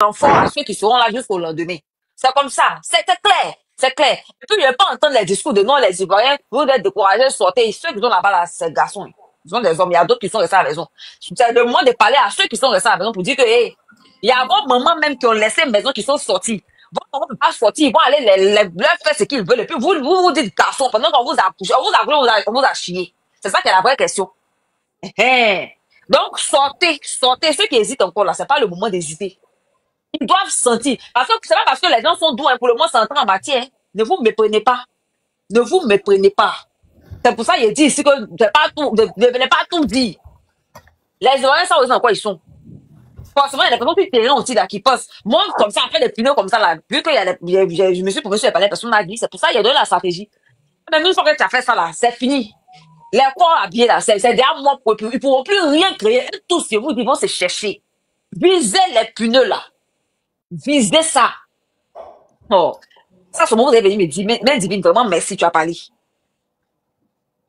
enfants à ceux qui seront là jusqu'au lendemain. C'est comme ça. C'est clair. C'est clair. Et puis, je ne vais pas entendre les discours de non, les Ivoiriens, vous êtes découragés, sortez. Ceux qui sont là-bas, là, c'est garçons. Ils sont des hommes. Il y a d'autres qui sont restés à la maison. C'est le moment de parler à ceux qui sont restés à la maison pour dire que, hey, il y a vos mamans même qui ont laissé la maison, qui sont sortis. Vos mamans ne peuvent pas sortir. Ils vont aller leur faire ce qu'ils veulent. Et puis, vous dites garçon pendant qu'on vous a couché, on vous a chié. C'est ça qui est la vraie question. Donc, sortez, sortez. Ceux qui hésitent encore là, c'est pas le moment d'hésiter. Ils doivent sentir. Parce que c'est pas parce que les gens sont doux, hein, pour le moment, c'est entré en matière. Ne vous méprenez pas. Ne vous méprenez pas. C'est pour ça qu'il dit ici que ne venez pas tout dire. Les Ivoiriens savent aussi dans quoi ils sont. Forcément, il y a des personnes qui terrain aussi là, qui pensent. Moi, comme ça, après des pneus comme ça, là, vu que je me suis promis sur les palais, personne m'a dit, c'est pour ça qu'il y a donné la stratégie. Mais une fois que tu as fait ça là, c'est fini. Les corps habillés là, c'est derrière moi, ils ne pourront plus rien créer. Tout ce que vous, ils vont se chercher. Visez les pneus là. Visez ça. Oh. Ça, ce moment, vous allez venir me dire, mais divine, vraiment, merci, tu as parlé.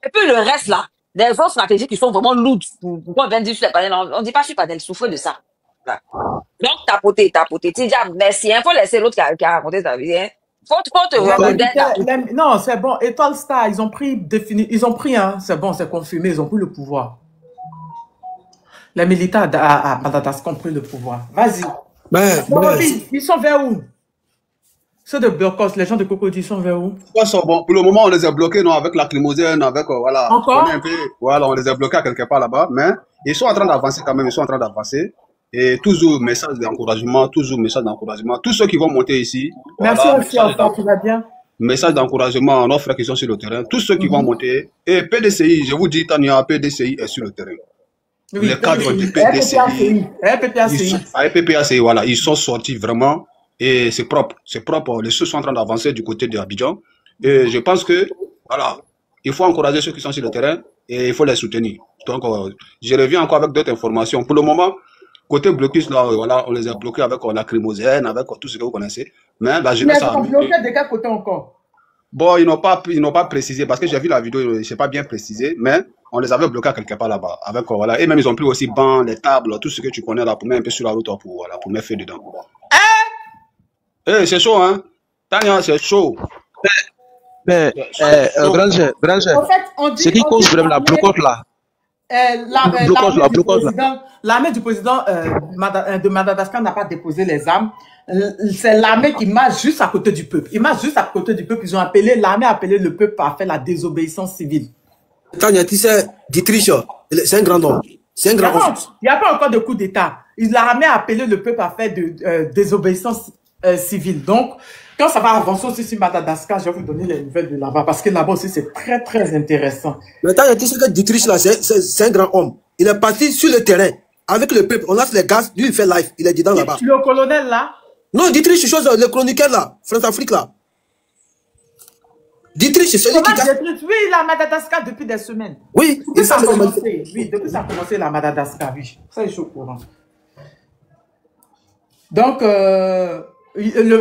Et puis le reste là, des autres stratégies qui sont vraiment lourdes, pourquoi on vient dire sur les panels, on ne dit pas sur les panels, souffre de ça. Voilà. Donc, tapoter. Tu dis, merci, il faut laisser l'autre qui a raconté sa vie, hein. Faut te regarder. Non, c'est bon. Étoile Star, ils ont pris, hein, c'est bon, c'est confirmé, ils ont pris le pouvoir. Les militaires à Madagascar ont pris le pouvoir. Vas-y. Ils sont vers où? Ceux de Blocos, les gens de Cocody sont vers où? Bon, pour le moment, on les a bloqués, non, avec lacrymogène, avec, voilà. Encore? Voilà, on les a bloqués à quelque part là-bas, mais ils sont en train d'avancer quand même, ils sont en train d'avancer. Et toujours message d'encouragement, Tous ceux qui vont monter ici. Merci voilà, aussi, encore, tu vas bien? Message d'encouragement à nos frères qui sont sur le terrain. Tous ceux qui vont monter. Et PDCI, je vous dis, Tania, PDCI est sur le terrain. Oui, les cadres de PDCI. PPACI, voilà, ils sont sortis vraiment. Et c'est propre. Les choses sont en train d'avancer du côté de Abidjan. Et je pense que, voilà, il faut encourager ceux qui sont sur le terrain et il faut les soutenir. Donc, je reviens encore avec d'autres informations. Pour le moment, côté blocus, là, voilà, on les a bloqués avec la lacrymogène, avec tout ce que vous connaissez. Mais la jeunesse a... Mais ils sont bloqués de quel côté encore? Bon, ils n'ont pas précisé, parce que j'ai vu la vidéo, je ne sais pas bien précisé, mais on les avait bloqués quelque part là-bas. Avec, voilà. Et même, ils ont pris aussi bancs, les tables, tout ce que tu connais là, pour mettre un peu sur la route, pour mettre feu dedans. C'est chaud, hein? Tania, c'est chaud. Mais, grand-chef, ce qui cause vraiment la blocote là. L'armée du président de Madagascar n'a pas déposé les armes. C'est l'armée qui marche juste à côté du peuple. Ils marchent juste à côté du peuple. L'armée a appelé le peuple à faire la désobéissance civile. Tania, tu sais, Dietrich, c'est un grand homme. C'est un grand homme. Il n'y a pas encore de coup d'État. L'armée a appelé le peuple à faire de désobéissance civile. Donc, quand ça va avancer aussi sur Madagascar, je vais vous donner les nouvelles de là-bas, parce que là-bas aussi, c'est très, très intéressant. Mais Tania, tu sais que Dietrich, là, c'est un grand homme. Il est parti sur le terrain, avec le peuple. On lance les gaz, lui, il fait live. Il est dedans là-bas. Le colonel, là? Non, Dietrich, le chroniqueur, là. France-Afrique, là. Dietrich, c'est celui qui... Oui, il est à Madagascar depuis des semaines. Oui, depuis ça a commencé. Oui, depuis ça a commencé, il est à Madagascar, oui. Ça, je suis au courant. Donc,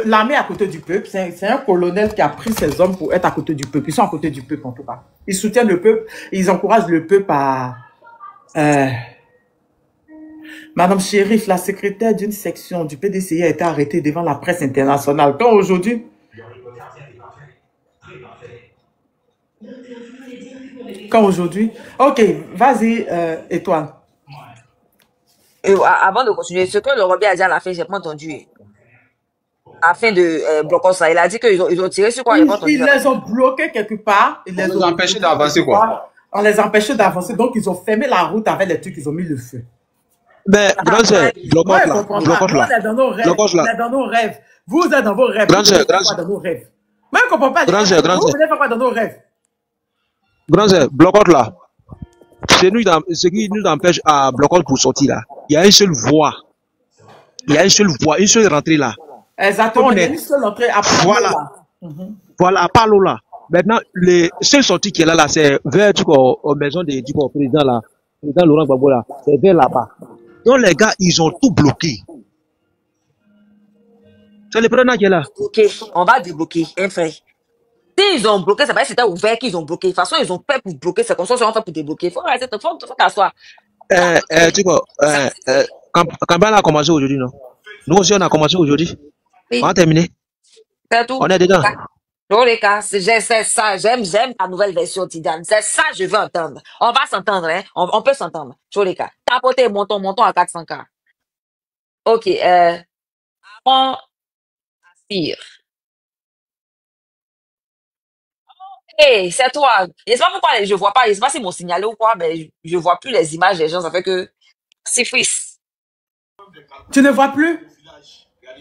l'armée à côté du peuple, c'est un colonel qui a pris ses hommes pour être à côté du peuple. Ils sont à côté du peuple, en tout cas. Ils soutiennent le peuple, ils encouragent le peuple à... Madame Chérif, la secrétaire d'une section du PDCI a été arrêtée devant la presse internationale. Quand aujourd'hui... Ok, vas-y, Étoile. Avant de continuer, ce que le Robert a dit à la fin, j'ai pas entendu. À la fin de bloquer ça, il a dit qu'ils ont tiré sur quoi? Ils les ont bloqués quelque part. Ils les ont empêchés d'avancer, quoi. On les a empêchés d'avancer, donc ils ont fermé la route avec les trucs, ils ont mis le feu. Mais, grand-chef, blocote là. Vous êtes dans nos rêves. Vous êtes dans vos rêves. Grand-chef. Moi, je ne comprends pas. Vous venez faire quoi dans nos rêves? Grand-chef, blocote là. Ce qui nous empêche à blocote pour sortir là. Il y a une seule voie. Une seule rentrée là. Exactement, il y a une seule entrée à Voilà, à Palo là. Maintenant, les seules sorties qui est là, c'est vers aux maisons du président là. Président Laurent Gbagbo là. C'est vers là-bas. Donc les gars, ils ont tout bloqué. C'est le président qui est là. Ok, on va débloquer, hein, frère. S'ils ont bloqué, c'est pas que c'était ouvert qu'ils ont bloqué. De toute façon, ils ont fait pour bloquer. C'est comme ça qu'ils ont fait pour débloquer. Il faut t'asseoir. Campagne a commencé aujourd'hui, non? Nous aussi, on a commencé aujourd'hui. Oui. On a terminé. C'est tout. On est dedans. Dans les cas, c'est ça. J'aime la nouvelle version Tidiane. C'est ça, je veux entendre. On va s'entendre, hein. On peut s'entendre. Dans les cas. Tapoter, montons à 400K. Ok, avant, Sire. Hey, c'est toi. Je sais pas pourquoi je vois pas, je sais pas si m'ont signalé ou quoi, mais je vois plus les images des gens. Ça fait que c'est fils. Tu ne vois plus?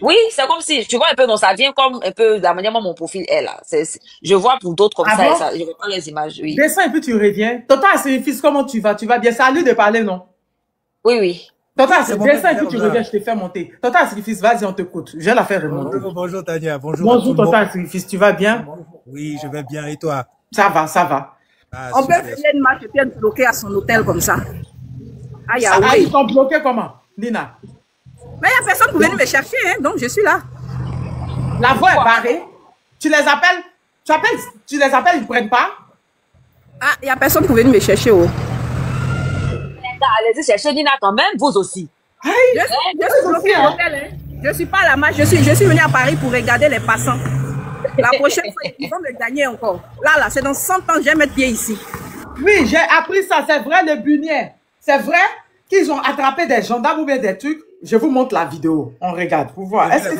Oui, c'est comme si, tu vois un peu, non, ça vient comme un peu de la manière dont mon profil est là. Je vois pour d'autres comme Ah ça, et bon? ça, je vois pas les images, oui. Descends et puis tu reviens. Tonton Asirifis, comment tu vas? Tu vas bien? C'est à lui de parler, non? Oui, oui. Tonton Asirifis, descends et puis tu reviens, je te fais monter. Tonton Asirifis, vas-y, on t'écoute. Je vais la faire remonter. Bonjour Tania, bonjour. Bonjour Tonton Asirifis, tu vas bien? Oui, je vais bien, et toi? Ça va, ça va. Ah, on peut faire une marche et puis être bloqué à son hôtel comme ça. Ah, ils sont bloqués comment, Nina? Mais il n'y a personne pour venir me chercher, hein, donc je suis là. La voie est barrée. Tu les appelles, ils ne prennent pas? Ah, il n'y a personne pour venir me chercher. Oh. Allez-y chercher Nina quand même, vous aussi. Je suis bloqué à l'hôtel. Hein. Je ne suis pas à la marche, je suis venue à Paris pour regarder les passants. La prochaine fois, ils vont me gagner encore. Là, c'est dans 100 ans, je vais mettre pied ici. Oui, j'ai appris ça, c'est vrai, le Bunier. C'est vrai qu'ils ont attrapé des gendarmes ou bien des trucs. Je vous montre la vidéo. On regarde pour voir. Est-ce que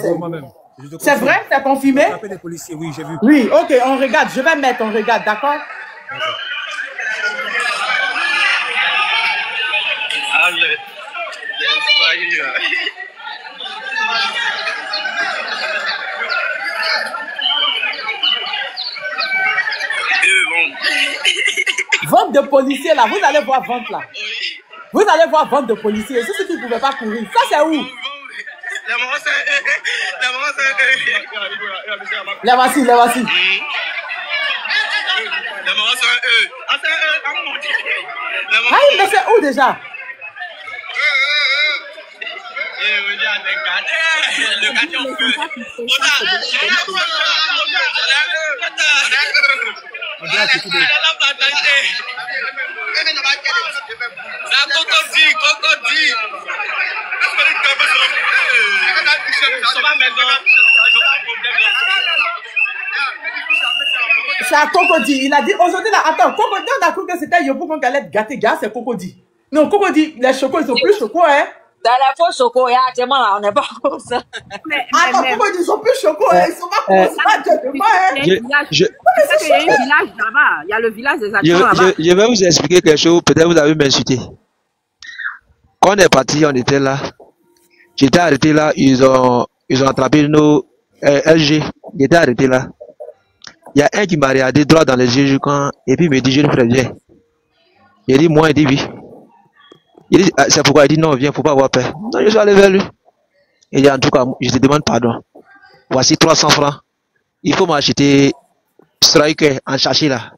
c'est vrai? C'est confirmé? Attrapé des policiers, oui, j'ai vu. Oui, ok, on regarde. Je vais mettre, on regarde, d'accord? Vente de policiers là, vous allez voir vente là. Vous allez voir vente de policiers. C'est ce qui ne pouvait pas courir. Ça c'est où? Les voici, les voici. Ah, mais c'est où déjà? C'est à Cocody. Il a dit aujourd'hui là, attends, Cocody, on a cru que c'était Yopou qu'on allait gâter, gars, c'est Cocody. Non, Cocody, les chocos, ils sont plus chocos, hein. Dans la fois choco, actuellement là, on n'est pas comme ça. Attends, Cocody, ils sont plus chocos, hein. Ils sont pas comme ça, il y a un village là-bas. Il y a le village des agents là-bas. Je vais vous expliquer quelque chose, peut-être vous avez m'insulté. Quand on est parti, on était là. J'étais arrêté là, ils ont attrapé nos LG. J'étais arrêté là. Il y a un qui m'a regardé droit dans les yeux et puis il me dit, je ne ferai bien. Il dit, moi, il dit oui. Il dit, c'est pourquoi il dit non, viens, faut pas avoir peur. Non, je suis allé vers lui. Il dit, en tout cas, je te demande pardon. Voici 300 francs. Il faut m'acheter Striker en sachet là.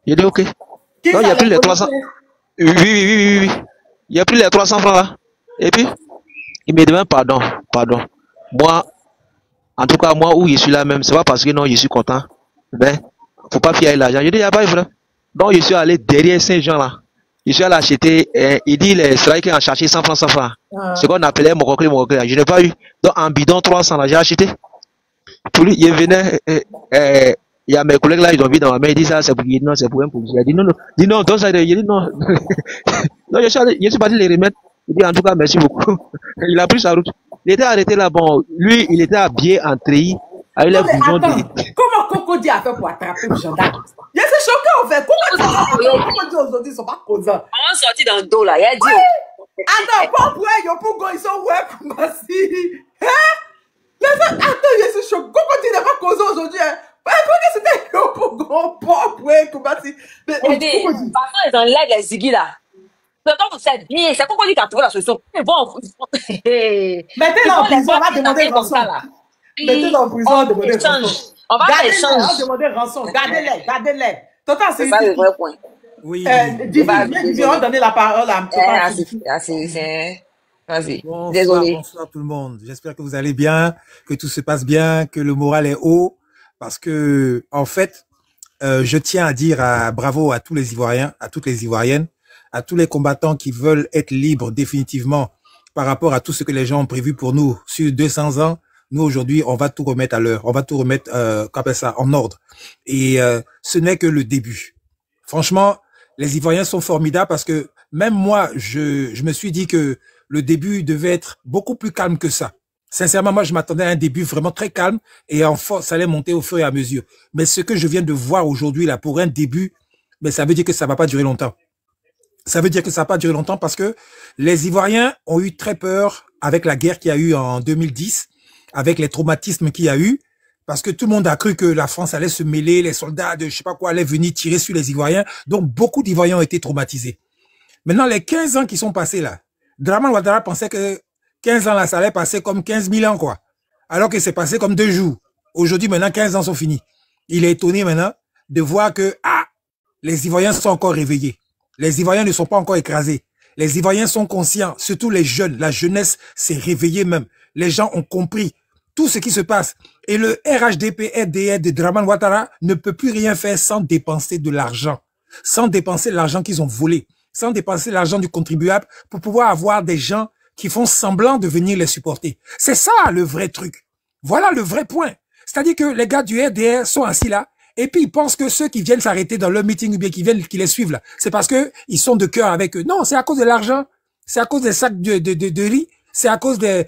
Il dit, ok. Non, il a pris les 300. Oui. Il a pris les 300 francs là. Et puis, il me demande pardon. Moi, en tout cas, moi où je suis là même, c'est pas parce que non, je suis content. Ben, faut pas fier l'argent. Je dis, il n'y a pas de problème. Donc, je suis allé derrière Saint-Jean là. Je suis allé acheter, il dit les strikers en cherché 100 francs. Ce qu'on appelait mon coquille. Je n'ai pas eu. Donc, en bidon 300 là, j'ai acheté. Tout lui, il venait, il y a mes collègues là, ils ont vu dans ma main, ils disent ça, c'est pour, non, c'est pour un policier. Il dit non, dis non, donc ça, il dit non. Non, je suis parti les remettre. Il dit en tout cas, merci beaucoup. Il a pris sa route. Il était arrêté là, bon, lui, il était habillé en treillis, avec les bourgeons de... Comment Cocody a fait pour attraper le gendarme? Je suis choqué en fait. Cocody aujourd'hui, ils sont pas causants. On est sorti dans le dos là, il a dit. Attends, pas pour eux, Yopougo, ils sont ouais, Koumassi. Attends, je suis choqué. Cocody n'est pas causant aujourd'hui. Pourquoi c'était Yopougo, pas pour eux, Koumassi? Mais de toute façon, ils enlèvent les zigis là. Mais comme vous savez bien, c'est Cocody qui a trouvé la solution. Mais bon, mettez-le en prison, on va demander rançon. Mettez-le en prison, on va demander rançon. On va faire échange. On va demander rançon. Gardez-les. Tonton, c'est ça le vrai point. Oui. On va donner la parole à Vas-y. Désolé. Bonsoir tout le monde. J'espère que vous allez bien, que tout se passe bien, que le moral est haut. Parce que, en fait, je tiens à dire bravo à tous les Ivoiriens, à toutes les Ivoiriennes, à tous les combattants qui veulent être libres définitivement par rapport à tout ce que les gens ont prévu pour nous sur 200 ans. Nous, aujourd'hui, on va tout remettre à l'heure. On va tout remettre, en ordre. Et ce n'est que le début. Franchement, les Ivoiriens sont formidables parce que même moi, je me suis dit que le début devait être beaucoup plus calme que ça. Sincèrement, moi, je m'attendais à un début vraiment très calme et en force, ça allait monter au fur et à mesure. Mais ce que je viens de voir aujourd'hui, là, pour un début, mais ça veut dire que ça va pas durer longtemps. Ça veut dire que ça va pas durer longtemps parce que les Ivoiriens ont eu très peur avec la guerre qu'il y a eu en 2010, avec les traumatismes qu'il y a eu, parce que tout le monde a cru que la France allait se mêler, les soldats de je sais pas quoi allaient venir tirer sur les Ivoiriens. Donc, beaucoup d'Ivoiriens ont été traumatisés. Maintenant, les 15 ans qui sont passés là, Dramane Ouattara pensait que 15 ans là, ça allait passer comme 15 000 ans, quoi. Alors que c'est passé comme 2 jours. Aujourd'hui, maintenant, 15 ans sont finis. Il est étonné maintenant de voir que, les Ivoiriens sont encore réveillés. Les Ivoiriens ne sont pas encore écrasés. Les Ivoiriens sont conscients, surtout les jeunes. La jeunesse s'est réveillée même. Les gens ont compris tout ce qui se passe. Et le RHDP-RDR de Dramane Ouattara ne peut plus rien faire sans dépenser de l'argent. Sans dépenser l'argent qu'ils ont volé. Sans dépenser l'argent du contribuable pour pouvoir avoir des gens qui font semblant de venir les supporter. C'est ça le vrai truc. Voilà le vrai point. C'est-à-dire que les gars du RDR sont assis là et puis ils pensent que ceux qui viennent s'arrêter dans leur meeting ou bien qui les suivent là, c'est parce que ils sont de cœur avec eux. Non, c'est à cause de l'argent. C'est à cause des sacs de riz. C'est à cause des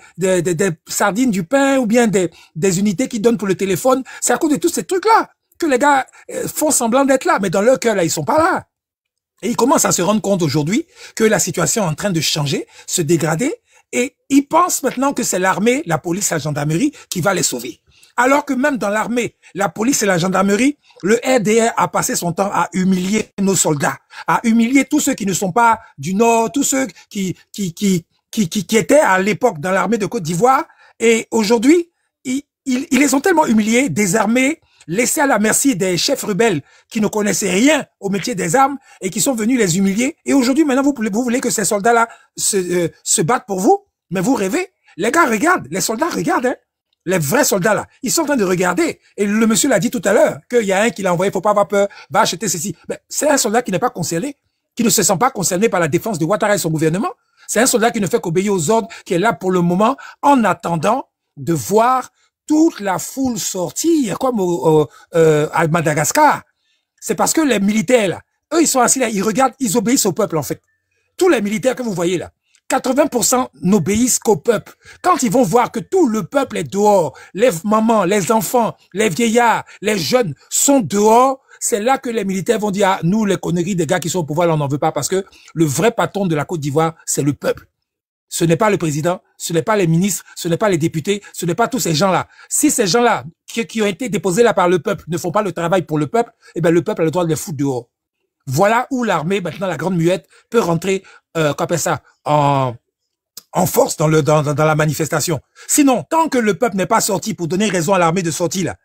sardines, du pain ou bien des unités qu'ils donnent pour le téléphone. C'est à cause de tous ces trucs-là que les gars font semblant d'être là. Mais dans leur cœur là, ils sont pas là. Et ils commencent à se rendre compte aujourd'hui que la situation est en train de changer, se dégrader, et ils pensent maintenant que c'est l'armée, la police, la gendarmerie qui va les sauver. Alors que même dans l'armée, la police et la gendarmerie, le RDR a passé son temps à humilier nos soldats, à humilier tous ceux qui ne sont pas du Nord, tous ceux qui étaient à l'époque dans l'armée de Côte d'Ivoire, et aujourd'hui, ils les ont tellement humiliés, désarmés, laissés à la merci des chefs rebelles qui ne connaissaient rien au métier des armes et qui sont venus les humilier. Et aujourd'hui, maintenant, vous voulez que ces soldats-là se battent pour vous? Mais vous rêvez. Les gars regardent, les soldats regardent, hein. Les vrais soldats là, ils sont en train de regarder. Et le monsieur l'a dit tout à l'heure, qu'il y a un qui l'a envoyé, faut pas avoir peur, va acheter ceci. Mais c'est un soldat qui n'est pas concerné, qui ne se sent pas concerné par la défense de Ouattara et son gouvernement. C'est un soldat qui ne fait qu'obéir aux ordres, qui est là pour le moment, en attendant de voir toute la foule sortir, comme à Madagascar. C'est parce que les militaires là, eux ils sont assis là, ils regardent, ils obéissent au peuple en fait. Tous les militaires que vous voyez là, 80% n'obéissent qu'au peuple. Quand ils vont voir que tout le peuple est dehors, les mamans, les enfants, les vieillards, les jeunes sont dehors, c'est là que les militaires vont dire, nous, les conneries des gars qui sont au pouvoir, on n'en veut pas parce que le vrai patron de la Côte d'Ivoire, c'est le peuple. Ce n'est pas le président, ce n'est pas les ministres, ce n'est pas les députés, ce n'est pas tous ces gens-là. Si ces gens-là, qui ont été déposés là par le peuple, ne font pas le travail pour le peuple, eh ben le peuple a le droit de les foutre dehors. Voilà où l'armée, maintenant la grande muette, peut rentrer en force dans la manifestation. Sinon, tant que le peuple n'est pas sorti pour donner raison à l'armée de sortir là,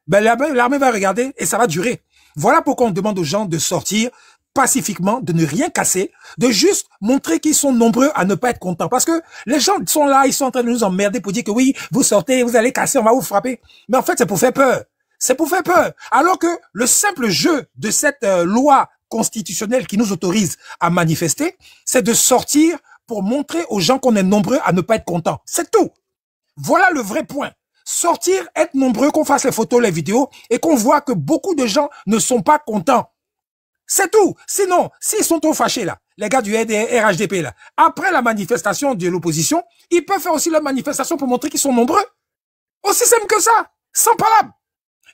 ben l'armée va regarder et ça va durer. Voilà pourquoi on demande aux gens de sortir pacifiquement, de ne rien casser, de juste montrer qu'ils sont nombreux à ne pas être contents. Parce que les gens sont là, ils sont en train de nous emmerder pour dire que oui, vous sortez, vous allez casser, on va vous frapper. Mais en fait, c'est pour faire peur. C'est pour faire peur. Alors que le simple jeu de cette loi constitutionnelle qui nous autorise à manifester, c'est de sortir pour montrer aux gens qu'on est nombreux à ne pas être contents. C'est tout. Voilà le vrai point. Sortir, être nombreux, qu'on fasse les photos, les vidéos et qu'on voit que beaucoup de gens ne sont pas contents. C'est tout. Sinon, s'ils sont trop fâchés là, les gars du RHDP là, après la manifestation de l'opposition, ils peuvent faire aussi la manifestation pour montrer qu'ils sont nombreux. Aussi simple que ça. Sans palabre.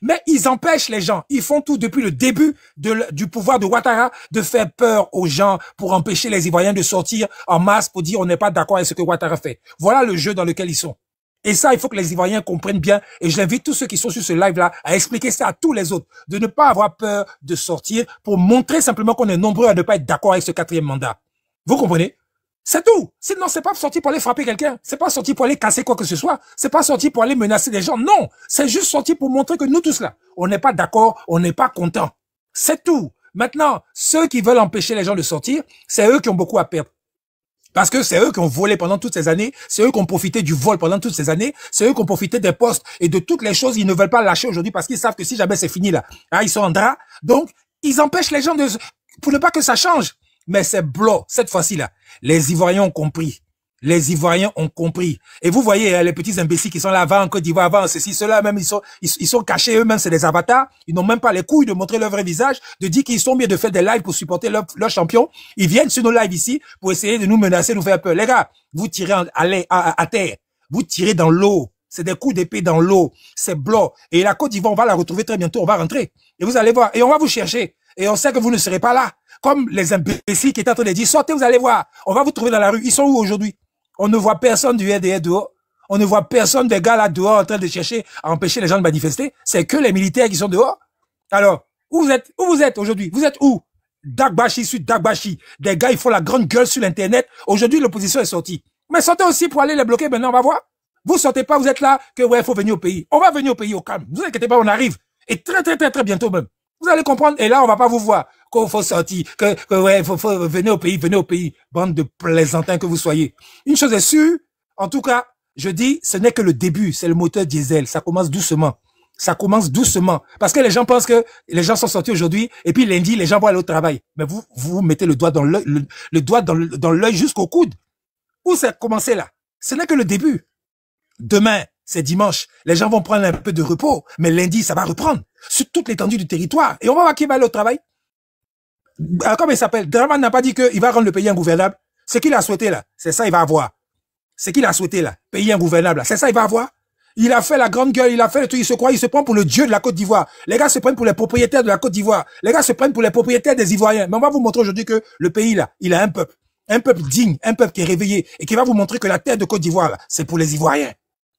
Mais ils empêchent les gens. Ils font tout depuis le début du pouvoir de Ouattara de faire peur aux gens pour empêcher les Ivoiriens de sortir en masse pour dire on n'est pas d'accord avec ce que Ouattara fait. Voilà le jeu dans lequel ils sont. Et ça, il faut que les Ivoiriens comprennent bien. Et j'invite tous ceux qui sont sur ce live-là à expliquer ça à tous les autres. De ne pas avoir peur de sortir pour montrer simplement qu'on est nombreux à ne pas être d'accord avec ce 4e mandat. Vous comprenez? C'est tout. Sinon, c'est pas sorti pour aller frapper quelqu'un. C'est pas sorti pour aller casser quoi que ce soit. C'est pas sorti pour aller menacer des gens. Non. C'est juste sorti pour montrer que nous tous là, on n'est pas d'accord, on n'est pas content. C'est tout. Maintenant, ceux qui veulent empêcher les gens de sortir, c'est eux qui ont beaucoup à perdre. Parce que c'est eux qui ont volé pendant toutes ces années, c'est eux qui ont profité du vol pendant toutes ces années, c'est eux qui ont profité des postes et de toutes les choses, ils ne veulent pas lâcher aujourd'hui parce qu'ils savent que si jamais c'est fini là, hein, ils sont en drap. Donc, ils empêchent les gens pour ne pas que ça change. Mais c'est blanc, cette fois-ci là. Les Ivoiriens ont compris Les Ivoiriens ont compris. Et vous voyez, les petits imbéciles qui sont là avant en Côte d'Ivoire, avant ceci, ceux-là même, ils sont cachés eux-mêmes, c'est des avatars. Ils n'ont même pas les couilles de montrer leur vrai visage, de dire qu'ils sont bien de faire des lives pour supporter leur champion. Ils viennent sur nos lives ici pour essayer de nous menacer, nous faire peur. Les gars, vous tirez à terre. Vous tirez dans l'eau. C'est des coups d'épée dans l'eau. C'est blanc. Et la Côte d'Ivoire, on va la retrouver très bientôt. On va rentrer. Et vous allez voir. Et on va vous chercher. Et on sait que vous ne serez pas là. Comme les imbéciles qui étaient en train de dire, sortez, vous allez voir. On va vous trouver dans la rue. Ils sont où aujourd'hui? On ne voit personne du RDR dehors. On ne voit personne des gars là dehors en train de chercher à empêcher les gens de manifester. C'est que les militaires qui sont dehors. Alors, où vous êtes? Où vous êtes aujourd'hui? Vous êtes où? Dagbashi sur Dagbashi. Des gars, ils font la grande gueule sur l'Internet. Aujourd'hui, l'opposition est sortie. Mais sortez aussi pour aller les bloquer. Maintenant, on va voir. Vous sortez pas, vous êtes là, que ouais, il faut venir au pays. On va venir au pays au calme. Ne vous inquiétez pas, on arrive. Et très bientôt même. Vous allez comprendre. Et là, on va pas vous voir. Qu'il faut sortir. Que ouais, faut venir au pays, venez au pays. Bande de plaisantins que vous soyez. Une chose est sûre. En tout cas, je dis, ce n'est que le début. C'est le moteur diesel. Ça commence doucement. Ça commence doucement. Parce que les gens pensent que les gens sont sortis aujourd'hui. Et puis lundi, les gens vont aller au travail. Mais vous mettez le doigt dans l'œil, le doigt dans l'œil jusqu'au coude. Où ça a commencé là? Ce n'est que le début. Demain, c'est dimanche. Les gens vont prendre un peu de repos. Mais lundi, ça va reprendre. Sur toute l'étendue du territoire. Et on va voir qui va aller au travail. Comment il s'appelle? Draman n'a pas dit qu'il va rendre le pays ingouvernable. Ce qu'il a souhaité là, c'est ça il va avoir. Ce qu'il a souhaité là, pays ingouvernable, c'est ça il va avoir. Il a fait la grande gueule, il a fait le truc, il se prend pour le dieu de la Côte d'Ivoire. Les gars se prennent pour les propriétaires de la Côte d'Ivoire. Les gars se prennent pour les propriétaires des Ivoiriens. Mais on va vous montrer aujourd'hui que le pays là, il a un peuple. Un peuple digne, un peuple qui est réveillé et qui va vous montrer que la terre de Côte d'Ivoire là, c'est pour les Ivoiriens.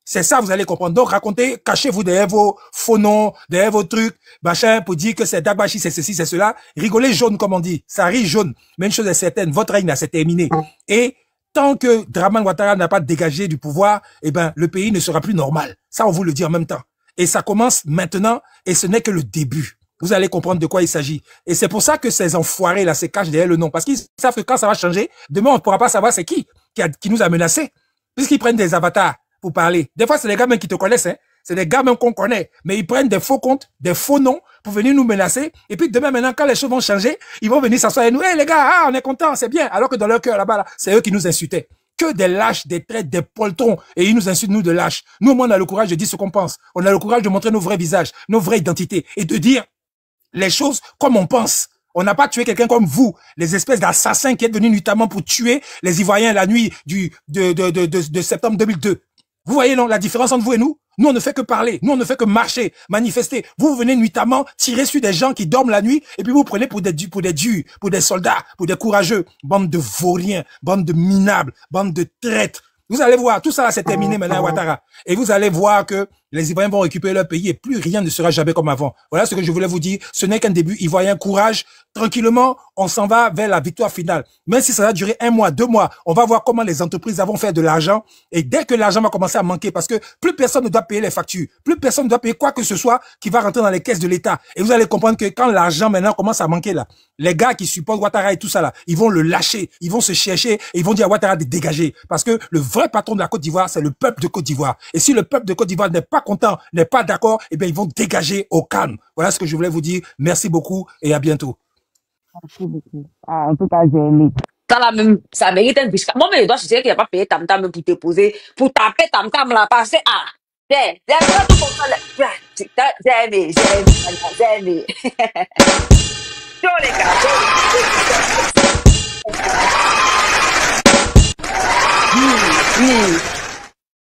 C'est ça, vous allez comprendre. Donc, racontez, cachez-vous derrière vos faux noms, derrière vos trucs, machin, pour dire que c'est Dagbashi, c'est ceci, c'est cela. Rigolez jaune, comme on dit. Ça rit jaune. Mais une chose est certaine, votre règne là, c'est terminé. Et tant que Dramane Ouattara n'a pas dégagé du pouvoir, eh ben, le pays ne sera plus normal. Ça, on vous le dit en même temps. Et ça commence maintenant, et ce n'est que le début. Vous allez comprendre de quoi il s'agit. Et c'est pour ça que ces enfoirés là se cachent derrière le nom. Parce qu'ils savent que quand ça va changer, demain, on ne pourra pas savoir c'est qui nous a menacés. Puisqu'ils prennent des avatars pour parler. Des fois, c'est des gars même qui te connaissent, hein. C'est des gars même qu'on connaît. Mais ils prennent des faux comptes, des faux noms pour venir nous menacer. Et puis demain, maintenant, quand les choses vont changer, ils vont venir s'asseoir et nous, hey, les gars, on est contents, c'est bien. Alors que dans leur cœur, là-bas, là, c'est eux qui nous insultaient. Que des lâches, des traites, des poltrons. Et ils nous insultent, nous, de lâches. Nous, au moins, on a le courage de dire ce qu'on pense. On a le courage de montrer nos vrais visages, nos vraies identités. Et de dire les choses comme on pense. On n'a pas tué quelqu'un comme vous, les espèces d'assassins qui êtes venus notamment pour tuer les Ivoiriens la nuit de septembre 2002. Vous voyez, non, la différence entre vous et nous? Nous, on ne fait que parler. Nous, on ne fait que marcher, manifester. Vous venez nuitamment tirer sur des gens qui dorment la nuit et puis vous prenez pour des durs, pour des soldats, pour des courageux. Bande de vauriens, bande de minables, bande de traîtres. Vous allez voir, tout ça là, c'est terminé maintenant, Ouattara. Et vous allez voir que les Ivoiriens vont récupérer leur pays et plus rien ne sera jamais comme avant. Voilà ce que je voulais vous dire. Ce n'est qu'un début. Ivoirien, courage. Tranquillement, on s'en va vers la victoire finale. Même si ça va durer 1 mois, 2 mois, on va voir comment les entreprises vont faire de l'argent. Et dès que l'argent va commencer à manquer, parce que plus personne ne doit payer les factures, plus personne ne doit payer quoi que ce soit qui va rentrer dans les caisses de l'État. Et vous allez comprendre que quand l'argent maintenant commence à manquer là, les gars qui supportent Ouattara et tout ça là, ils vont le lâcher, ils vont se chercher et ils vont dire à Ouattara de dégager. Parce que le vrai patron de la Côte d'Ivoire, c'est le peuple de Côte d'Ivoire. Et si le peuple de Côte d'Ivoire n'est pas content, n'est pas d'accord, eh bien ils vont dégager au calme. Voilà ce que je voulais vous dire. Merci beaucoup et à bientôt. Merci beaucoup. Ah, on peut pas aimer. Ça là même, ça mérite un biscuit. Moi, mais je dois chercher qu'il n'y a pas payé tam tam pour te poser, pour taper tam tam là, parce que j'ai tout comme ça là. J'ai aimé. Ciao les gars.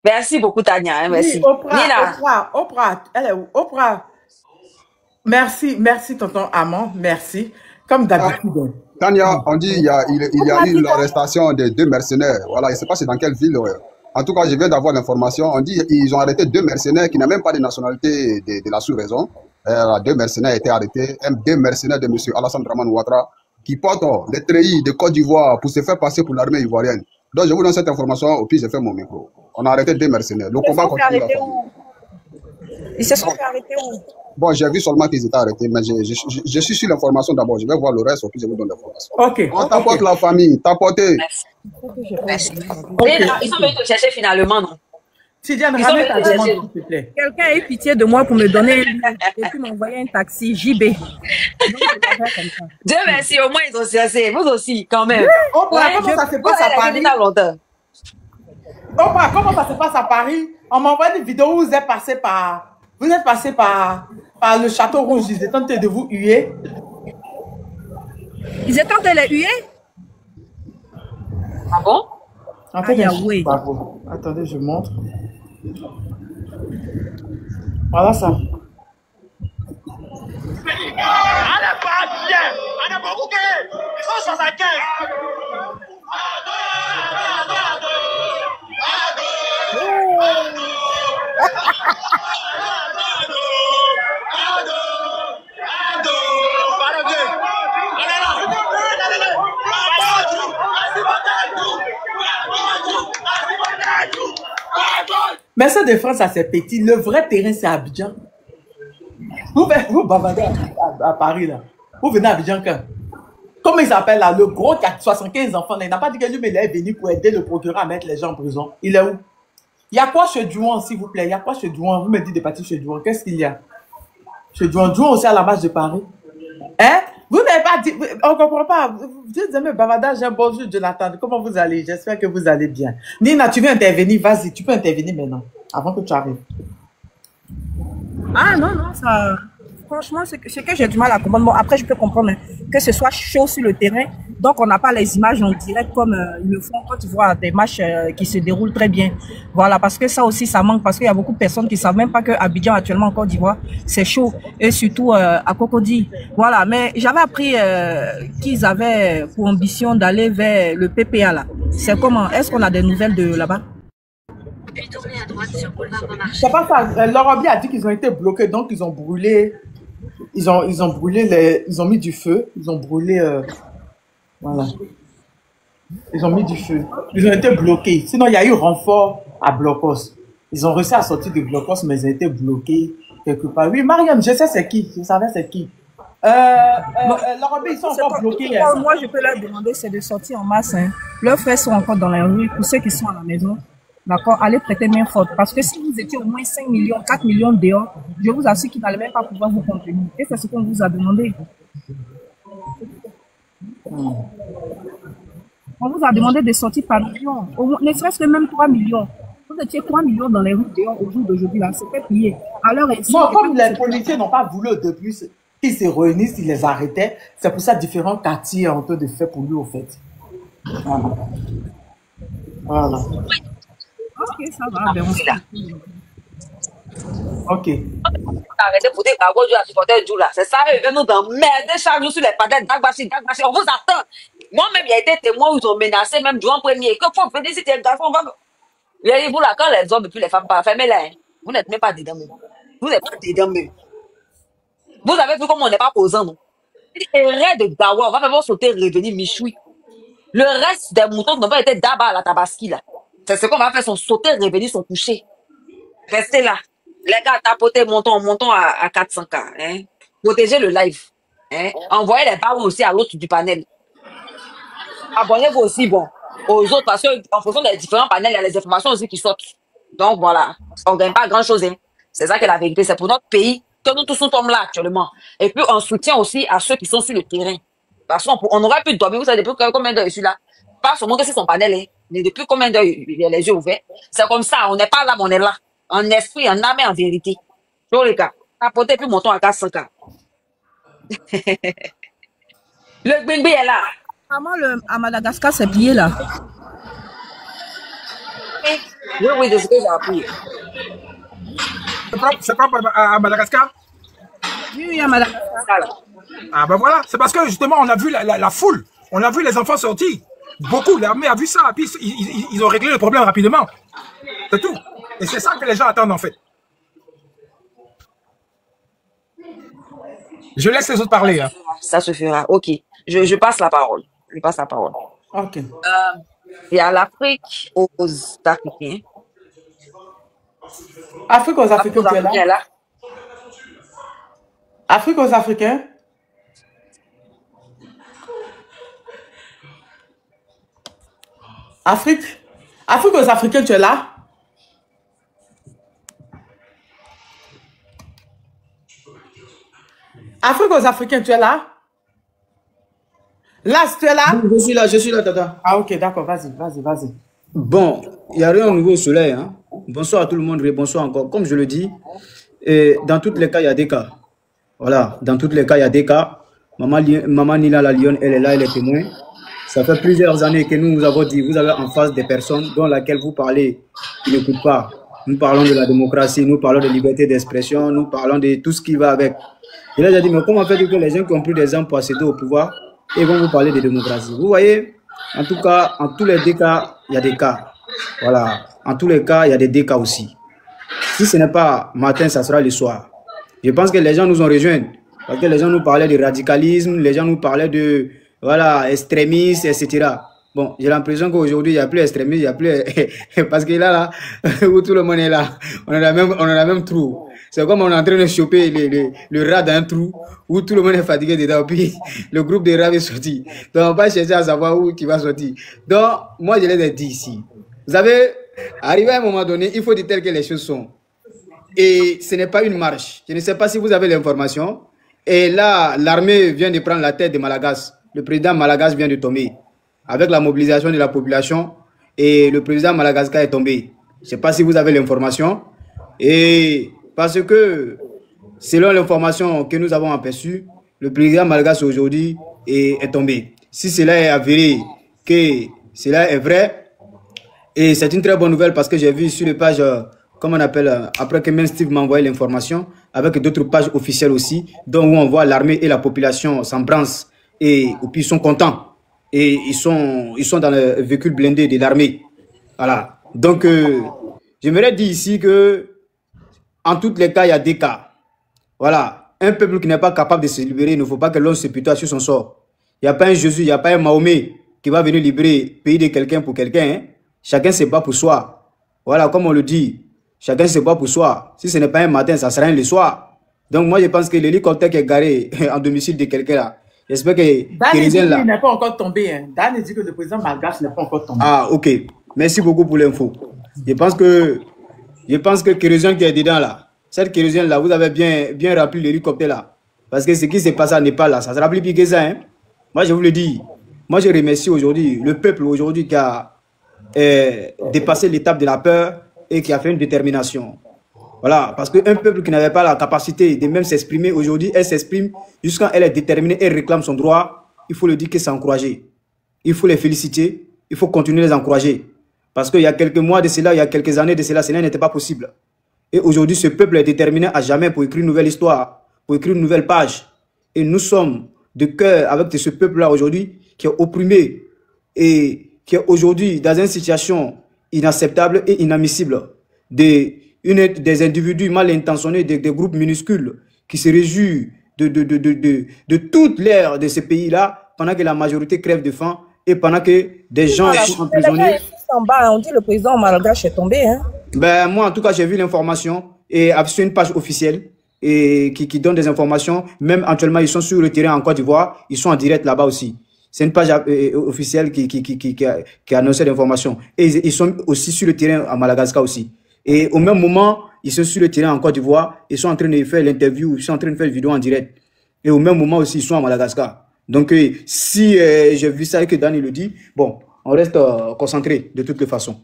Merci beaucoup Tania, hein, merci. Oprah, elle est où? Oprah. Merci tonton Amand, merci. Comme d'habitude. Tania, on dit il y a eu l'arrestation des 2 mercenaires. Voilà, je ne sais pas c'est dans quelle ville. En tout cas, je viens d'avoir l'information. On dit qu'ils ont arrêté 2 mercenaires qui n'ont même pas de nationalité de la sous-région. 2 mercenaires étaient arrêtés. 2 mercenaires de M. Alassane Dramane Ouattara qui portent les treillis de Côte d'Ivoire pour se faire passer pour l'armée ivoirienne. Donc, je vous donne cette information, au pire, je fais mon micro. On a arrêté 2 mercenaires. Le combat continue. Ils se sont fait arrêter où? Bon, j'ai vu seulement qu'ils étaient arrêtés, mais je suis sur l'information d'abord. Je vais voir le reste, puis je vous donne l'information. Ok. On t'apporte la famille, t'apporter. Merci. Okay. Ils sont venus te chercher finalement, non? Tidiane, ramène ta demande, s'il te plaît. Quelqu'un ait pitié de moi pour me donner un billet et puis m'envoyer un taxi JB. Dieu merci, au moins ils ont cherché. Vous aussi, quand même. Comment ça se passe à Paris? Comment ça se passe à Paris? On m'envoie une vidéo où vous êtes passé par... Vous êtes passé par le Château Rouge. Ils étaient tentés de vous huer. Ils étaient tentés de les huer? Ah bon? Attendez, attendez, je montre. Voilà ça. Mais ça de France, ça c'est petit. Le vrai terrain, c'est Abidjan. Vous bavardez à Paris, là. Vous venez à Abidjan quand? Comment il s'appelle là? Le gros qui a 75 enfants, là. Il n'a pas dit que lui, mais il est venu pour aider le procureur à mettre les gens en prison. Il est où? Il y a quoi chez Douan, s'il vous plaît? Il y a quoi chez Douan? Vous me dites de partir chez Douan. Qu'est-ce qu'il y a? Chez Douan. Douan aussi à la marche de Paris. Hein? Vous n'avez pas dit... On ne comprend pas. Vous dites, mais bavardage, bonjour Jonathan. Comment vous allez? J'espère que vous allez bien. Nina, tu veux intervenir? Vas-y, tu peux intervenir maintenant. Avant que tu arrives. Ah non, non, ça... Franchement, c'est que j'ai du mal à comprendre. Bon, après, je peux comprendre que ce soit chaud sur le terrain. Donc, on n'a pas les images en direct comme ils le font quand tu vois des matchs qui se déroulent très bien. Voilà, parce que ça aussi, ça manque. Parce qu'il y a beaucoup de personnes qui ne savent même pas qu'à Abidjan, actuellement, en Côte d'Ivoire, c'est chaud. Et surtout à Cocody. Voilà, mais j'avais appris qu'ils avaient pour ambition d'aller vers le PPA, là. C'est comment? Est-ce qu'on a des nouvelles de là-bas? Puis tournez à droite sur boulevard Montmartre. C'est pas ça. Laurent a dit qu'ils ont été bloqués, donc ils ont brûlé. Ils ont brûlé les. Ils ont mis du feu. Ils ont brûlé. Voilà. Ils ont mis du feu. Ils ont été bloqués. Sinon, il y a eu renfort à Blocos. Ils ont réussi à sortir de Blocos, mais ils ont été bloqués quelque part. Oui, Mariam, je sais c'est qui. Je savais c'est qui. Laurent, ils sont encore bloqués. Moi, je peux leur demander, c'est de sortir en masse. Hein. Leurs frères sont encore dans la rue. Pour ceux qui sont à la maison. D'accord, allez prêter main forte. Parce que si vous étiez au moins 5 millions, 4 millions dehors, je vous assure qu'ils n'allaient même pas pouvoir vous contenir. Et c'est ce qu'on vous a demandé. On vous a demandé de sortir par millions, ne serait-ce que même 3 millions. Vous étiez 3 millions dans les rues dehors au jour d'aujourd'hui, là. C'est fait plier. Alors, non, comme les policiers n'ont pas voulu au début qu'ils se réunissent, ils les arrêtaient. C'est pour ça que différents quartiers ont été faits pour lui, au fait. Voilà. Voilà. Ok, ça va. Ben, ok. Arrêtez pour dire qu'à du supporter du là. C'est ça, ils viennent nous emmerder chaque jour sur les padelles. Dagbashi. On vous attend. Moi-même, il y a été témoin où ils ont menacé même du en premier. Que faut faire si t'es un garçon, on va. Vous là, quand les hommes et puis les femmes parlent, fermez là. Vous n'êtes même pas dedans même. Vous n'êtes pas dedans même. Vous avez vu comment on n'est pas posant, non? Erreur de Gawa, on va même sauter, revenir Michoui. Le reste des moutons n'ont pas été d'abord à la Tabaski là. C'est ce qu'on va faire, son sauter, revenir, son coucher. Restez là. Les gars, tapotez, montons à 400K. Hein? Protégez le live. Hein? Envoyez les barres aussi à l'autre du panel. Abonnez-vous aussi, bon, aux autres, parce qu'en fonction des différents panels, il y a les informations aussi qui sortent. Donc voilà, on ne gagne pas grand-chose. Hein? C'est ça que la vérité. C'est pour notre pays que nous tous nous sommes là actuellement. Et puis, on soutient aussi à ceux qui sont sur le terrain. Parce qu'on aurait pu dormir, vous savez, depuis combien d'heures je suis là? Pas seulement que c'est son panel, hein, mais depuis combien d'heures il a les yeux ouverts. C'est comme ça, on n'est pas là, mais on est là. En esprit, en âme et en vérité. Tous les gars, apportez puis montons à 400K. Le Bingbi est là. Vraiment, à Madagascar, c'est plié là. Oui, de ce que j'ai appris. C'est propre à Madagascar? Oui, à Madagascar. Ah ben voilà, c'est parce que justement on a vu la foule, on a vu les enfants sortir. Beaucoup, l'armée a vu ça, puis ils ont réglé le problème rapidement. C'est tout. Et c'est ça que les gens attendent en fait. Je laisse les autres parler. Hein. Ça se fera, ok. Je passe la parole. Je passe la parole. Ok. Il y a l'Afrique aux Africains. Afrique aux Africains, tu es là? Afrique aux Africains? Afrique aux Africains, tu es là? Afrique aux Africains, tu es là? Là, tu es là? Je suis là, Tata. Ah, ok, d'accord, vas-y. Bon, il n'y a rien au nouveau soleil. Hein. Bonsoir à tout le monde, bonsoir encore. Comme je le dis, dans tous les cas, il y a des cas. Voilà, dans tous les cas, il y a des cas. Maman Nila la Lyon, elle est là, elle est témoin. Ça fait plusieurs années que nous vous avons dit, vous avez en face des personnes dont laquelle vous parlez, qui n'écoutent pas. Nous parlons de la démocratie, nous parlons de liberté d'expression, nous parlons de tout ce qui va avec. Il a dit, mais comment fait que les gens qui ont pris des armes pour accéder au pouvoir, ils vont vous parler de démocratie? Vous voyez, en tout cas, en tous les cas, il y a des cas. Voilà, en tous les cas, il y a des cas aussi. Si ce n'est pas matin, ça sera le soir. Je pense que les gens nous ont rejoints. Parce que les gens nous parlaient de radicalisme, les gens nous parlaient de, voilà, extrémistes, etc. Bon, j'ai l'impression qu'aujourd'hui, il n'y a plus d'extrémistes, il n'y a plus... Parce que là, où tout le monde est là, on a la même trou. C'est comme on est en train de choper le rat d'un trou, où tout le monde est fatigué dedans, puis le groupe de rats est sorti. Donc, on va chercher à savoir où tu vas sortir. Donc, moi, je l'ai dit ici. Vous avez, arrivé à un moment donné, il faut dire tel que les choses sont. Et ce n'est pas une marche. Je ne sais pas si vous avez l'information. Et là, l'armée vient de prendre la tête de Malagas. Le président Malagas vient de tomber. Avec la mobilisation de la population, et le président Madagascar est tombé. Je ne sais pas si vous avez l'information. Et parce que, selon l'information que nous avons aperçue, le président Madagascar aujourd'hui est tombé. Si cela est avéré, que cela est vrai, et c'est une très bonne nouvelle parce que j'ai vu sur les pages, comment on appelle, après que même Steve m'a envoyé l'information, avec d'autres pages officielles aussi, dont où on voit l'armée et la population s'embrassent et puis ils sont contents. Et ils sont dans le véhicule blindé de l'armée. Voilà. Donc, j'aimerais dire ici que, en tous les cas, il y a des cas. Voilà. Un peuple qui n'est pas capable de se libérer, il ne faut pas que l'on se pitoie sur son sort. Il n'y a pas un Jésus, il n'y a pas un Mahomet qui va venir libérer le pays de quelqu'un pour quelqu'un. Hein. Chacun se bat pour soi. Voilà, comme on le dit. Chacun se bat pour soi. Si ce n'est pas un matin, ça sera un le soir. Donc, moi, je pense que l'hélicoptère qui est garé en domicile de quelqu'un là, j'espère que Dan n'est pas encore tombé. Hein. Dan dit que le président Malgache n'est pas encore tombé. Ah, ok. Merci beaucoup pour l'info. Je pense que Kérosène qui est dedans là, cette Kérosène là, vous avez bien rempli l'hélicoptère là. Parce que ce qui s'est passé à Népal là, ça sera plus pire que ça. Hein. Moi, je vous le dis. Moi, je remercie aujourd'hui le peuple aujourd'hui qui a dépassé l'étape de la peur et qui a fait une détermination. Voilà, parce qu'un peuple qui n'avait pas la capacité de même s'exprimer, aujourd'hui, elle s'exprime jusqu'à elle est déterminée, elle réclame son droit. Il faut le dire que c'est encouragé. Il faut les féliciter, il faut continuer à les encourager. Parce qu'il y a quelques mois de cela, il y a quelques années de cela, cela n'était pas possible. Et aujourd'hui, ce peuple est déterminé à jamais pour écrire une nouvelle histoire, pour écrire une nouvelle page. Et nous sommes de cœur avec ce peuple-là aujourd'hui qui est opprimé et qui est aujourd'hui dans une situation inacceptable et inadmissible des individus mal intentionnés, des groupes minuscules qui se réjouissent de toute l'ère de ces pays-là pendant que la majorité crève de faim et pendant que des gens sont emprisonnés. On dit le président Malgache est tombé. Hein? Ben, moi, en tout cas, j'ai vu l'information et sur une page officielle et qui donne des informations. Même actuellement, ils sont sur le terrain en Côte d'Ivoire. Ils sont en direct là-bas aussi. C'est une page officielle qui a annoncé l'information. Et ils sont aussi sur le terrain à Madagascar aussi. Et au même moment, ils sont sur le terrain en Côte d'Ivoire, ils sont en train de faire l'interview, ils sont en train de faire une vidéo en direct. Et au même moment aussi, ils sont à Madagascar. Donc, si j'ai vu ça et que Dani le dit, bon, on reste concentré de toutes les façons.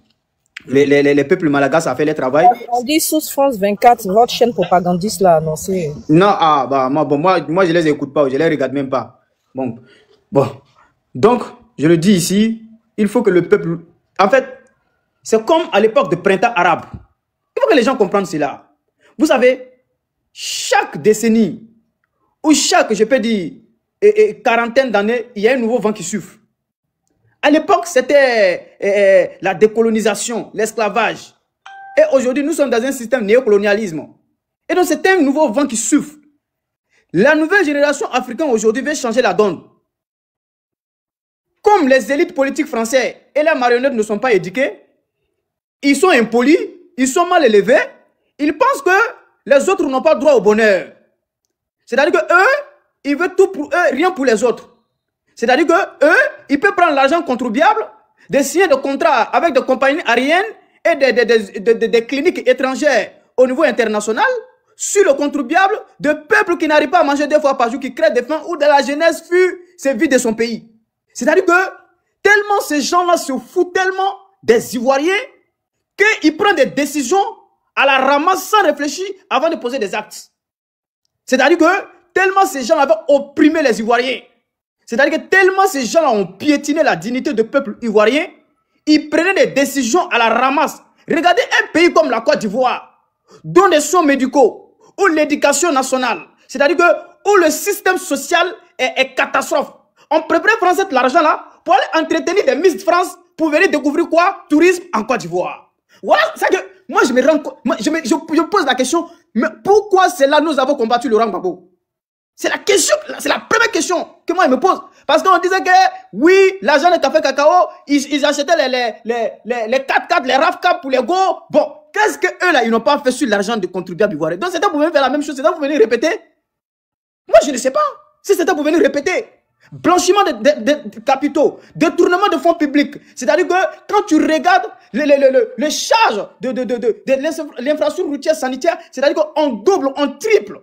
Les peuples malagasy a fait le travail. On dit sous France 24, votre chaîne propagandiste l'a annoncé. Non, moi, je les écoute pas, je les regarde même pas. Bon. Donc, je le dis ici, il faut que le peuple... En fait, c'est comme à l'époque de printemps arabe. Il faut que les gens comprennent cela. Vous savez, chaque décennie, ou chaque, je peux dire, quarantaine d'années, il y a un nouveau vent qui souffle. À l'époque, c'était la décolonisation, l'esclavage. Et aujourd'hui, nous sommes dans un système néocolonialisme. Et donc, c'est un nouveau vent qui souffle. La nouvelle génération africaine aujourd'hui veut changer la donne. Comme les élites politiques françaises et les marionnettes ne sont pas éduquées, ils sont impolis, ils sont mal élevés, ils pensent que les autres n'ont pas droit au bonheur. C'est-à-dire que eux, ils veulent tout pour eux, rien pour les autres. C'est-à-dire que eux, ils peuvent prendre l'argent contribuable, de signer des contrats avec des compagnies aériennes et des cliniques étrangères au niveau international, sur le contribuable de peuples qui n'arrivent pas à manger 2 fois par jour, qui créent des faim, ou de la jeunesse fuit ses vies de son pays. C'est-à-dire que tellement ces gens-là se foutent tellement des Ivoiriens qu'il prend des décisions à la ramasse sans réfléchir avant de poser des actes. C'est-à-dire que tellement ces gens avaient opprimé les Ivoiriens, c'est-à-dire que tellement ces gens ont piétiné la dignité du peuple ivoirien, ils prenaient des décisions à la ramasse. Regardez un pays comme la Côte d'Ivoire, dont les soins médicaux, où l'éducation nationale, c'est-à-dire que où le système social est catastrophe. On préfère prendre cet argent-là pour aller entretenir des Miss France pour venir découvrir quoi? Tourisme en Côte d'Ivoire. Voilà, c'est que moi je me rends compte, je pose la question, mais pourquoi c'est là nous avons combattu Laurent Gbagbo? C'est la question, c'est la première question que moi je me pose. Parce qu'on disait que oui, l'argent de Café Cacao, ils achetaient les 4x4, les RAV4 pour les go. Bon, qu'est-ce que eux là, ils n'ont pas fait sur l'argent de contribuables ivoiriens? Donc c'était pour venir faire la même chose, c'était pour venir répéter. Moi je ne sais pas si c'était pour venir répéter. Blanchiment de capitaux, détournement de fonds publics. C'est-à-dire que quand tu regardes les charges de l'infrastructure routière sanitaire, c'est-à-dire qu'on double, on triple.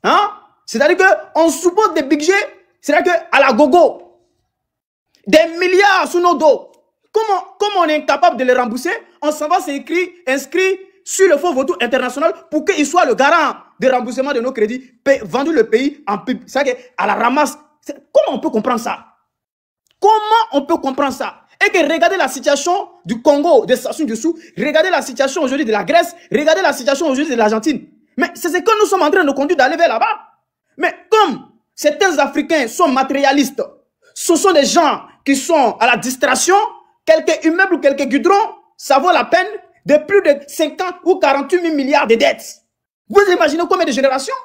Hein? C'est-à-dire qu'on suppose des budgets, c'est-à-dire qu'à la gogo, des milliards sous nos dos. Comment on est incapable de les rembourser? On s'en va inscrit sur le fonds vautour international pour qu'il soit le garant de remboursement de nos crédits, vendu le pays en pub. C'est-à-dire qu'à la ramasse. Comment on peut comprendre ça? Comment on peut comprendre ça? Et que regardez la situation du Congo, de Sassou Nguesso, regardez la situation aujourd'hui de la Grèce, regardez la situation aujourd'hui de l'Argentine. Mais c'est ce que nous sommes en train de conduire d'aller vers là-bas. Mais comme certains Africains sont matérialistes, ce sont des gens qui sont à la distraction, quelques immeubles ou quelques goudrons, ça vaut la peine de plus de 50 ou 48 000 milliards de dettes. Vous imaginez combien de générations?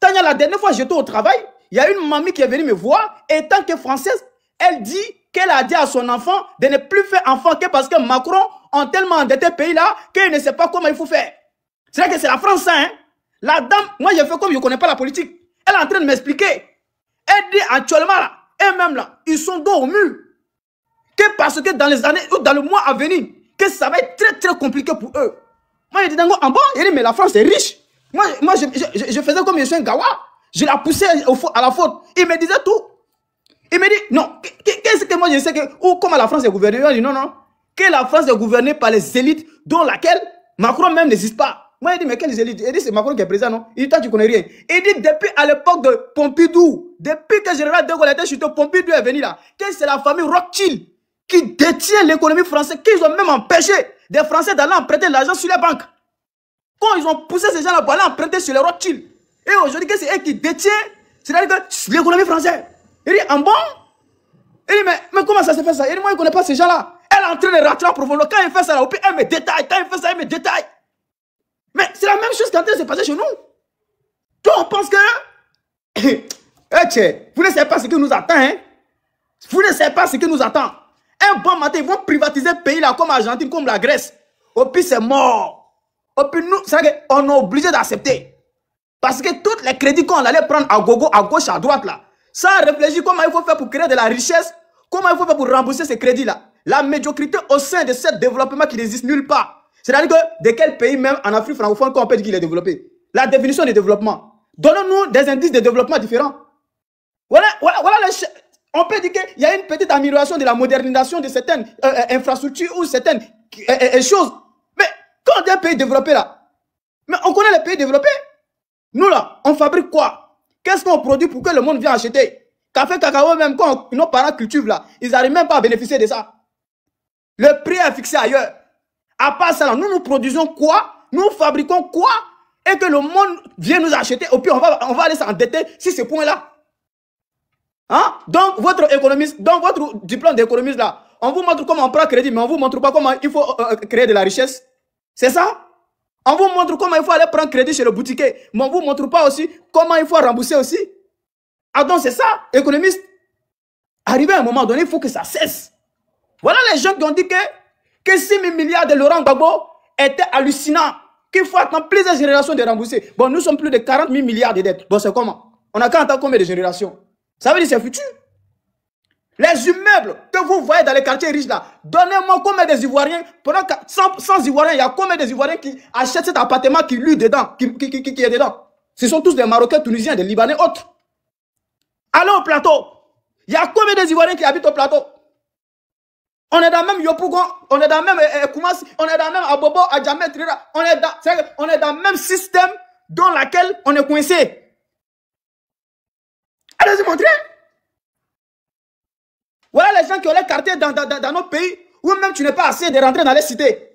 Tania, la dernière fois j'étais au travail, il y a une mamie qui est venue me voir, et tant que française, elle dit qu'elle a dit à son enfant de ne plus faire enfant que parce que Macron a tellement endetté le pays là qu'elle ne sait pas comment il faut faire. C'est vrai que c'est la France, hein? La dame, moi je fais comme je ne connais pas la politique. Elle est en train de m'expliquer. Elle dit actuellement là, eux-mêmes là, ils sont dos au mur. Que parce que dans les années ou dans le mois à venir, que ça va être très très compliqué pour eux. Moi je dis, en bon, il dit, mais la France est riche. Moi je faisais comme je suis un gawa. Je la poussais à la faute. Il me disait tout. Il me dit, non, qu'est-ce que moi je sais que, ou comment la France est gouvernée? Il dit, non, non, que la France est gouvernée par les élites dont laquelle Macron même n'existe pas. Moi, il dit, mais quelles élites? Il dit, c'est Macron qui est président, non? Il dit, toi, tu connais rien. Il dit, depuis à l'époque de Pompidou, depuis que Général de Gaulle était chuté, Pompidou est venu là, que c'est la famille Rothschild qui détient l'économie française, qu'ils ont même empêché des Français d'aller emprunter l'argent sur les banques. Quand ils ont poussé ces gens-là pour aller emprunter sur les Rothschild, et aujourd'hui, c'est eux qui détiennent, c'est-à-dire que l'économie française. Il dit, en bon? Il dit, mais comment ça se fait ça? Il dit, moi, je ne connais pas ces gens-là. Elle est en train de rentrer en profondeur. Quand il fait ça, là, elle me détaille. Quand il fait ça, elle me détaille. Mais c'est la même chose qui est en train de se passer chez nous. Toi, on pense que... vous ne savez pas ce qui nous attend, hein? Vous ne savez pas ce qui nous attend. Un bon matin, ils vont privatiser le pays là, comme l'Argentine, comme la Grèce. Au pire, c'est mort. Au pire, nous, c'est qu'on est obligé d'accepter. Parce que tous les crédits qu'on allait prendre à gogo, à gauche, à droite, là, sans réfléchir comment il faut faire pour créer de la richesse, comment il faut faire pour rembourser ces crédits-là. La médiocrité au sein de ce développement qui n'existe nulle part. C'est-à-dire que de quel pays même en Afrique francophone qu'on peut dire qu'il est développé? La définition du développement. Donnons-nous des indices de développement différents. Voilà on peut dire qu'il y a une petite amélioration de la modernisation de certaines infrastructures ou certaines choses. Mais quand on dit un pays développé là, mais on connaît les pays développés. Nous là, on fabrique quoi? Qu'est-ce qu'on produit pour que le monde vienne acheter? Café, cacao, même quand nos parents cultivent là, ils n'arrivent même pas à bénéficier de ça. Le prix est fixé ailleurs. À part ça, là, nous produisons quoi? Nous fabriquons quoi? Et que le monde vient nous acheter. Et puis on va aller s'endetter sur ce point-là. Hein? Donc votre économiste, donc votre diplôme d'économiste là, on vous montre comment on prend crédit, mais on ne vous montre pas comment il faut créer de la richesse. C'est ça? On vous montre comment il faut aller prendre crédit chez le boutiquier, mais on ne vous montre pas aussi comment il faut rembourser aussi. Ah donc c'est ça, économiste. Arrivé à un moment donné, il faut que ça cesse. Voilà les gens qui ont dit que 6 000 milliards de Laurent Gbagbo étaient hallucinants, qu'il faut attendre plusieurs générations de rembourser. Bon, nous sommes plus de 40 000 milliards de dettes. Bon, c'est comment? On a qu'à attendre combien de générations? Ça veut dire c'est futur. Les immeubles que vous voyez dans les quartiers riches là, donnez-moi combien des Ivoiriens, pendant 100 Ivoiriens, il y a combien des Ivoiriens qui achètent cet appartement qui lui dedans, qui est dedans? Ce sont tous des Marocains, Tunisiens, des Libanais, autres. Allez au plateau. Il y a combien des Ivoiriens qui habitent au plateau? On est dans le même Yopougon, on est dans le même Koumassi, on est dans le même Abobo, Adjamé, on est dans le même système dans lequel on est coincé. Allez-y montrer. Voilà les gens qui ont les quartiers dans nos pays où même tu n'es pas assez de rentrer dans les cités.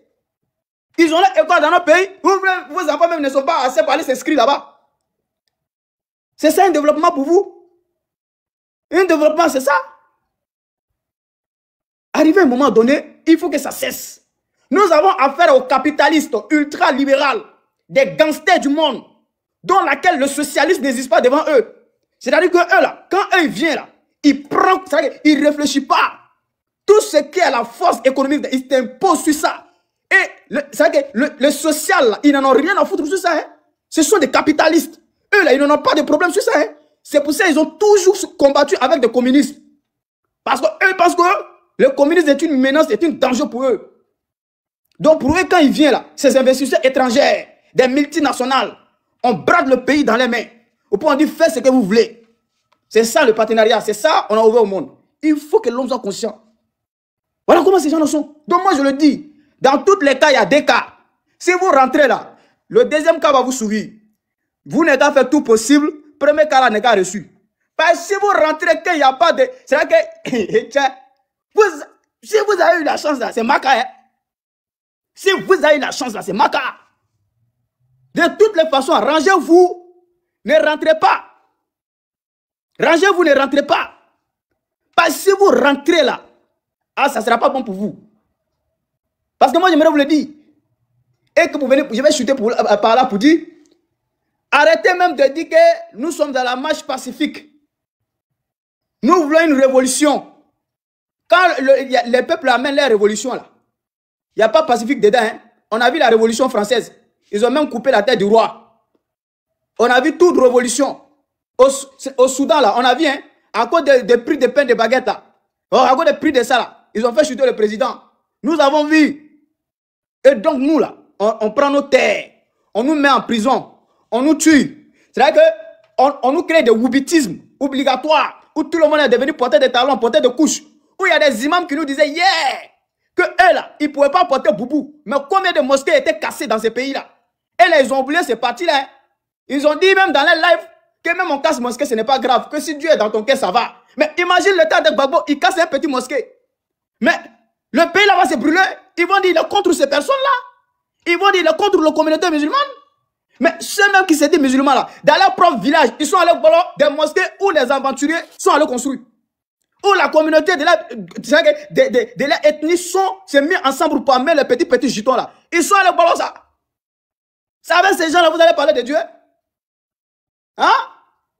Ils ont les écoles dans nos pays où vos enfants même ne sont pas assez pour aller s'inscrire là-bas. C'est ça un développement pour vous? Un développement, c'est ça? Arrivé à un moment donné, il faut que ça cesse. Nous avons affaire aux capitalistes ultra-libéraux, des gangsters du monde, dans laquelle le socialisme n'existe pas devant eux. C'est-à-dire que eux, là, quand eux viennent là, ils prennent, ils ne réfléchissent pas. Tout ce qui est la force économique, ils t'imposent sur ça. Et le social, là, ils n'en ont rien à foutre sur ça. Hein. Ce sont des capitalistes. Eux, là, ils n'en ont pas de problème sur ça. Hein. C'est pour ça qu'ils ont toujours combattu avec des communistes. Parce qu'eux pensent que le communisme est une menace, est un danger pour eux. Donc pour eux, quand ils viennent là, ces investisseurs étrangers, des multinationales, on brade le pays dans les mains. Au point de dire, faites ce que vous voulez. C'est ça le partenariat, c'est ça on a ouvert au monde. Il faut que l'homme soit conscient. Voilà comment ces gens sont. Donc moi je le dis, dans tous les cas, il y a des cas. Si vous rentrez là, le deuxième cas va vous sourire. Vous n'avez qu'à faire tout possible, premier cas là n'est qu'à reçu. Parce que si vous rentrez qu'il n'y a pas de... C'est vrai que... si vous avez eu la chance là, c'est Maka. Hein? Si vous avez eu la chance là, c'est Maka. De toutes les façons, rangez-vous. Ne rentrez pas. Rangez-vous, ne rentrez pas. Parce que si vous rentrez là, ah, ça ne sera pas bon pour vous. Parce que moi, j'aimerais vous le dire. Et que vous venez, je vais chuter par là pour dire, arrêtez même de dire que nous sommes dans la marche pacifique. Nous voulons une révolution. Quand les peuples amènent leur révolution là, il n'y a pas pacifique dedans. Hein? On a vu la révolution française. Ils ont même coupé la tête du roi. On a vu toute révolution. Au Soudan, là, on a vu, hein, à cause des prix de pain de baguette, là, à cause des prix de ça, là, ils ont fait chuter le président. Nous avons vu. Et donc, nous, là, on prend nos terres, on nous met en prison, on nous tue. C'est-à-dire qu'on nous crée des woubitismes obligatoires, où tout le monde est devenu porteur de talons, porteur de couches, où il y a des imams qui nous disaient, yeah, que eux, là, ils ne pouvaient pas porter boubou. Mais combien de mosquées étaient cassées dans ces pays-là? Et là, ils ont oublié ces parties-là. Hein. Ils ont dit même dans les lives que même on casse mosquée, ce n'est pas grave. Que si Dieu est dans ton cœur, ça va. Mais imagine l'état de Gbagbo, il casse un petit mosquée. Mais le pays là va se brûler. Ils vont dire il est contre ces personnes-là. Ils vont dire il est contre la communauté musulmane. Mais ceux-mêmes qui se disent musulmans là, dans leur propre village, ils sont allés voir des mosquées où les aventuriers sont allés construire. Où la communauté de la ethnie s'est mis ensemble pour amener les petits gitons là. Ils sont allés voir ça. Ça avec ces gens-là, vous allez parler de Dieu? Hein?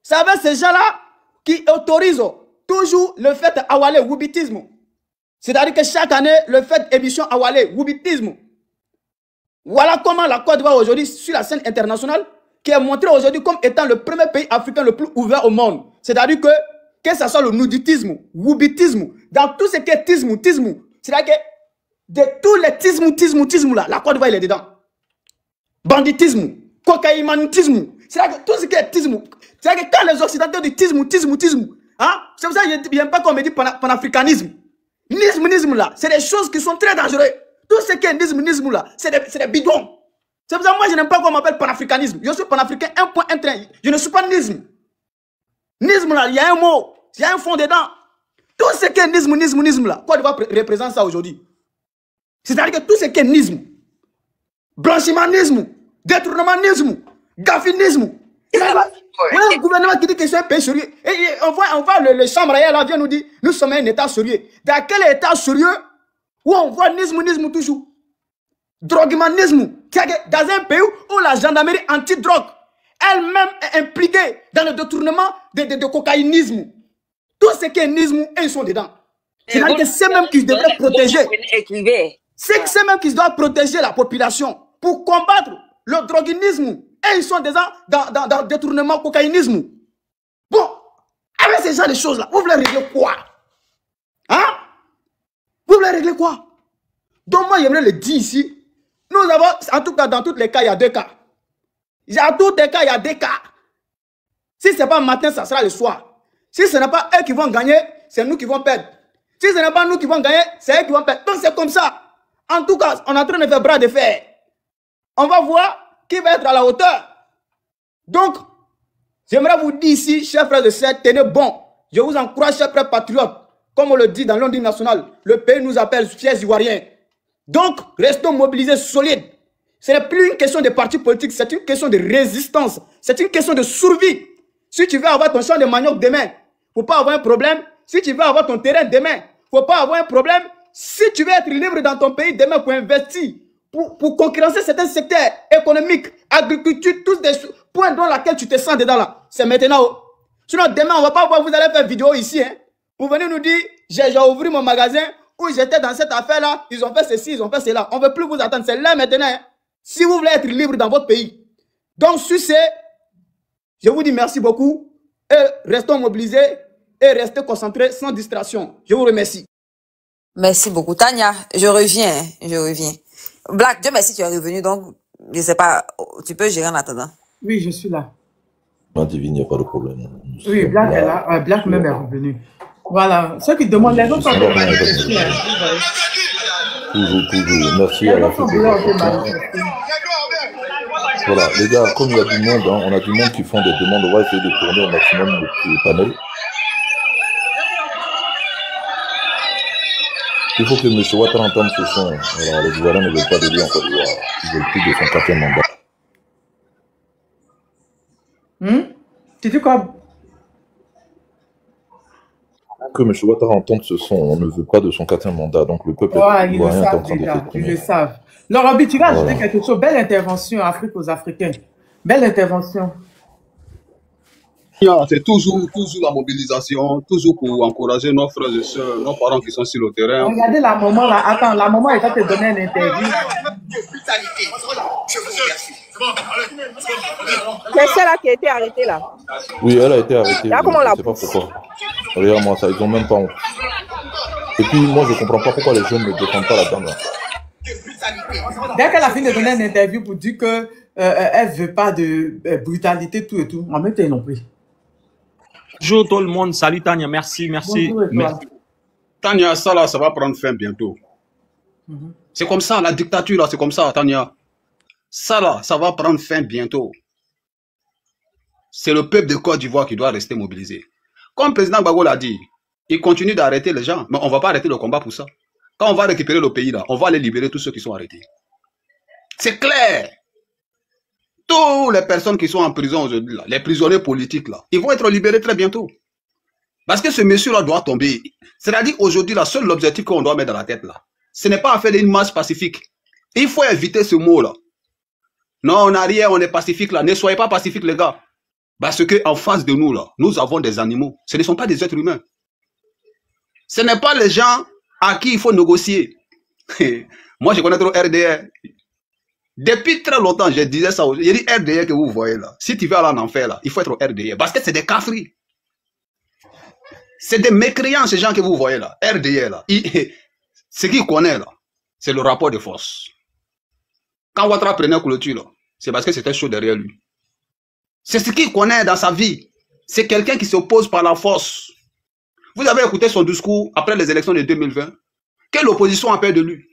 C'est avec ces gens-là qui autorisent toujours le fait awalé, woubitisme. C'est-à-dire que chaque année, le fait émission awalé, woubitisme. Voilà comment la Côte d'Ivoire aujourd'hui, sur la scène internationale, qui est montrée aujourd'hui comme étant le premier pays africain le plus ouvert au monde. C'est-à-dire que ce soit le nudisme, woubitisme, dans tout ce qui est tisme, c'est-à-dire que de tous les tisme là, la Côte d'Ivoire, il est dedans. Banditisme, cocaïmanisme, c'est-à-dire que tout ce qui est tisme, c'est-à-dire que quand les Occidentaux disent tisme, hein, c'est pour ça que je n'aime pas qu'on me dit panafricanisme. Nisme là, c'est des choses qui sont très dangereuses. Tout ce qui est nisme là, c'est des bidons. C'est pour ça que moi je n'aime pas qu'on m'appelle panafricanisme. Je suis panafricain, un point, un train. Je ne suis pas nisme. Nisme là, il y a un mot, il y a un fond dedans. Tout ce qui est nisme là, Côte d'Ivoire représente ça aujourd'hui. C'est-à-dire que tout ce qui est nisme, blanchimanisme, détournementisme, gaffinisme. Il y a un gouvernement qui dit que c'est un pays sérieux. Et on voit le chambre là vient nous dire, nous sommes un état sérieux. Dans quel état sérieux où on voit nisme toujours? Droguemanisme. Dans un pays où la gendarmerie anti-drogue elle-même est impliquée dans le détournement de cocaïnisme. Tout ce qui est nisme, ils sont dedans. C'est-à-dire que c'est même qu'ils devraient protéger. C'est même qu'ils doivent protéger la population pour combattre le droguinisme. Et ils sont déjà dans le détournement cocaïnisme. Bon, avec ces gens de choses-là, vous voulez régler quoi? Hein? Vous voulez régler quoi? Donc moi, j'aimerais le dire ici. Nous avons, en tout cas, dans tous les cas, il y a deux cas. Dans tous les cas, il y a des cas. Si ce n'est pas le matin, ça sera le soir. Si ce n'est pas eux qui vont gagner, c'est nous qui vont perdre. Si ce n'est pas nous qui vont gagner, c'est eux qui vont perdre. Donc c'est comme ça. En tout cas, on est en train de faire bras de fer. On va voir qui va être à la hauteur. Donc, j'aimerais vous dire ici, chers frères et sœurs, tenez bon. Je vous encourage, chers frères patriotes. Comme on le dit dans l'Ondine nationale, le pays nous appelle fiers Ivoiriens. Donc, restons mobilisés, solides. Ce n'est plus une question de parti politique, c'est une question de résistance. C'est une question de survie. Si tu veux avoir ton champ de manioc demain, il ne faut pas avoir un problème. Si tu veux avoir ton terrain demain, il ne faut pas avoir un problème. Si tu veux être libre dans ton pays demain pour investir, pour concurrencer certains secteurs économiques, agriculture, tous des points dans lesquels tu te sens dedans là, c'est maintenant. Sinon, demain, on ne va pas voir, vous allez faire vidéo ici, hein, pour venir nous dire, j'ai ouvert mon magasin, où j'étais dans cette affaire-là, ils ont fait ceci, ils ont fait cela. On ne veut plus vous attendre, c'est là maintenant. Hein, si vous voulez être libre dans votre pays. Donc, sur ce, je vous dis merci beaucoup, et restons mobilisés, et restez concentrés sans distraction. Je vous remercie. Merci beaucoup. Tania, je reviens, hein, je reviens. Black, Dieu merci, tu es revenu, donc, je ne sais pas, tu peux gérer en attendant. Oui, je suis là. Divine, il n'y a pas de problème. Oui, Black est là. Black même est revenu. Voilà. Ceux qui demandent les autres sont toujours. Merci à la fête. Voilà, les gars, comme il y a du monde, hein, on a du monde qui font des demandes, on va essayer de tourner au maximum le panel. Il faut que M. Ouattara entende ce son. Voilà, les Ivoiriens ne veulent pas de lui en Côte d'Ivoire. Ils veulent plus de son 4e mandat. Tu dis quoi? Que M. Ouattara entende ce son, on ne veut pas de son 4e mandat, donc le peuple ivoirien est en train de s'exprimer. Ils le savent. Laurent, tu vas ajouter quelque chose. Belle intervention, Afrique aux Africains. Belle intervention. C'est toujours la mobilisation, toujours pour encourager nos frères et sœurs, nos parents qui sont sur le terrain. Regardez la maman là. Attends, la maman est en train de te donner une interview. C'est celle-là qui a été arrêtée là. Oui, elle a été arrêtée. Là, comment on la sais pas pourquoi. Regarde-moi ça, ils ont même pas honte. Et puis moi, je comprends pas pourquoi les jeunes ne défendent pas la dame là. Dès qu'elle a fini de donner une interview pour dire que elle veut pas de brutalité, tout et tout, en même temps, ils l'ont pris. Bonjour tout le monde, salut Tania, merci. Merci. Tania, ça là, ça va prendre fin bientôt. C'est comme ça, la dictature là, c'est comme ça, Tania. Ça là, ça va prendre fin bientôt. C'est le peuple de Côte d'Ivoire qui doit rester mobilisé. Comme le président Gbagbo l'a dit, il continue d'arrêter les gens, mais on ne va pas arrêter le combat pour ça. Quand on va récupérer le pays là, on va aller libérer tous ceux qui sont arrêtés. C'est clair. Toutes les personnes qui sont en prison aujourd'hui, les prisonniers politiques, là, ils vont être libérés très bientôt. Parce que ce monsieur-là doit tomber. C'est-à-dire aujourd'hui, la seul objectif qu'on doit mettre dans la tête, là, ce n'est pas à faire une marche pacifique. Il faut éviter ce mot-là. Non, on n'a rien, on est pacifique là. Ne soyez pas pacifique, les gars. Parce qu'en face de nous, là, nous avons des animaux. Ce ne sont pas des êtres humains. Ce n'est pas les gens à qui il faut négocier. Moi, je connais trop RDR. Depuis très longtemps, je disais ça. J'ai dit RDR que vous voyez là. Si tu veux aller en enfer là, il faut être au RDR. Parce que c'est des cafris. C'est des mécréants, ces gens que vous voyez là. RDR là. Ce qu'il connaît là, c'est le rapport de force. Quand Ouattara prenait clôture là, c'est parce que c'était chaud derrière lui. C'est ce qu'il connaît dans sa vie. C'est quelqu'un qui s'oppose par la force. Vous avez écouté son discours après les élections de 2020. Quelle opposition a peur de lui?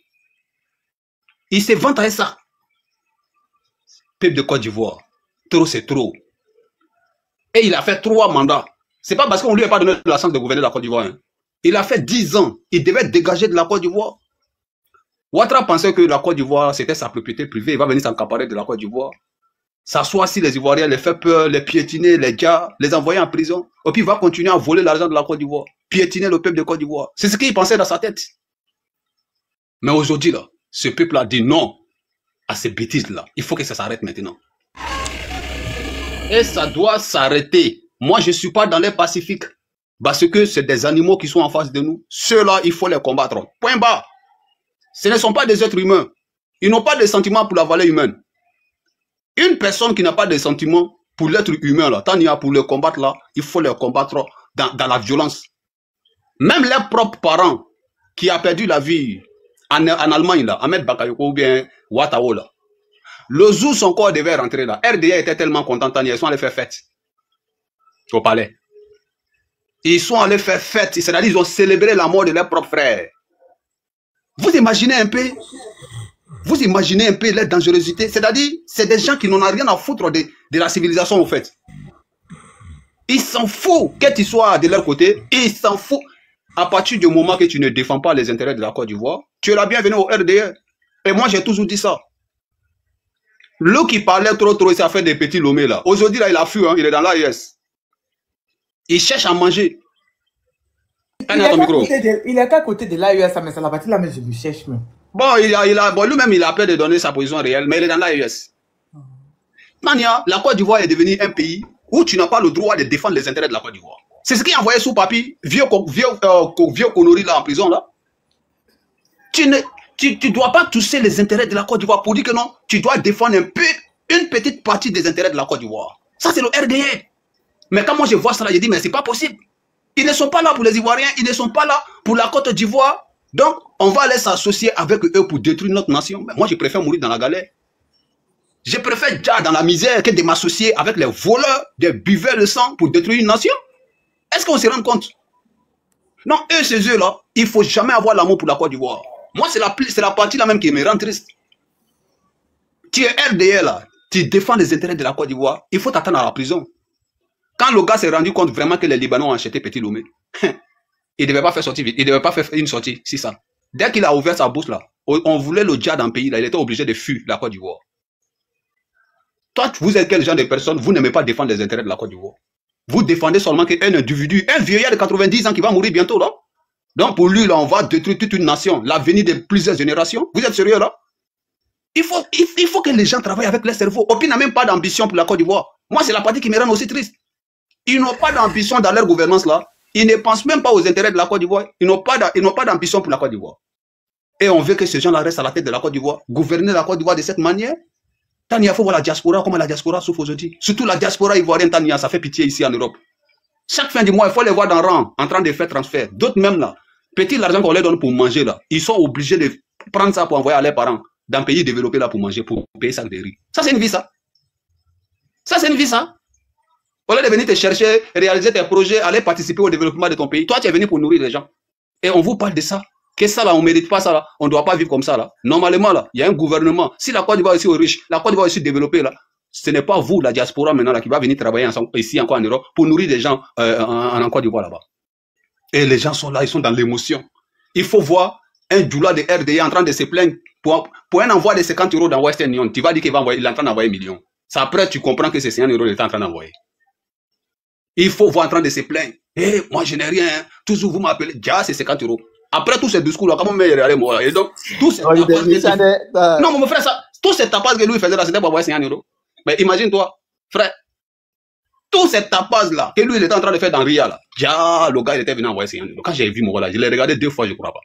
Il s'est vanté avec ça. Peuple de Côte d'Ivoire, trop c'est trop. Et il a fait 3 mandats. C'est pas parce qu'on lui a pas donné la chance de gouverner la Côte d'Ivoire. Hein. Il a fait 10 ans. Il devait dégager de la Côte d'Ivoire. Ouattara pensait que la Côte d'Ivoire, c'était sa propriété privée. Il va venir s'accaparer de la Côte d'Ivoire. S'asseoir si les Ivoiriens, les faire peur, les piétiner, les gars, les envoyer en prison. Et puis il va continuer à voler l'argent de la Côte d'Ivoire. Piétiner le peuple de Côte d'Ivoire. C'est ce qu'il pensait dans sa tête. Mais aujourd'hui, là, ce peuple a dit non à ces bêtises-là. Il faut que ça s'arrête maintenant. Et ça doit s'arrêter. Moi, je ne suis pas dans les pacifiques. Parce que c'est des animaux qui sont en face de nous. Ceux-là, il faut les combattre. Point bas. Ce ne sont pas des êtres humains. Ils n'ont pas de sentiments pour la valeur humaine. Une personne qui n'a pas de sentiments pour l'être humain, là, tant il y a pour le combattre, là, il faut les combattre dans la violence. Même leurs propres parents qui ont perdu la vie en Allemagne, là, Ahmed Bakayoko ou bien Ouattara, là. Le jour son corps devait rentrer là. RDA était tellement content, ils sont allés faire fête au palais. Ils sont allés faire fête, c'est-à-dire ils ont célébré la mort de leurs propres frères. Vous imaginez un peu la dangerosité, c'est-à-dire c'est des gens qui n'ont rien à foutre de la civilisation en fait. Ils s'en foutent, que tu sois de leur côté, ils s'en foutent. À partir du moment que tu ne défends pas les intérêts de la Côte d'Ivoire, tu es la bienvenue au RDR. Et moi j'ai toujours dit ça. L'eau qui parlait trop, ça fait des petits lomés là. Aujourd'hui là il a fui, hein, il est dans l'AES. Il cherche à manger. Il est qu'à côté de l'AES, mais c'est la partie là, mais je lui cherche même. Bon, lui-même, il a peur de donner sa position réelle, mais il est dans l'AES. Mania, la Côte d'Ivoire est devenue un pays où tu n'as pas le droit de défendre les intérêts de la Côte d'Ivoire. C'est ce qui a envoyé sous papier, vieux Connery là en prison là. Tu ne dois pas toucher les intérêts de la Côte d'Ivoire pour dire que non, tu dois défendre un peu, une petite partie des intérêts de la Côte d'Ivoire. Ça, c'est le RDR. Mais quand moi je vois ça là, je dis, mais c'est pas possible. Ils ne sont pas là pour les Ivoiriens, ils ne sont pas là pour la Côte d'Ivoire. Donc, on va aller s'associer avec eux pour détruire notre nation. Mais moi, je préfère mourir dans la galère. Je préfère déjà dans la misère que de m'associer avec les voleurs, des buveurs de sang pour détruire une nation. Est-ce qu'on se rend compte? Non, eux, ces eux-là, il ne faut jamais avoir l'amour pour la Côte d'Ivoire. Moi, c'est la partie là même qui me rend triste. Tu es RDR là, tu défends les intérêts de la Côte d'Ivoire, il faut t'attendre à la prison. Quand le gars s'est rendu compte vraiment que les Libanais ont acheté Petit Lomé, il ne devait pas faire sortir vite, il ne devait pas faire une sortie, c'est ça. Dès qu'il a ouvert sa bouche là, on voulait le djihad dans le pays là, il était obligé de fuir la Côte d'Ivoire. Toi, vous êtes quel genre de personne? Vous n'aimez pas défendre les intérêts de la Côte d'Ivoire. Vous défendez seulement qu'un individu, un vieillard de 90 ans qui va mourir bientôt là. Donc pour lui là, on va détruire toute une nation, l'avenir de plusieurs générations. Vous êtes sérieux là? Il faut que les gens travaillent avec leur cerveau. Opi n'a même pas d'ambition pour la Côte d'Ivoire. Moi, c'est la partie qui me rend aussi triste. Ils n'ont pas d'ambition dans leur gouvernance là. Ils ne pensent même pas aux intérêts de la Côte d'Ivoire. Ils n'ont pas d'ambition pour la Côte d'Ivoire. Et on veut que ces gens-là restent à la tête de la Côte d'Ivoire, gouverner la Côte d'Ivoire de cette manière. Tania, il faut voir la diaspora, comment la diaspora souffre aujourd'hui. Surtout la diaspora ivoirienne, Tania, ça fait pitié ici en Europe. Chaque fin du mois, il faut les voir dans le rang, en train de faire transfert. D'autres même là, petit l'argent qu'on leur donne pour manger là, ils sont obligés de prendre ça pour envoyer à leurs parents dans un pays développé là pour manger, pour payer ça de riz. Ça, c'est une vie, ça. Ça, c'est une vie, ça. Au lieu de venir te chercher, réaliser tes projets, aller participer au développement de ton pays, toi, tu es venu pour nourrir les gens. Et on vous parle de ça. Que ça là, on ne mérite pas ça là. On ne doit pas vivre comme ça là. Normalement là, il y a un gouvernement. Si la Côte d'Ivoire est aussi riche, la Côte d'Ivoire est aussi développée là, ce n'est pas vous, la diaspora maintenant là, qui va venir travailler ici encore en Europe pour nourrir des gens en Côte d'Ivoire là-bas. Et les gens sont là, ils sont dans l'émotion. Il faut voir un doula de RDA en train de se plaindre pour un envoi de 50 € dans Western Union. Tu vas dire qu'il est en train d'envoyer millions. Ça après, tu comprends que c'est 50 € qu'il est en train d'envoyer. Il faut voir en train de se plaindre. Eh, moi je n'ai rien, hein. Toujours vous m'appelez. Déjà, c'est 50 €. Après tous ces discours-là, comment me regarder moi? Et donc, tous ces tapas que... Non, mon frère, ça, tous ces tapas que lui faisait là, c'était pour avoir 50 €. Mais imagine-toi, frère, tous ces tapas-là, que lui il était en train de faire dans Ria, là, déjà, le gars il était venu envoyer 50 €. Quand j'ai vu mon gars là, je l'ai regardé 2 fois, je ne crois pas.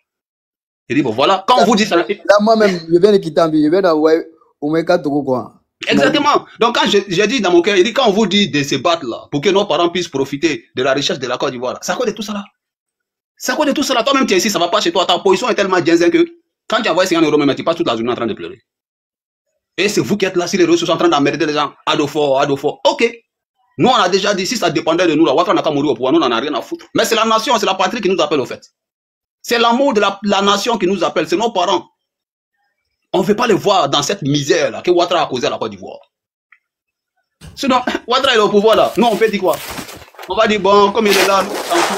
Il dit, bon voilà, quand on vous dit ça... Là, moi-même, je viens de quitter, je viens d'envoyer Omega Togo, quoi. Exactement. Donc quand j'ai dit dans mon cœur, il dit, quand on vous dit de se battre là, pour que nos parents puissent profiter de la richesse de la Côte d'Ivoire, c'est à cause de tout ça là. C'est à cause de tout ça là. Toi-même, tu es ici, ça ne va pas chez toi. Ta position est tellement zinzin que quand tu envoies 50 € même, tu passes toute la journée en train de pleurer. Et c'est vous qui êtes là, si les ressources sont en train d'emmerder les gens. Adofort. Ok. Nous, on a déjà dit, si ça dépendait de nous, là, Ouattara n'a qu'à mourir au pouvoir, nous, on n'en a rien à foutre. Mais c'est la nation, c'est la patrie qui nous appelle au fait. C'est l'amour de la nation qui nous appelle, c'est nos parents. On ne veut pas les voir dans cette misère là que Ouattara a causé à la Côte d'Ivoire. Sinon, Ouattara est au pouvoir là. Nous, on peut dire quoi? On va dire, bon, comme il est là,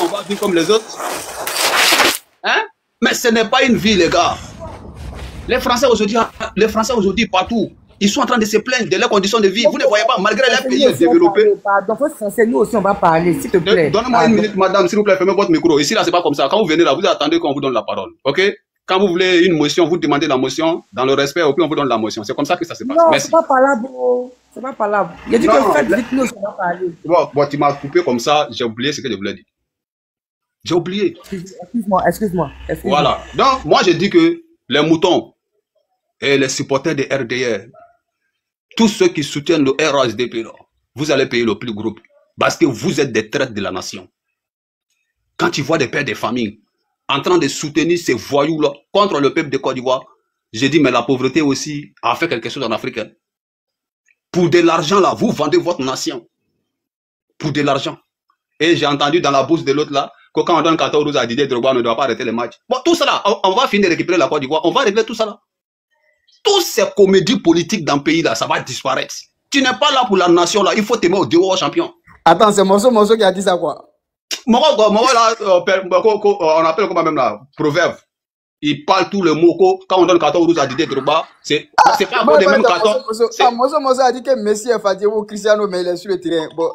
on va vivre comme les autres. Hein? Mais ce n'est pas une vie, les gars. Les Français aujourd'hui, partout, ils sont en train de se plaindre de leurs conditions de vie. Vous ne voyez pas, malgré les pays développés. Pardon, français, nous aussi, on va parler, s'il te plaît. Donnez-moi une minute, madame, s'il vous plaît, fermez votre micro. Ici, là, c'est pas comme ça. Quand vous venez là, vous attendez qu'on vous donne la parole. OK? Quand vous voulez une motion, vous demandez la motion. Dans le respect, au plus, on vous donne la motion. C'est comme ça que ça se passe. Non, c'est pas parlable. C'est pas parlable. Il a dit que faites vite, nous, on va parler. Bon, tu m'as coupé comme ça, j'ai oublié ce que je voulais dire. J'ai oublié. Excuse-moi. Voilà. Donc, moi, je dis que les moutons et les supporters de RDR, tous ceux qui soutiennent le RHDP, vous allez payer le plus gros. Parce que vous êtes des traites de la nation. Quand tu vois des pères de famille en train de soutenir ces voyous-là contre le peuple de Côte d'Ivoire, j'ai dit, mais la pauvreté aussi a fait quelque chose en Afrique. Pour de l'argent, là, vous vendez votre nation. Pour de l'argent. Et j'ai entendu dans la bouche de l'autre là, que quand on donne 14 rouges à Didier Drogba, on ne doit pas arrêter les matchs. Bon, tout ça là, on va finir de récupérer la Côte d'Ivoire, on va régler tout ça là. Toutes ces comédies politiques dans le pays là, ça va disparaître. Tu n'es pas là pour la nation là, il faut t'aimer au dehors champion. Attends, c'est Monso qui a dit ça quoi? Moi là, on appelle comment même là, proverbe. Il parle tout le mot quand on donne 14 rouges à Didier Drogba, c'est pas à cause des mêmes cartons. Monso a dit que Messi est fatigué ou Cristiano, mais il est sur le terrain. Bon.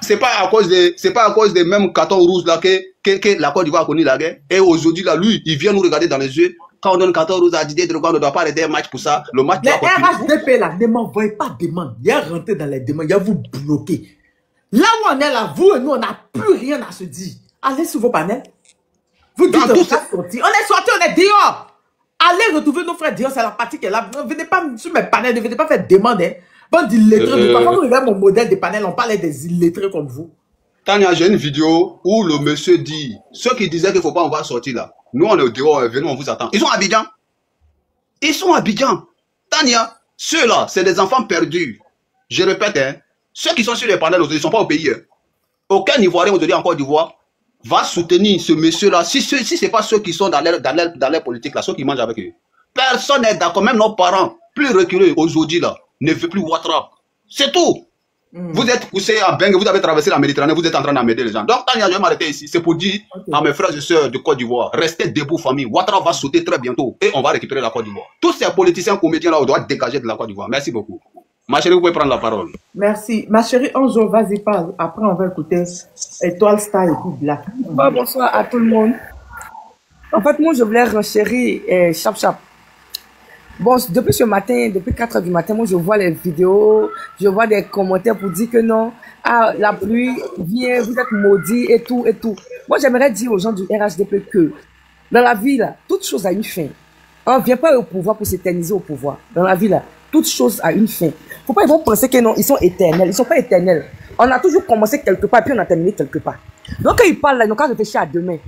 C'est pas à cause des mêmes cartons rouges là que la Côte d'Ivoire a connu la guerre. Et aujourd'hui là, lui, il vient nous regarder dans les yeux. Quand on donne 14 rouges à Didier Drogba, on ne doit pas arrêter un match pour ça. Le match les RHDP là, ne m'envoyez pas de demande. Il y a rentré dans les demandes, il y a vous bloqué. Là où on est là, vous et nous, on n'a plus rien à se dire. Allez sur vos panels. Vous dites on est sorti, on est dehors. Allez retrouver nos frères dehors, c'est la partie qui est là. Ne venez pas sur mes panels, ne venez pas faire demande. Hein. Bon, d'illettrés, quand vous regardez mon modèle de panel, on parlait des illettrés comme vous. Tania, j'ai une vidéo où le monsieur dit, ceux qui disaient qu'il ne faut pas, on va sortir là. Nous, on est dehors, venez, on vous attend. Ils sont à Abidjan. Ils sont à Abidjan. Tania, ceux-là, c'est des enfants perdus. Je répète, hein, ceux qui sont sur les panels, ils ne sont pas au pays. Hein. Aucun Ivoirien aujourd'hui en Côte d'Ivoire va soutenir ce monsieur-là. Si ce n'est pas ceux qui sont dans leur politique, là, ceux qui mangent avec eux. Personne n'est d'accord, même nos parents, plus reculés aujourd'hui, là, ne veut plus Ouattara. C'est tout. Vous êtes poussé à Beng, vous avez traversé la Méditerranée, vous êtes en train d'aider les gens. Donc, Tania, je vais m'arrêter ici. C'est pour dire à mes frères et sœurs de Côte d'Ivoire, restez debout, famille. Ouattara va sauter très bientôt et on va récupérer la Côte d'Ivoire. Tous ces politiciens comédiens-là, on doit dégager de la Côte d'Ivoire. Merci beaucoup. Ma chérie, vous pouvez prendre la parole. Merci. Ma chérie, Anjo, vas-y, parle. Après, on va écouter Étoile Star et puis Black. Bonsoir à tout le monde. En fait, moi, je voulais renchérir Chap. Bon, depuis ce matin, depuis 4 h du matin, moi, je vois les vidéos, je vois des commentaires pour dire que non, ah, la pluie vient, vous êtes maudits et tout, et tout. Moi, j'aimerais dire aux gens du RHDP que dans la vie, là, toute chose a une fin. On ne vient pas au pouvoir pour s'éterniser au pouvoir. Dans la vie, là, toute chose a une fin. Faut pas, ils vont penser que non, ils sont éternels. Ils sont pas éternels. On a toujours commencé quelque part, puis on a terminé quelque part. Donc, quand ils parlent là, ils n'ont qu'à réfléchir à demain.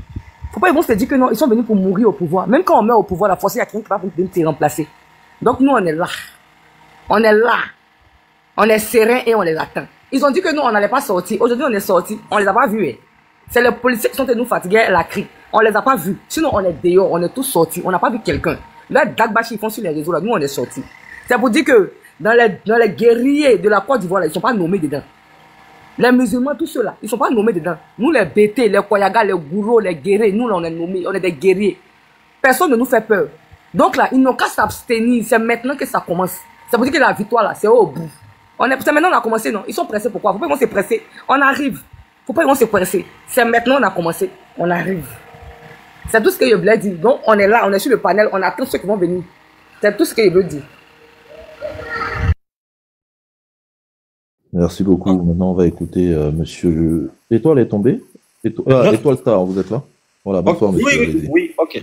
Faut pas, ils vont se dire que non, ils sont venus pour mourir au pouvoir. Même quand on meurt au pouvoir, la force, il y a quelqu'un qui va venir te remplacer. Donc, nous, on est là. On est là. On est serein et on les attend. Ils ont dit que nous, on n'allait pas sortir. Aujourd'hui, on est sortis. On les a pas vus. C'est les policiers qui sont venus nous fatiguer la crie. On les a pas vus. Sinon, on est dehors. On est tous sortis. On n'a pas vu quelqu'un. Là, Dagbashi, ils font sur les réseaux. Là. Nous, on est sortis. C'est pour dire que dans les guerriers de la Côte d'Ivoire, ils ne sont pas nommés dedans. Les musulmans, tous ceux-là, ils ne sont pas nommés dedans. Nous, les BT, les Koyaga, les Gourou, les guerriers, nous, là, on est nommés. On est des guerriers. Personne ne nous fait peur. Donc là, ils n'ont qu'à s'abstenir. C'est maintenant que ça commence. C'est pour dire que la victoire, là, c'est au bout. C'est maintenant qu'on a commencé, non? Ils sont pressés, pourquoi? Faut pas qu'ils vont se presser. On arrive. Faut pas qu'ils vont se presser. C'est maintenant qu'on a commencé. On arrive. C'est tout ce que je voulais dire. Donc, on est là, on est sur le panel, on attend ceux qui vont venir. C'est tout ce que je veux dire. Merci beaucoup. Maintenant, on va écouter monsieur... Étoile est tombée? Étoile Star, vous êtes là? Voilà, bonsoir, monsieur. Oui, ok.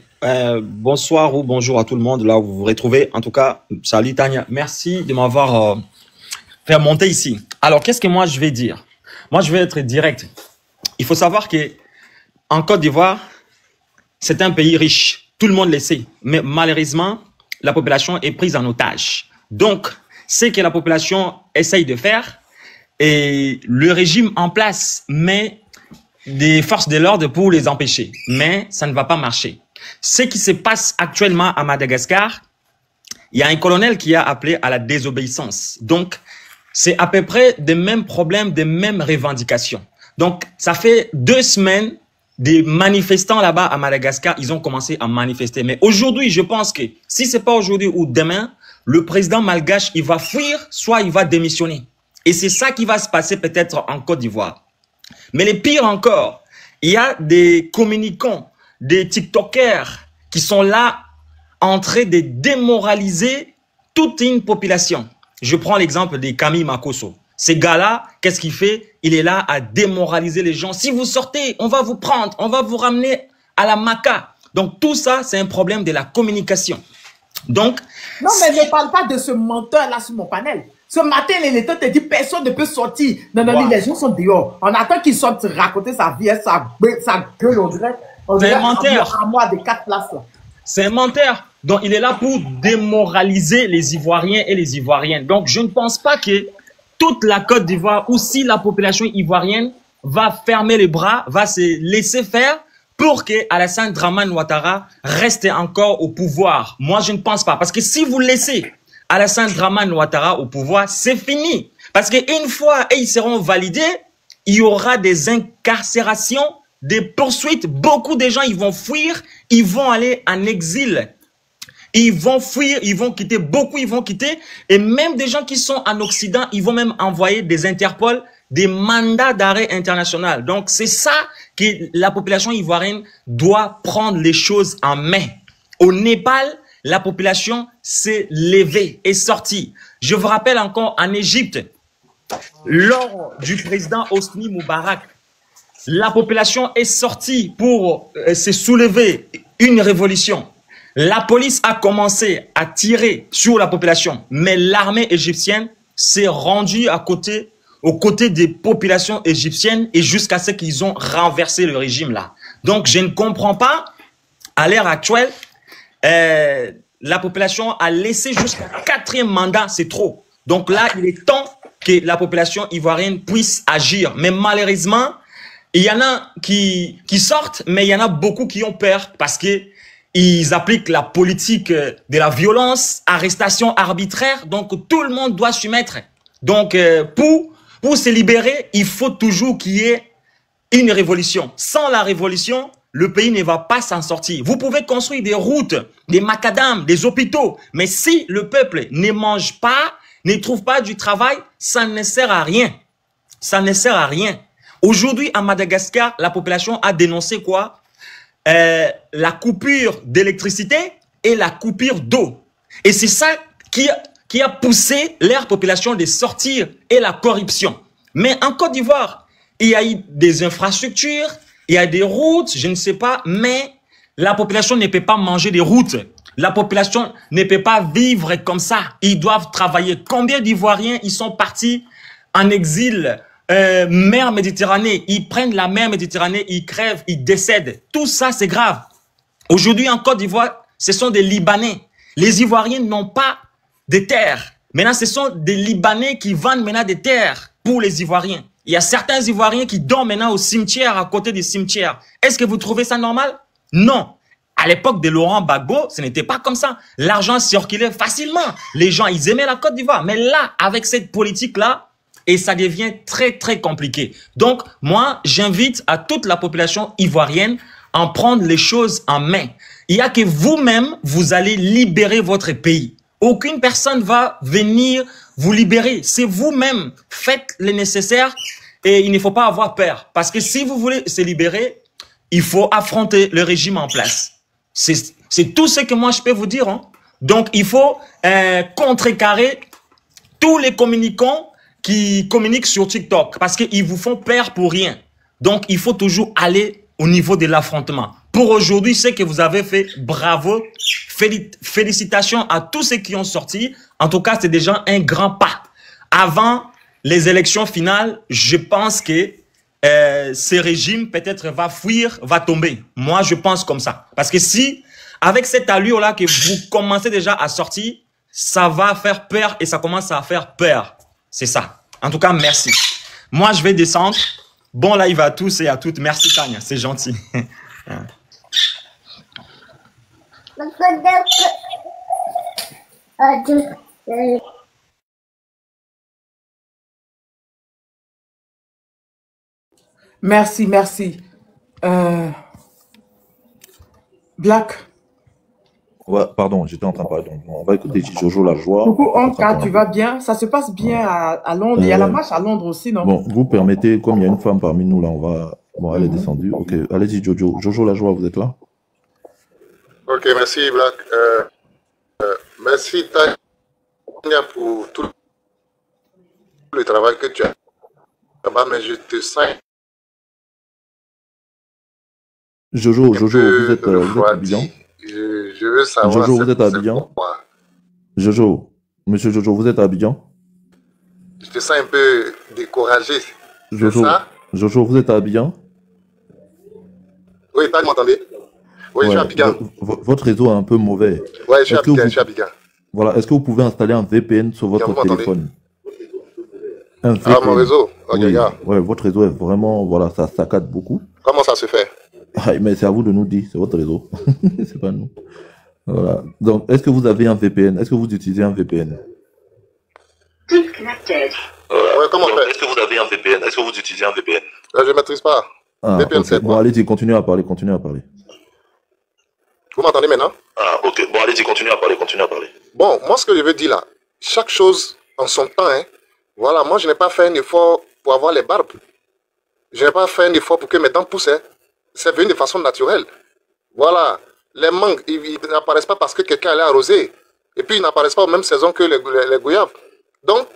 Bonsoir ou bonjour à tout le monde, là où vous vous retrouvez. En tout cas, salut Tania. Merci de m'avoir fait monter ici. Alors, qu'est-ce que moi je vais dire? Moi, je vais être direct. Il faut savoir que en Côte d'Ivoire, c'est un pays riche. Tout le monde le sait. Mais malheureusement, la population est prise en otage. Donc, ce que la population essaye de faire, et le régime en place met des forces de l'ordre pour les empêcher. Mais ça ne va pas marcher. Ce qui se passe actuellement à Madagascar, il y a un colonel qui a appelé à la désobéissance. Donc, c'est à peu près des mêmes problèmes, des mêmes revendications. Donc, ça fait 2 semaines, des manifestants là-bas à Madagascar, ils ont commencé à manifester. Mais aujourd'hui, je pense que si c'est pas aujourd'hui ou demain, le président malgache, il va fuir, soit il va démissionner. Et c'est ça qui va se passer peut-être en Côte d'Ivoire. Mais le pire encore, il y a des communicants, des TikTokers qui sont là en train de démoraliser toute une population. Je prends l'exemple de Camille Makosso. Ces gars-là, qu'est-ce qu'il fait? Il est là à démoraliser les gens. Si vous sortez, on va vous prendre, on va vous ramener à la Maca. Donc tout ça, c'est un problème de la communication. Donc, non, mais ne parle pas de ce menteur-là sur mon panel. Ce matin, l'électeur te dit personne ne peut sortir. Non, non, les gens sont dehors. On attend qu'ils sortent raconter sa vie, sa gueule, on dirait. C'est un menteur. À moi de 4 places. C'est un menteur. Donc, il est là pour démoraliser les Ivoiriens et les Ivoiriennes. Donc, je ne pense pas que toute la Côte d'Ivoire ou si la population ivoirienne va fermer les bras, va se laisser faire pour que Alassane Dramane Ouattara reste encore au pouvoir? Moi, je ne pense pas. Parce que si vous laissez Alassane Dramane Ouattara au pouvoir, c'est fini. Parce qu'une fois ils seront validés, il y aura des incarcérations, des poursuites. Beaucoup de gens, ils vont fuir, ils vont aller en exil. Ils vont fuir, ils vont quitter, beaucoup ils vont quitter. Et même des gens qui sont en Occident, ils vont même envoyer des Interpol, des mandats d'arrêt international. Donc c'est ça que la population ivoirienne doit prendre les choses en main. Au Népal, la population s'est levée, est sortie. Je vous rappelle encore en Égypte, lors du président Hosni Moubarak, la population est sortie pour se soulever une révolution. La police a commencé à tirer sur la population, mais l'armée égyptienne s'est rendue aux côtés des populations égyptiennes et jusqu'à ce qu'ils ont renversé le régime là. Donc je ne comprends pas, à l'heure actuelle, la population a laissé jusqu'à 4e mandat, c'est trop. Donc là, il est temps que la population ivoirienne puisse agir. Mais malheureusement, il y en a qui sortent, mais il y en a beaucoup qui ont peur parce que ils appliquent la politique de la violence, arrestation arbitraire. Donc tout le monde doit s'y mettre. Donc pour se libérer, il faut toujours qu'il y ait une révolution. Sans la révolution, le pays ne va pas s'en sortir. Vous pouvez construire des routes, des macadams, des hôpitaux, mais si le peuple ne mange pas, ne trouve pas du travail, ça ne sert à rien. Ça ne sert à rien. Aujourd'hui, à Madagascar, la population a dénoncé quoi? La coupure d'électricité et la coupure d'eau. Et c'est ça qui a poussé leur population de sortir et la corruption. Mais en Côte d'Ivoire, il y a eu des infrastructures, il y a des routes, je ne sais pas, mais la population ne peut pas manger des routes. La population ne peut pas vivre comme ça. Ils doivent travailler. Combien d'Ivoiriens ils sont partis en exil, mer Méditerranée, ils prennent la mer Méditerranée, ils crèvent, ils décèdent. Tout ça, c'est grave. Aujourd'hui, en Côte d'Ivoire, ce sont des Libanais. Les Ivoiriens n'ont pas de terres. Maintenant, ce sont des Libanais qui vendent maintenant des terres pour les Ivoiriens. Il y a certains Ivoiriens qui dorment maintenant au cimetière, à côté des cimetières. Est-ce que vous trouvez ça normal? Non. À l'époque de Laurent Gbagbo, ce n'était pas comme ça. L'argent circulait facilement. Les gens, ils aimaient la Côte d'Ivoire. Mais là, avec cette politique-là, et ça devient très, très compliqué. Donc, moi, j'invite à toute la population ivoirienne à prendre les choses en main. Il n'y a que vous-même, vous allez libérer votre pays. Aucune personne va venir vous libérer. C'est vous-même. Faites le nécessaire et il ne faut pas avoir peur. Parce que si vous voulez se libérer, il faut affronter le régime en place. C'est tout ce que moi je peux vous dire. Hein. Donc, il faut contrecarrer tous les communicants qui communiquent sur TikTok parce qu'ils vous font peur pour rien. Donc, il faut toujours aller au niveau de l'affrontement. Pour aujourd'hui, ce que vous avez fait, bravo. Félicitations à tous ceux qui ont sorti. En tout cas, c'est déjà un grand pas. Avant les élections finales, je pense que ce régime peut-être va fuir, va tomber. Moi, je pense comme ça. Parce que si, avec cette allure-là que vous commencez déjà à sortir, ça va faire peur et ça commence à faire peur. C'est ça. En tout cas, merci. Moi, je vais descendre. Bon live à tous et à toutes. Merci Tania, c'est gentil. Merci, merci. Black. Ouais, pardon, j'étais en train de parler. Donc, on va écouter Jojo la joie. Coucou Anka, tu vas bien? Ça se passe bien à Londres. Il y a la marche à Londres aussi, non? Bon, vous permettez, comme il y a une femme parmi nous, là, on va... Bon, elle est descendue. Ok, allez-y Jojo. Jojo la joie, vous êtes là? Ok, merci Black. Merci Tania pour tout le travail que tu as. Mais je te sens... Jojo, vous êtes à Abidjan? Je veux savoir... Jojo, vous êtes à Abidjan? Jojo, monsieur Jojo, vous êtes à Abidjan? Je te sens un peu découragé. Jojo, Jojo, vous êtes à Abidjan? Oui, vous m'entendez? Oui, je suis à Abidjan. Votre réseau est un peu mauvais. Oui, je suis à Abidjan. Voilà, est-ce que vous pouvez installer un VPN sur votre téléphone? Un Ah, mon VPN. réseau. Oh, Oui, Gaga. ouais, votre réseau est vraiment, voilà, ça saccade beaucoup. Comment ça se fait? Ah, mais c'est à vous de nous dire, c'est votre réseau. C'est pas nous. Voilà. Donc, est-ce que vous avez un VPN? Est-ce que vous utilisez un VPN? Ouais, comment on fait? Est-ce que vous avez un VPN? Est-ce que vous utilisez un VPN? Je ne maîtrise pas. Ah, VPN, ok. c'est Bon, quoi? allez-y, continuez à parler, continuez à parler. Vous m'entendez maintenant? Ah, ok. Bon, allez-y, continuez à parler, continuez à parler. Bon, moi, ce que je veux dire là, chaque chose en son temps, hein. Voilà, moi, je n'ai pas fait un effort pour avoir les barbes. Je n'ai pas fait un effort pour que mes dents poussent, hein. C'est venu de façon naturelle. Voilà, les mangues, ils n'apparaissent pas parce que quelqu'un allait arroser. Et puis, ils n'apparaissent pas aux mêmes saisons que les goyaves. Donc,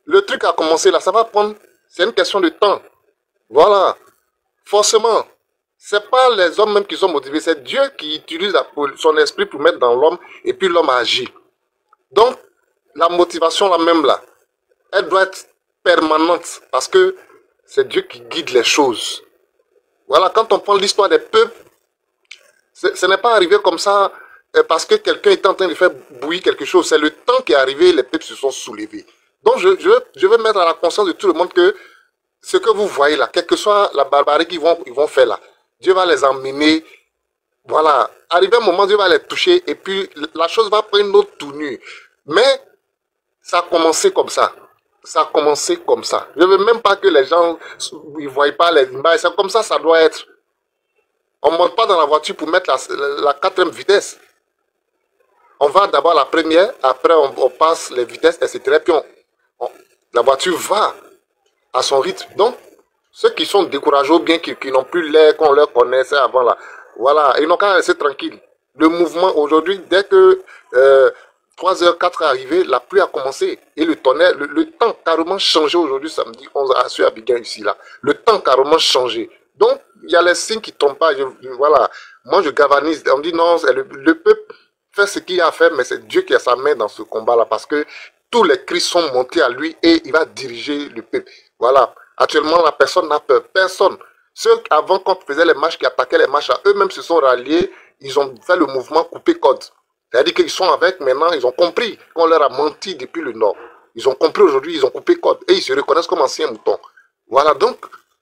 le truc a commencé là, ça va prendre, c'est une question de temps. Voilà, forcément, c'est pas les hommes même qui sont motivés, c'est Dieu qui utilise son esprit pour mettre dans l'homme et puis l'homme agit. Donc, la motivation là même là, elle doit être permanente parce que c'est Dieu qui guide les choses. Voilà, quand on prend l'histoire des peuples, ce n'est pas arrivé comme ça parce que quelqu'un était en train de faire bouillir quelque chose. C'est le temps qui est arrivé, les peuples se sont soulevés. Donc, je veux mettre à la conscience de tout le monde que ce que vous voyez là, quelle que soit la barbarie qu'ils vont faire là, Dieu va les emmener. Voilà, arrivé un moment, Dieu va les toucher et puis la chose va prendre une autre tournure. Mais ça a commencé comme ça. Ça a commencé comme ça. Je ne veux même pas que les gens ne voient pas les images. C'est comme ça doit être. On ne monte pas dans la voiture pour mettre la 4e vitesse. On va d'abord la première, après on passe les vitesses, etc. Puis la voiture va à son rythme. Donc, ceux qui sont découragés ou bien qui n'ont plus l'air qu'on leur connaissait avant là, voilà, ils n'ont qu'à rester tranquilles. Le mouvement aujourd'hui, dès que 3h, 4h arrivé, la pluie a commencé. Et le tonnerre, le temps carrément changé aujourd'hui, samedi 11 à Abidjan ici là. Le temps carrément changé. Donc, il y a les signes qui ne tombent pas. Voilà, moi je galvanise. On dit non, le peuple fait ce qu'il a à faire, mais c'est Dieu qui a sa main dans ce combat-là parce que tous les cris sont montés à lui et il va diriger le peuple. Voilà. Actuellement, la personne n'a peur. Personne. Ceux avant, quand on faisait les marches qui attaquaient les marches, eux-mêmes se sont ralliés. Ils ont fait le mouvement couper code. C'est-à-dire qu'ils sont avec maintenant, ils ont compris qu'on leur a menti depuis le nord. Ils ont compris aujourd'hui, ils ont coupé code. Et ils se reconnaissent comme anciens moutons. Voilà, donc,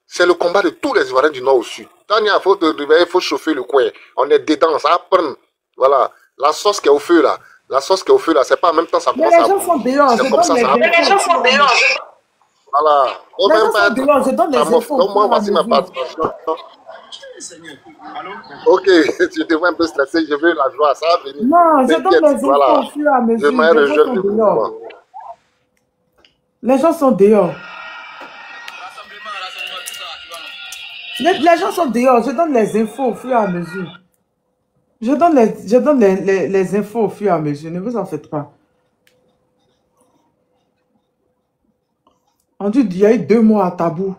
c'est le combat de tous les Ivoiriens du nord au sud. Tania, il faut te réveiller, il faut chauffer le coin. On est dedans, ça va prendre. Voilà, la sauce qui est au feu là. La sauce qui est au feu là, c'est pas en même temps ça commence à... Les gens sont dehors, je donne les infos. Voilà. Les gens sont dehors, je donne les infos. Donc moi, voici ma participation. Ok, je te vois un peu stressé, je veux la joie, ça va venir. Non, je donne les infos au fur et à mesure. Les gens sont dehors. Les gens sont dehors, je donne les infos au fur et à mesure. Je donne les infos au fur et à mesure, ne vous en faites pas. On dit qu'il y a eu 2 mois à Tabou.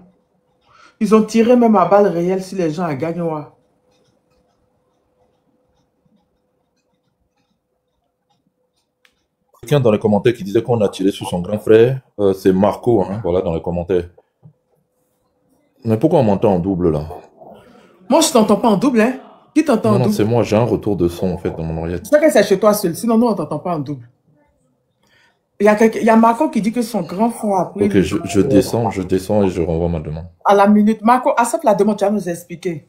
Ils ont tiré même à balles réelles sur les gens à Gagnoa. Quelqu'un dans les commentaires qui disait qu'on a tiré sur son grand frère, c'est Marco, hein, voilà, dans les commentaires. Mais pourquoi on m'entend en double là? Moi, je t'entends pas en double, hein? Qui t'entend en double? Non, c'est moi, j'ai un retour de son en fait dans mon oreillette. C'est que c'est chez toi seul, sinon nous, on t'entend pas en double. Il y a Marco qui dit que son grand frère a pris... Ok, je descends et je renvoie ma demande. À la minute. Marco, accepte la demande, tu vas nous expliquer.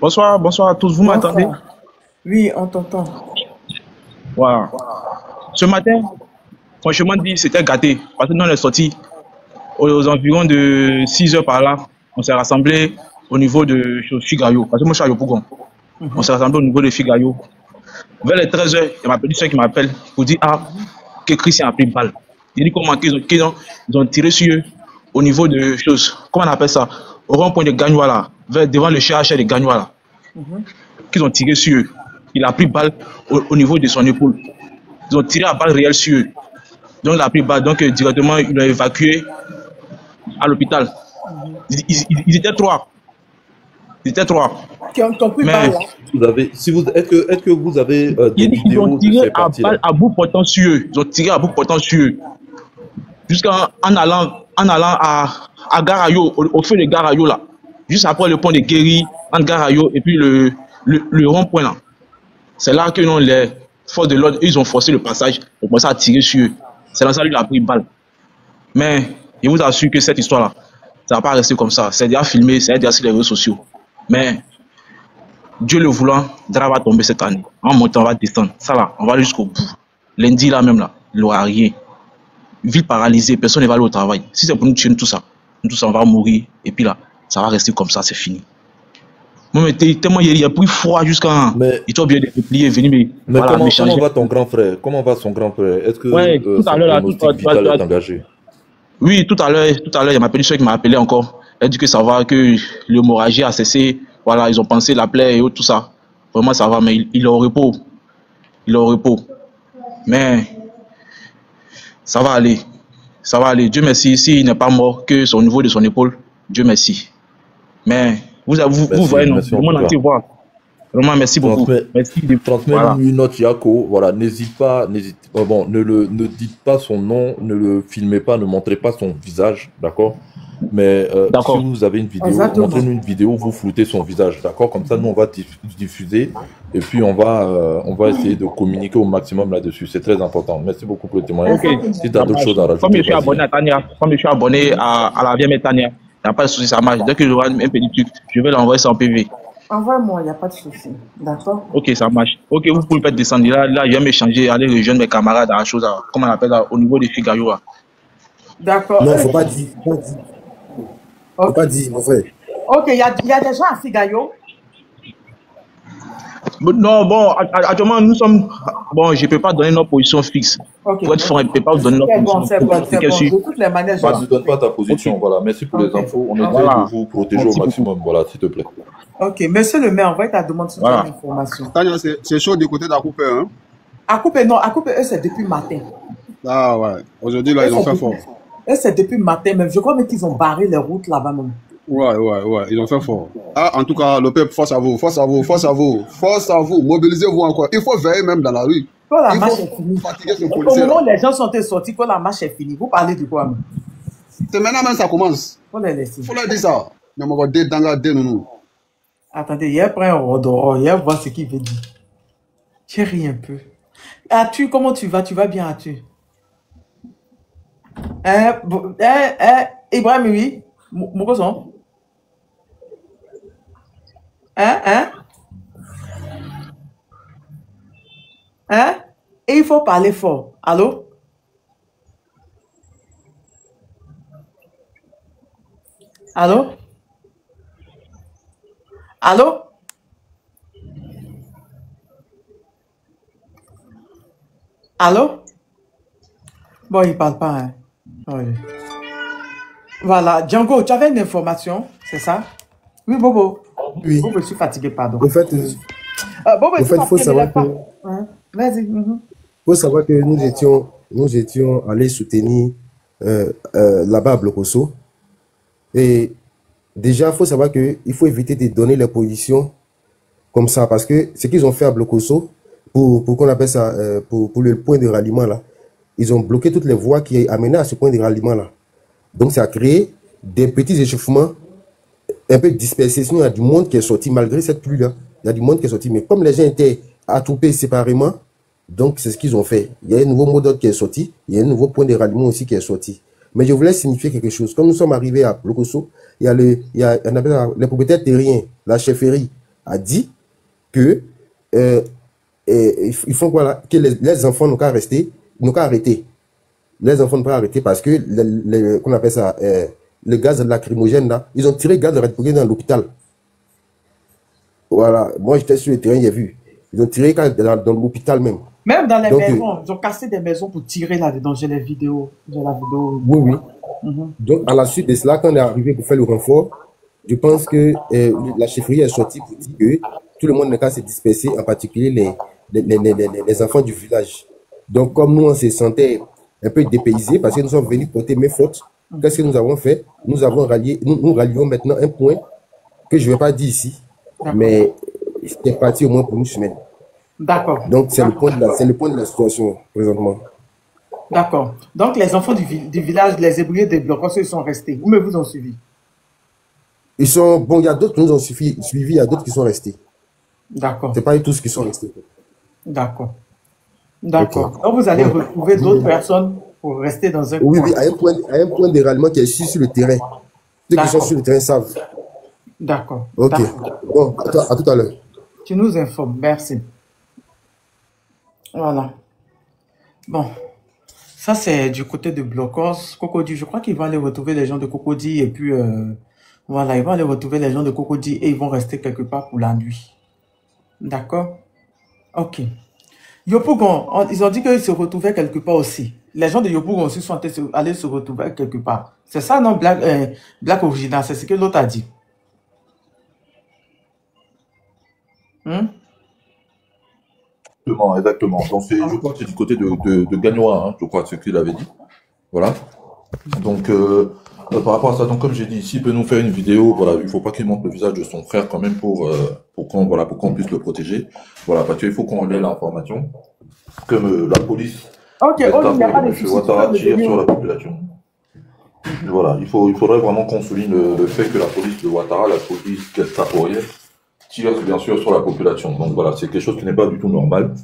Bonsoir à tous, vous m'entendez? Oui, on t'entend. Voilà. Ce matin, franchement dit, c'était gâté. Parce que nous, on est sortis aux environs de 6 heures par là. On s'est rassemblés au niveau de Figayo. Parce que moi, je suis à Yopougon. On s'est rassemblés au niveau de Figayo. Vers les 13 heures, il y a ma petite soeur qui m'appelle pour dire que Christian a pris balle. Il dit comment ils ont tiré sur eux au niveau de choses. Comment on appelle ça? Au rond-point de Gagnoa là, devant le CHR de Gagnoa là. Qu'ils ont tiré sur eux. Il a pris balle au niveau de son épaule. Ils ont tiré à balle réelle sur eux. Donc il a pris balle. Donc directement, il l'a évacué à l'hôpital. Ils étaient 3. Ils étaient 3. Mais est-ce que vous avez des vidéos? Ils ont tiré à balle à bout portant sur eux. Ils ont tiré à bout portant sur eux. Jusqu'en allant à Garayo, au feu de Garayo là. Juste après le pont de Guéry, entre Garayo et puis le rond-point là. C'est là que non, les forces de l'ordre, ils ont forcé le passage pour commencer à tirer sur eux. C'est là ça lui a pris balle. Mais je vous assure que cette histoire-là, ça ne va pas rester comme ça. C'est déjà filmé, c'est déjà sur les réseaux sociaux. Mais Dieu le voulant, Dara va tomber cette année. En montant, on va descendre. Ça là, on va jusqu'au bout. Lundi là même là, il n'y aura rien. Ville paralysée, personne ne va aller au travail. Si c'est pour nous tuer tout ça, on va mourir. Et puis là, ça va rester comme ça, c'est fini. Moi, mais tellement il y a pris froid jusqu'à. Il t'a bien déplié, venir mais voilà, comment va ton grand frère? Comment va son grand frère? Est-ce que tout à l'heure, vital est engagé? Oui, tout à l'heure, il y a ma petite soeur qui m'a appelé encore. Elle dit que ça va, que l'hémorragie a cessé. Voilà, ils ont pensé la plaie et tout ça. Vraiment, ça va, mais il est au repos. Il est au repos. Mais ça va aller. Ça va aller. Dieu merci. S'il n'est pas mort, que c'est au niveau de son épaule, Dieu merci. Mais vous voyez, non, le monde entier voit. Vraiment, merci beaucoup. Transmets-lui une note, Yako. Voilà, n'hésite pas, bon, ne dites pas son nom, ne le filmez pas, ne montrez pas son visage, d'accord? Mais si vous avez une vidéo, montrez-nous une vidéo où vous floutez son visage, d'accord? Comme ça, nous, on va diffuser et puis on va essayer de communiquer au maximum là-dessus. C'est très important. Merci beaucoup pour le témoignage. Si tu as d'autres choses à rajouter. Comme je suis abonné à Tania, comme je suis abonné à la vieille Tania, il n'y a pas de souci, ça marche. Dès que j'aurai un petit truc, je vais l'envoyer sur PV. Envoie-moi, il n'y a pas de souci. D'accord? Ok, ça marche. Ok, vous pouvez peut-être descendre. Là, je vais m'échanger, aller rejoindre mes camarades à la chose, comment on appelle ça, au niveau des Figaro. D'accord. Non, faut pas dire. Faut pas dire, mon frère. Ok, il y a des gens à Figayo. Non, bon, actuellement, nous sommes. Bon, je ne peux pas donner notre position fixe. Okay. Pour être franc, je ne peux pas vous donner notre position. C'est bon. De toutes les manières, ne donne pas ta position. Voilà. Merci pour les infos. On essaie de vous protéger au maximum. Voilà, s'il te plaît. Ok, monsieur le maire, envoie ta demande sur l'information. Tania, c'est chaud du côté d'Akoupe, hein? Akoupe, non, Akoupe, eux, c'est depuis matin. Ah ouais. Aujourd'hui, là, ils ont fait fort. Eux, c'est depuis matin, même. Je crois même qu'ils ont barré les routes là-bas, même. Ouais, ils ont fait fort. Ah, en tout cas, le peuple, force à vous. Mobilisez-vous encore. Il faut veiller même dans la rue. Quand la marche est finie. Au moment où les gens sont sortis, quand la marche est finie, vous parlez de quoi, même? C'est maintenant même ça commence. Faut les laisser. Faut leur dire ça. Attendez, il y a pris un rodoro, il y a voir ce qu'il veut dire. J'ai ri un peu. Atu, comment tu vas? Tu vas bien, Atu? Ibrahim, oui? Mon cousin? Et il faut parler fort. Allô? Allô? Allô? Allô? Bon, il parle pas, hein. Oui. Voilà, Django, tu avais une information, c'est ça? Oui, Bobo. Oui. Bobo, je suis fatigué, pardon. En fait, Bobo, il faut savoir que... Vas-y. Faut savoir que nous étions allés soutenir là-bas à Blocoso. Et déjà, il faut savoir qu'il faut éviter de donner les positions comme ça. Parce que ce qu'ils ont fait à Blocoso, pour qu'on appelle ça, pour le point de ralliement là, ils ont bloqué toutes les voies qui amenaient à ce point de ralliement là. Donc ça a créé des petits échauffements un peu dispersés. Sinon, il y a du monde qui est sorti malgré cette pluie là. Il y a du monde qui est sorti. Mais comme les gens étaient attroupés séparément, donc c'est ce qu'ils ont fait. Il y a un nouveau mot d'ordre qui est sorti. Il y a un nouveau point de ralliement aussi qui est sorti. Mais je voulais signifier quelque chose. Comme nous sommes arrivés à Blocoso, il y a les propriétaires terriens, la chefferie a dit que ils font quoi là, que les enfants n'ont qu'à rester, n'ont qu'à arrêter. Les enfants n'ont pas arrêté parce que qu'on appelle ça, le gaz lacrymogène là, ils ont tiré le gaz lacrymogène dans l'hôpital. Voilà, moi j'étais sur le terrain, j'ai vu. Ils ont tiré dans l'hôpital même. Même dans les maisons, ils ont cassé des maisons pour tirer là-dedans. J'ai les vidéos. J'ai la vidéo. Oui. Donc, à la suite de cela, quand on est arrivé pour faire le renfort, je pense que la chefferie est sortie pour dire que tout le monde n'a qu'à se disperser, en particulier les enfants du village. Donc, comme nous, on se sentait un peu dépaysés parce que nous sommes venus porter mes fautes, qu'est-ce que nous avons fait? Nous avons rallié, nous rallions maintenant un point que je ne vais pas dire ici, mais c'était parti au moins pour une semaine. D'accord. Donc, c'est le point de la situation présentement. D'accord. Donc, les enfants du village, les ébrouillés des blocs, ils sont restés. Où me vous ont suivi? Ils sont... Bon, il y a d'autres qui nous ont suivis, il y a d'autres qui sont restés. D'accord. C'est pas tous qui sont restés. D'accord. D'accord. Okay. Donc, vous allez retrouver d'autres personnes pour rester dans un oui, coin. Oui, à un point de ralliement qui est ici sur le terrain. Ceux qui sont sur le terrain savent. D'accord. Ok. Bon, à tout à l'heure. Tu nous informes. Merci. Voilà. Bon. Ça, c'est du côté de Blocos. Cocody, je crois qu'ils vont aller retrouver les gens de Cocody et puis, voilà, ils vont aller retrouver les gens de Cocody et ils vont rester quelque part pour la nuit. D'accord? Ok. Yopougon, ils ont dit qu'ils se retrouvaient quelque part aussi. Les gens de Yopougon aussi sont allés se retrouver quelque part. C'est ça, non, Black Original, c'est ce que l'autre a dit. Exactement. Donc, je crois que c'est du côté de Gagnois, hein, je crois, ce qu'il avait dit. Voilà. Donc, par rapport à ça, donc, comme j'ai dit, s'il peut nous faire une vidéo, voilà, il faut pas qu'il montre le visage de son frère quand même pour qu'on puisse le protéger. Voilà, parce qu'il faut qu'on ait l'information que la police Ouattara tire sur la population. Voilà, il faudrait vraiment qu'on souligne le fait que la police de Ouattara, la police gestapoienne, tire bien sûr sur la population. Donc voilà, c'est quelque chose qui n'est pas du tout normal.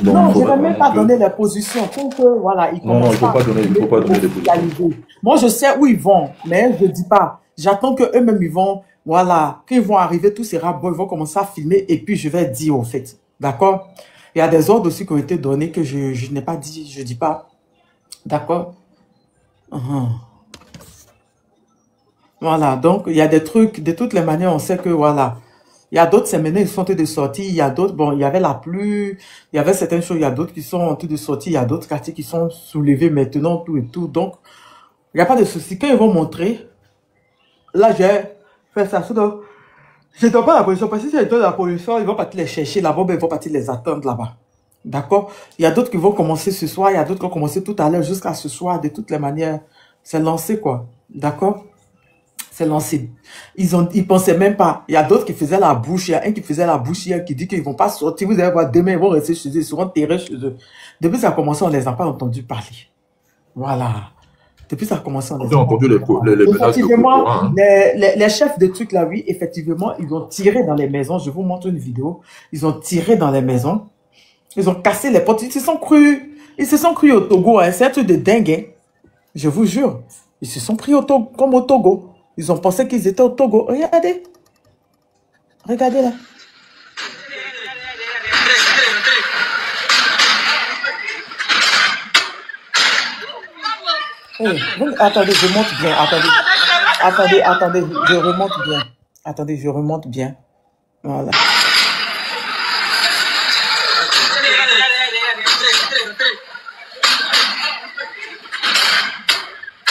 Donc, non, je ne vais même pas donner les positions pour que, voilà, ils non, il ne faut pas donner les positions. Moi, je sais où ils vont, mais je ne dis pas. J'attends qu'eux-mêmes, ils vont, voilà, quand ils vont arriver, tous ces rabots, ils vont commencer à filmer et puis je vais dire, au fait. D'accord? Il y a des ordres aussi qui ont été donnés que je n'ai pas dit, je ne dis pas. D'accord? Voilà, donc, il y a des trucs, de toutes les manières, on sait que, voilà, il y a d'autres, c'est maintenant, ils sont en train de sortir. Il y a d'autres, bon, il y avait la pluie, il y avait certaines choses, il y a d'autres qui sont en train de sortir. Il y a d'autres quartiers qui sont soulevés maintenant, tout et tout. Donc, il n'y a pas de souci. Quand ils vont montrer, là, j'ai fait ça. Donc, je ne donne pas la position. Parce que si je donne la position, ils vont partir les chercher là-bas, ils vont partir les attendre là-bas. D'accord? Il y a d'autres qui vont commencer ce soir, il y a d'autres qui vont commencer tout à l'heure jusqu'à ce soir. De toutes les manières, c'est lancé, quoi. D'accord? C'est lancé. Ils pensaient même pas. Il y a d'autres qui faisaient la bouche. Il y a un qui faisait la bouche hier qui dit qu'ils vont pas sortir. Vous allez voir, demain, ils vont rester chez eux. Ils seront terrés chez eux. Depuis ça a commencé, on ne les a pas entendus parler. Voilà. Depuis ça a commencé, on les a entendu les menaces. Effectivement, les chefs de trucs là, oui, effectivement, ils ont tiré dans les maisons. Je vous montre une vidéo. Ils ont tiré dans les maisons. Ils ont cassé les portes. Ils se sont crus au Togo. Hein. C'est un truc de dingue. Hein. Je vous jure. Ils se sont pris au Togo, comme au Togo. Ils ont pensé qu'ils étaient au Togo. Regardez. Regardez là. Hey, attendez, je monte bien. Attendez, je remonte bien. Attendez, je remonte bien. Voilà.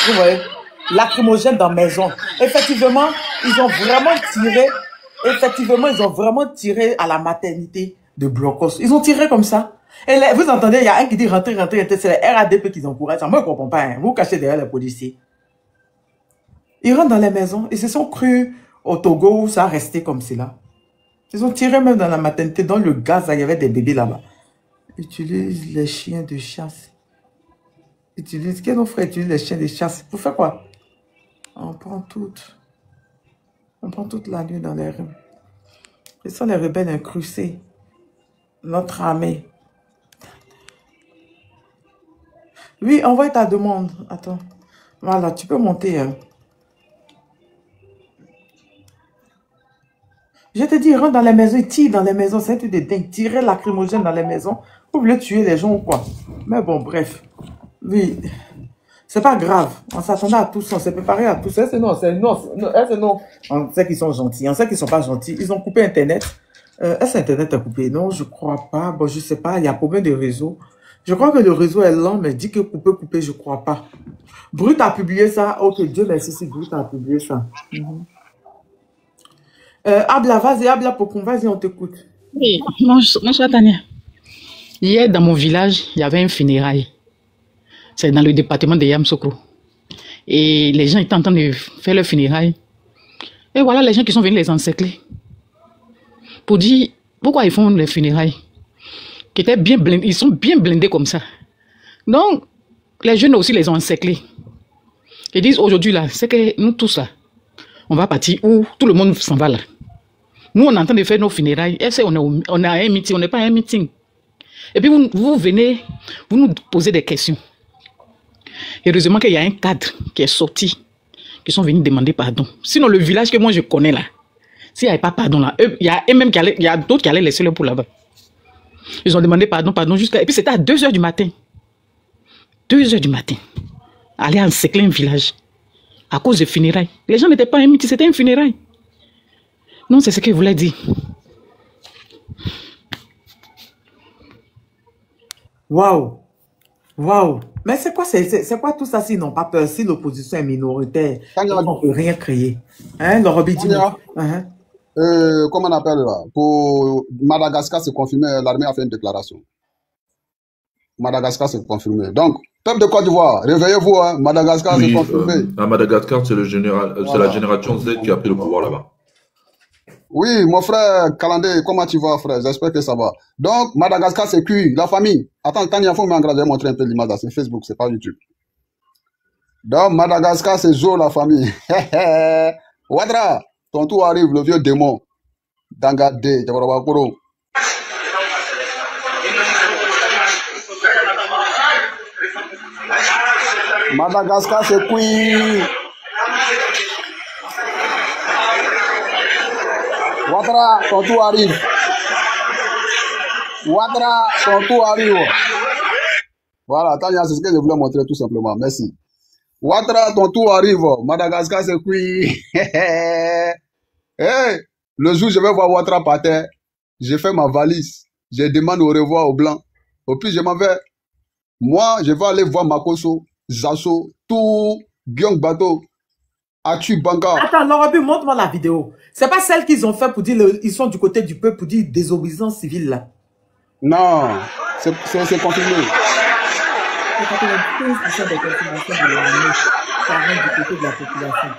Vous voyez? Lacrymogène dans la maison. Effectivement, ils ont vraiment tiré. Effectivement, ils ont vraiment tiré à la maternité de Blocos. Ils ont tiré comme ça. Et là, vous entendez, il y a un qui dit rentrez. C'est les RADP qui encouragent. Moi, je ne comprends pas. Hein. Vous cachez derrière les policiers. Ils rentrent dans les maisons. Ils se sont crus au Togo où ça a resté comme cela. Ils ont tiré même dans la maternité. Dans le gaz, il y avait des bébés là-bas. Utilise les chiens de chasse. Quel nos frères utilisent les chiens de chasse? Pour faire quoi? On prend toute la nuit dans les rues. Ce sont les rebelles incrustés. Notre armée. Oui, envoie ta demande. Attends. Voilà, tu peux monter. Hein. Je te dis, rentre dans les maisons, tire dans les maisons. C'est un truc de dingue. Tirer lacrymogène dans les maisons. Vous voulez tuer les gens ou quoi? Mais bon, bref. Oui. C'est pas grave. On s'attendait à tout ça. On s'est préparé à tout ça. C'est non. On sait qu'ils sont gentils. On sait qu'ils sont pas gentils. Ils ont coupé Internet. Est-ce que Internet a coupé? Non, je crois pas. Bon, je sais pas. Il y a problème de réseau. Je crois que le réseau est lent, mais dit que couper, je crois pas. Brut a publié ça. Ok, Dieu merci si Brut a publié ça. Abla, vas-y, Abla Pokon, vas-y, on t'écoute. Oui, bonsoir Tania. Hier, dans mon village, il y avait un funérail. C'est dans le département de Yamsoko. Et les gens étaient en train de faire leur funérailles. Et voilà les gens qui sont venus les encercler. Pour dire pourquoi ils font les funérailles. Qui étaient bien blindés, ils sont bien blindés comme ça. Donc, les jeunes aussi les ont encerclés. Ils disent aujourd'hui là, c'est que nous tous là, On va partir où tout le monde s'en va là. Nous, on est en train de faire nos funérailles. Et on a un meeting, on n'est pas à un meeting. Et puis vous venez, vous nous posez des questions. Heureusement qu'il y a un cadre qui est sorti, qui sont venus demander pardon. Sinon, le village que moi je connais là, s'il n'y avait pas pardon là, il y a même il y a d'autres qui allaient laisser le pour là-bas. Ils ont demandé pardon jusqu'à... Et puis c'était à 2 h du matin. 2 h du matin. Aller encercler un village. À cause de funérailles. Les gens n'étaient pas un meeting, c'était un funérail. Non, c'est ce que je voulais dire. Waouh. Waouh. Mais c'est quoi tout ça s'ils n'ont pas peur, si l'opposition est minoritaire, on ne peut rien créer. Hein, le Roby dit. Comment on appelle là? Pour Madagascar, c'est confirmé, l'armée a fait une déclaration. Madagascar, c'est confirmé. Donc, peuple de Côte d'Ivoire, réveillez-vous, hein. Madagascar, c'est confirmé. À Madagascar, c'est la génération Z qui a pris le pouvoir là-bas. Oui, mon frère Kalandé, comment tu vas, frère? J'espère que ça va. Donc, Madagascar, c'est cuit, la famille. Attends, quand il y a faut m'engrader, montrer un peu l'image là, c'est Facebook, c'est pas YouTube. Donc, Madagascar, c'est Zo, la famille. Ouadra, ton tour arrive, le vieux démon. Dangadé, Jabarabakoro. Madagascar, c'est cuit. Ouadra, ton tour arrive. Ouadra, ton tour arrive. Voilà, Tania, c'est ce que je voulais montrer tout simplement. Merci. Ouadra, ton tour arrive. Madagascar, c'est cuit. Hey, le jour où je vais voir Ouadra par terre, j'ai fait ma valise. Je demande au revoir aux Blancs. Au plus, je m'en vais. Moi, je vais aller voir Makoso, Zasso, tout, Gyong Bato, Atu Banga. Attends, Laura, montre-moi la vidéo. C'est pas celle qu'ils ont fait pour dire ils sont du côté du peuple pour dire désobéissance civile là. Non, c'est confirmé. 95% des confirmations de l'armée parlent du côté de la population.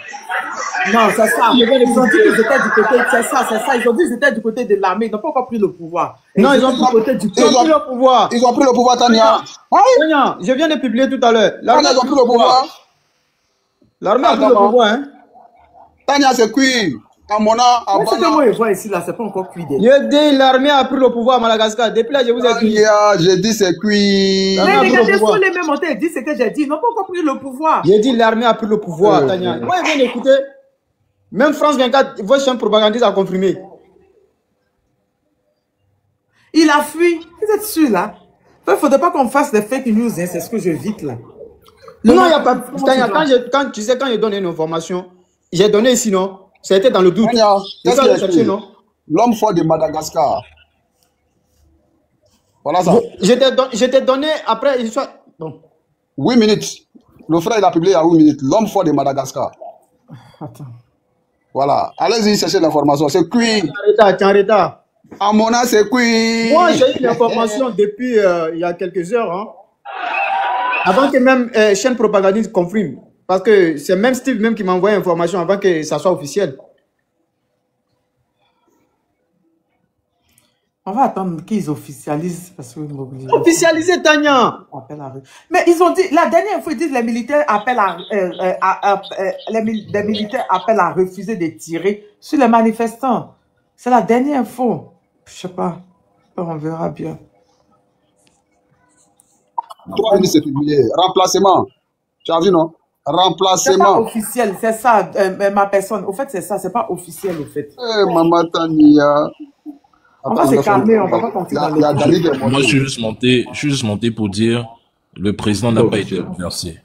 Non, c'est ça. Ils ont dit qu'ils étaient du côté, c'est ça. Ils ont dit qu'ils étaient du côté de l'armée. Ils n'ont pas encore pris le pouvoir. Non, ils ont pris le pouvoir. Ils ont pris le pouvoir, Tania. Tania, je viens de publier tout à l'heure. L'armée a pris le pouvoir. L'armée a pris le pouvoir, hein. Tania, c'est cuit. Amona, Abana. C'est que moi, je vois ici, là, c'est pas encore cuit. Je dis, l'armée a pris le pouvoir à Madagascar. Depuis là, je vous ai dit. J'ai dit, c'est cuit. Mais regardez sur les mêmes montées, ils disent ce que j'ai dit. Ils n'ont pas encore pris le pouvoir. J'ai dit, l'armée a pris le pouvoir, Tania. Moi, je viens d'écouter. Même France 24, votre chaîne propagandiste a confirmé. Il a fui. Vous êtes sûr, là? Il ne faudrait pas qu'on fasse des fake news, hein. C'est ce que je vite, là. Non, il n'y a pas. Tania, quand je donne une information, j'ai donné ici, non? C'était dans le doute. L'homme fort de Madagascar. Voilà ça. Je t'ai donné après. Bon. 8 minutes. Le frère, il a publié à 8 minutes. L'homme fort de Madagascar. Attends. Voilà. Allez-y, cherchez l'information. C'est cuit. Arrête. À mon âge, c'est cuit. Moi, j'ai eu l'information depuis il y a quelques heures. Hein. Avant que même chaîne propagandiste confirme. Parce que c'est même Steve même qui m'a envoyé l'information avant que ça soit officiel. On va attendre qu'ils officialisent. Parce que officialiser, Tania. Mais ils ont dit, la dernière fois, ils disent les militaires appellent les militaires appellent à refuser de tirer sur les manifestants. C'est la dernière fois. Je sais pas. On verra bien. 3 minutes, c'est publié. Remplacement. Tu as vu, non? Remplacement. C'est pas officiel, c'est ça, ma personne. Au fait, c'est ça, c'est pas officiel, au fait. Maman Tania. On va se calmer, on va pas continuer dans le... Moi, je suis juste monté pour dire le président n'a pas été renversé.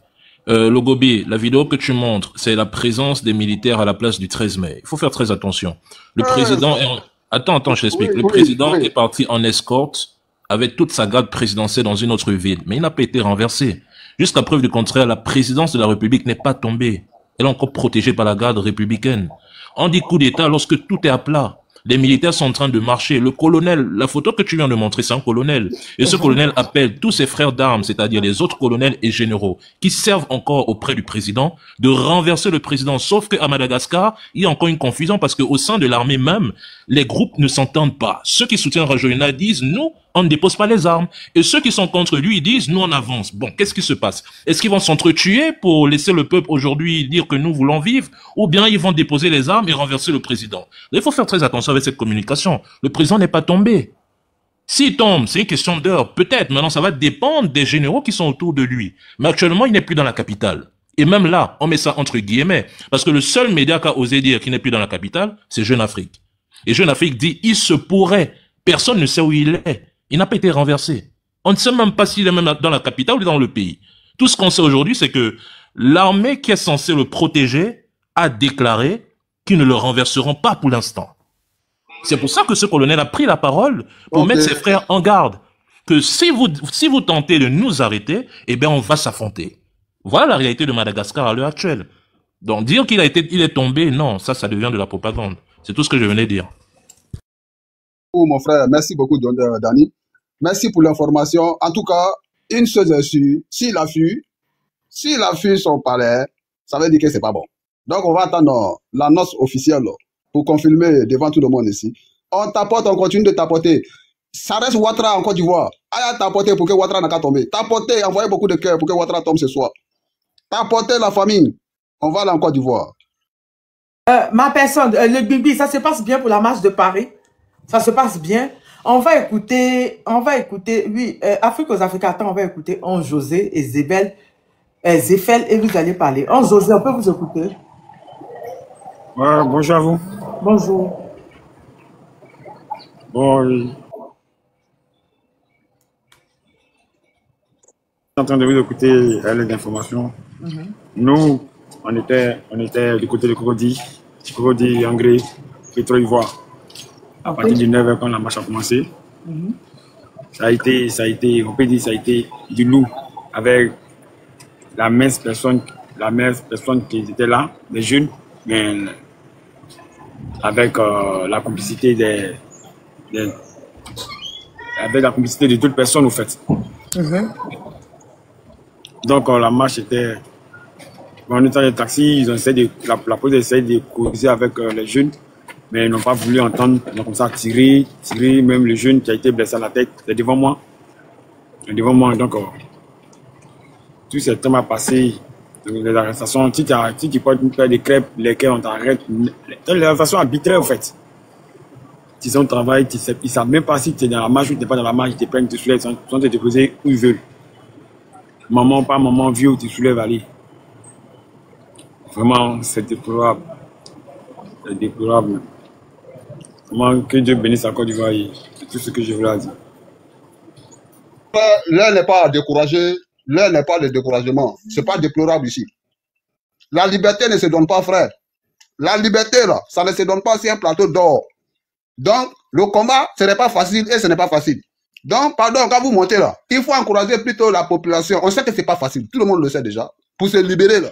Logobi, la vidéo que tu montres, c'est la présence des militaires à la place du 13 mai. Il faut faire très attention. Le président est... Attends, je t'explique. Le président est parti en escorte avec toute sa garde présidentielle dans une autre ville. Mais il n'a pas été renversé. Jusqu'à preuve du contraire, la présidence de la République n'est pas tombée. Elle est encore protégée par la garde républicaine. On dit coup d'État lorsque tout est à plat. Les militaires sont en train de marcher. Le colonel, la photo que tu viens de montrer, c'est un colonel. Et ce colonel appelle tous ses frères d'armes, c'est-à-dire les autres colonels et généraux, qui servent encore auprès du président, de renverser le président. Sauf qu'à Madagascar, il y a encore une confusion parce qu'au sein de l'armée même, les groupes ne s'entendent pas. Ceux qui soutiennent Rajoelina disent, nous, on ne dépose pas les armes. Et ceux qui sont contre lui, ils disent, nous on avance. Bon, qu'est-ce qui se passe? Est-ce qu'ils vont s'entretuer pour laisser le peuple aujourd'hui dire que nous voulons vivre, ou bien ils vont déposer les armes et renverser le président? Il faut faire très attention avec cette communication. Le président n'est pas tombé. S'il tombe, c'est une question d'heure. Peut-être, maintenant ça va dépendre des généraux qui sont autour de lui. Mais actuellement, il n'est plus dans la capitale. Et même là, on met ça entre guillemets, parce que le seul média qui a osé dire qu'il n'est plus dans la capitale, c'est Jeune Afrique. Et Jeune Afrique dit, il se pourrait. Personne ne sait où il est. Il n'a pas été renversé. On ne sait même pas s'il est même dans la capitale ou dans le pays. Tout ce qu'on sait aujourd'hui, c'est que l'armée qui est censée le protéger a déclaré qu'ils ne le renverseront pas pour l'instant. C'est pour ça que ce colonel a pris la parole pour mettre ses frères en garde. Que si vous tentez de nous arrêter, eh bien, on va s'affronter. Voilà la réalité de Madagascar à l'heure actuelle. Donc, dire il est tombé, non, ça devient de la propagande. C'est tout ce que je venais dire. Oh, mon frère, merci beaucoup, Dani. Merci pour l'information. En tout cas, une chose est sûre, s'il a fui son palais, ça veut dire que c'est pas bon. Donc, on va attendre la noce officielle pour confirmer devant tout le monde ici. On tapote, on continue de tapoter. Ça reste Ouattara en Côte d'Ivoire. Aïe, tapoter pour que Ouattara n'a qu'à tomber. Tapoter, envoyer beaucoup de cœurs pour que Ouattara tombe ce soir. Tapoter la famille. On va aller en Côte d'Ivoire. Ma personne, le Bibi, ça se passe bien pour la marche de Paris. Ça se passe bien. On va écouter, oui, Afrique aux Africains, attends, on va écouter Ange José et Zéphel, et vous allez parler. Ange José, on peut vous écouter? Ouais, bonjour à vous. Bonjour. Bon, oui. Je suis en train de vous écouter les informations. Nous, on était du côté de Cocody, Angré, Pétro-Ivoire. À partir du 9h, quand la marche a commencé, ça a été, on peut dire, ça a été du loup avec la mince personne qui était là, les jeunes, mais avec la complicité avec la complicité de d'autres personnes, au fait. Donc, la marche était... En étant des taxis, ils ont essayé la police a essayé de causer avec les jeunes, mais ils n'ont pas voulu entendre. Ils ont comme ça tiré, même le jeune qui a été blessé à la tête, c'est devant moi. Donc, tout ce temps a passé. Les arrestations, si tu portes une paire de crêpes, lesquelles on t'arrête. Les arrestations arbitraires, en fait. Ils sont au travail, ils ne savent même pas si tu es dans la marche ou tu n'es pas dans la marche, ils te prennent, ils te soulèvent, ils sont te déposer où ils veulent. Maman, pas maman, vieux, tu soulèves, allez. Vraiment, c'est déplorable. C'est déplorable. Vraiment, que Dieu bénisse la Côte d'Ivoire. C'est tout ce que je voulais dire. L'heure n'est pas à décourager. L'heure n'est pas le découragement. C'est pas déplorable ici. La liberté ne se donne pas, frère. La liberté, là, ça ne se donne pas sur un plateau d'or. Donc, le combat, ce n'est pas facile et ce n'est pas facile. Donc, pardon, quand vous montez là, il faut encourager plutôt la population. On sait que ce n'est pas facile. Tout le monde le sait déjà. Pour se libérer, là.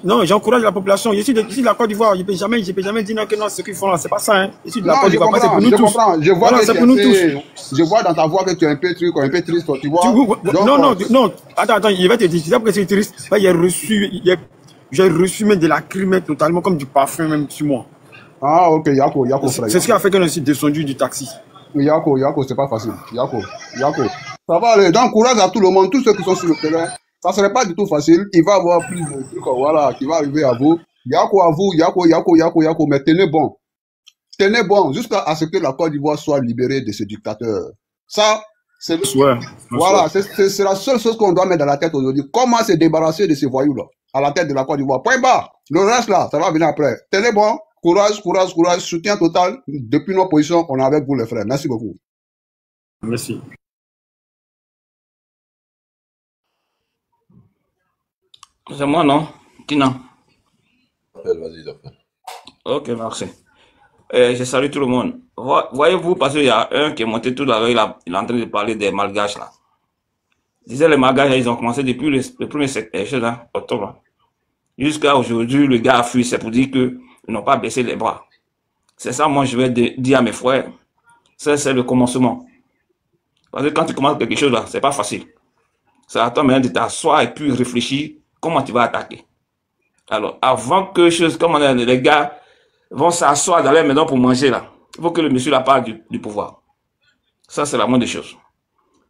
Non, j'encourage la population. Je suis de la Côte d'Ivoire. Je ne peux jamais dire non, que non, ce qu'ils font là, c'est pas ça. Hein. Je suis de la Côte d'Ivoire. C'est pour nous tous. Je vois voilà, que je vois dans ta voix que tu es un peu triste, tu vois. Non. Attends, je vais te dire. Tu sais pourquoi c'est triste? J'ai reçu même de la crème totalement comme du parfum même sur moi. Ah, ok, Yako, frère. C'est ce qui a fait que je suis descendu du taxi. Yako, c'est pas facile. Yako. Ça va aller. Donc, courage à tout le monde, tous ceux qui sont sur le terrain. Ça serait pas du tout facile. Il va y avoir plus de trucs, voilà, qui va arriver à vous. Yako à vous, Yako, mais tenez bon. Tenez bon, jusqu'à ce que la Côte d'Ivoire soit libérée de ce dictateur. Ça, c'est voilà, c'est la seule chose qu'on doit mettre dans la tête aujourd'hui. Comment se débarrasser de ces voyous-là à la tête de la Côte d'Ivoire. Point bas. Le reste là, ça va venir après. Tenez bon. Courage, soutien total. Depuis nos positions, on est avec vous les frères. Merci beaucoup. Merci. C'est moi, non? Tina. Vas-y, Zafel. Ok, merci. Je salue tout le monde. Voyez-vous, parce qu'il y a un qui est monté tout à l'heure, il est en train de parler des Malgaches là. Je disais, les Malgaches, ils ont commencé depuis le 1er octobre. Jusqu'à aujourd'hui, le gars a fui. C'est pour dire qu'ils n'ont pas baissé les bras. C'est ça, moi, je vais dire à mes frères. Ça, c'est le commencement. Parce que quand tu commences quelque chose là, c'est pas facile. C'est à toi maintenant de t'asseoir et puis réfléchir comment tu vas attaquer. Alors, avant que comme les gars vont s'asseoir dans leur maison pour manger là, il faut que le monsieur là parle du pouvoir. Ça, c'est la moindre des choses.